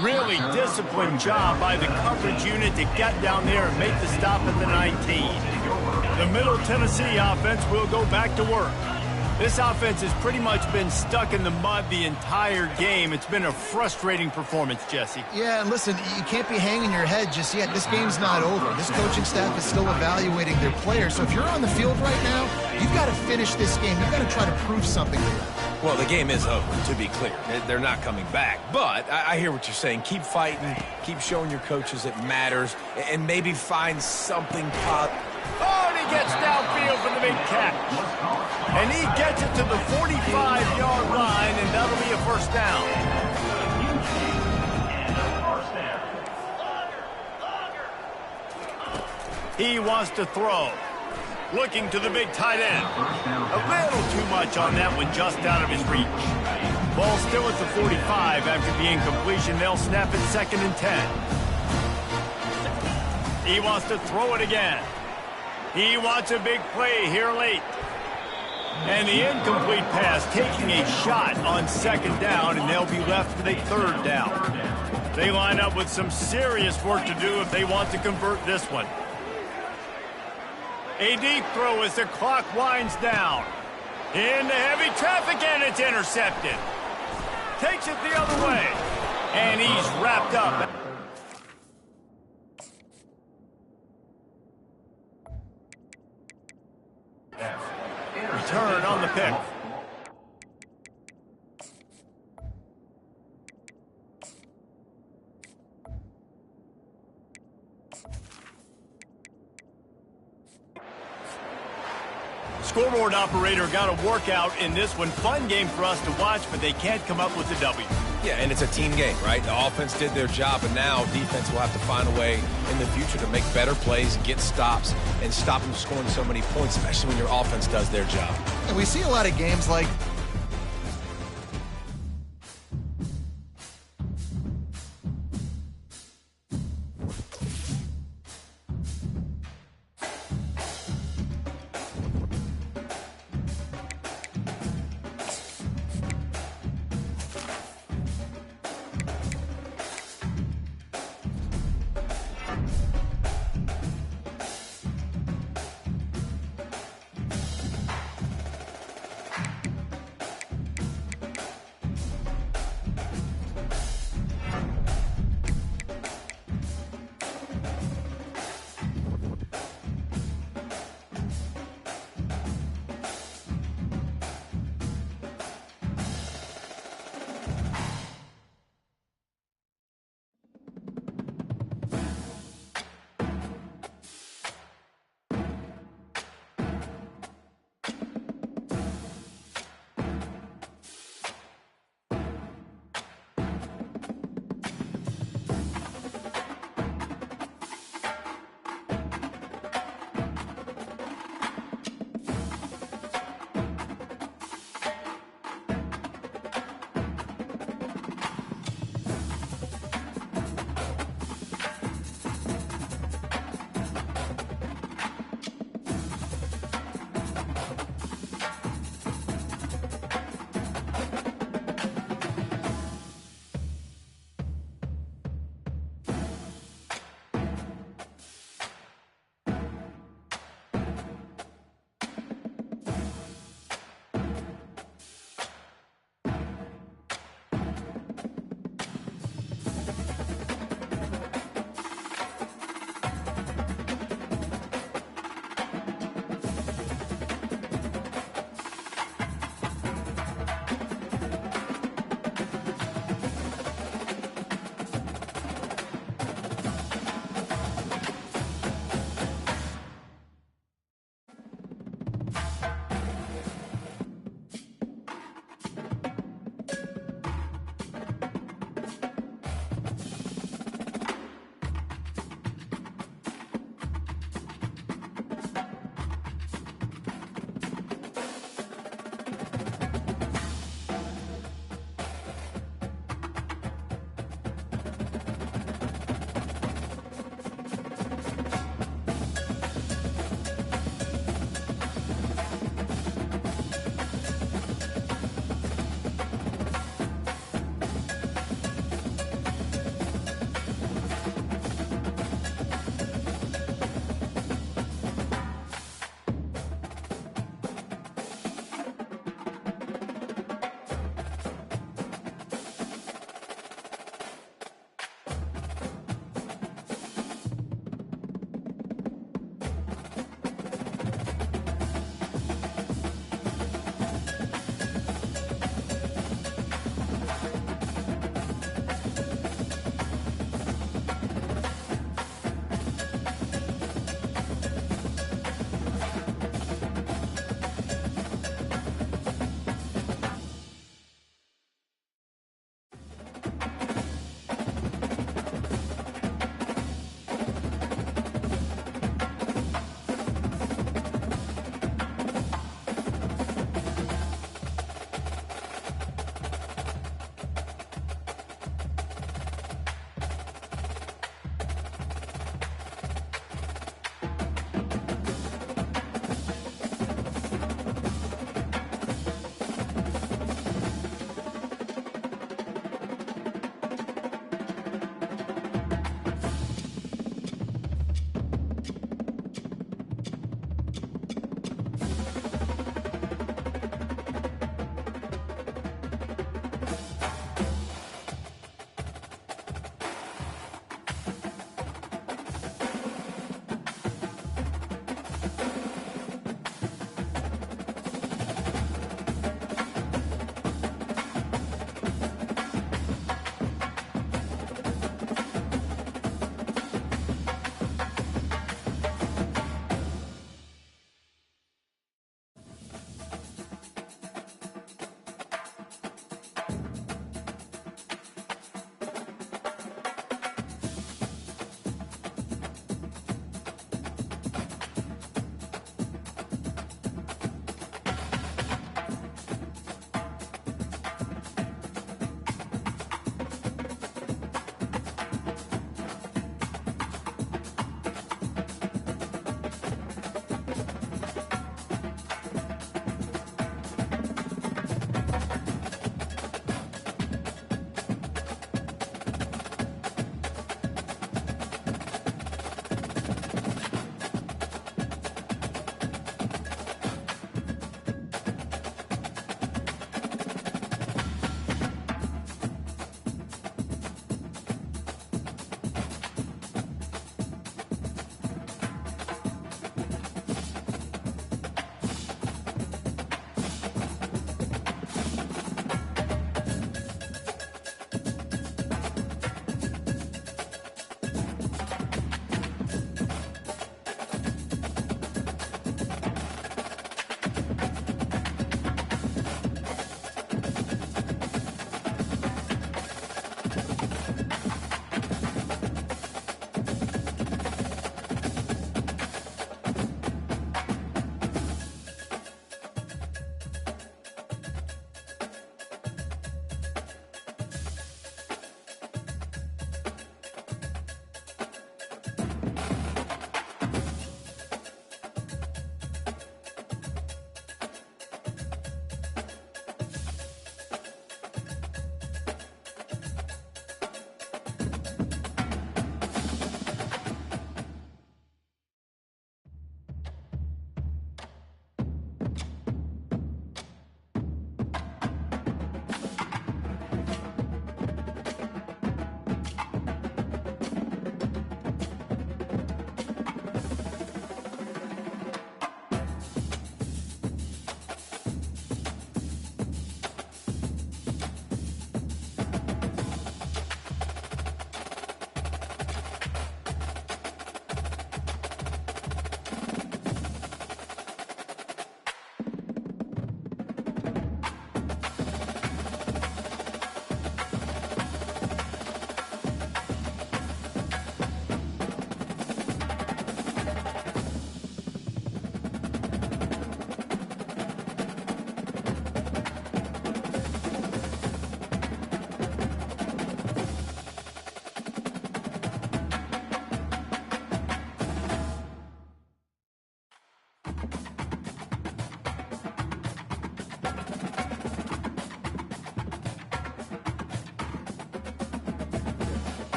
Really disciplined job by the coverage unit to get down there and make the stop at the 19. The Middle Tennessee offense will go back to work. This offense has pretty much been stuck in the mud the entire game. It's been a frustrating performance, Jesse. Yeah, and listen, you can't be hanging your head just yet. This game's not over. This coaching staff is still evaluating their players. So if you're on the field right now, you've got to finish this game. You've got to try to prove something to them. Well, the game is over, to be clear. They're not coming back. But I hear what you're saying. Keep fighting. Keep showing your coaches it matters. And maybe find something positive. Oh, and he gets downfield for the big catch. And he gets it to the 45-yard line, and that'll be a first down. He wants to throw. Looking to the big tight end. A little too much on that one, just out of his reach. Ball still at the 45 after the incompletion. They'll snap it 2nd and 10. He wants to throw it again. He wants a big play here late. And the incomplete pass taking a shot on 2nd down, and they'll be left with a 3rd down. They line up with some serious work to do if they want to convert this one. A deep throw as the clock winds down. Into heavy traffic, and it's intercepted. Takes it the other way. And he's wrapped up. Return on the pick. Scoreboard operator got a workout in this one. Fun game for us to watch, but they can't come up with a W. Yeah, and it's a team game, right? The offense did their job, and now defense will have to find a way in the future to make better plays, get stops, and stop them scoring so many points, especially when your offense does their job. And we see a lot of games like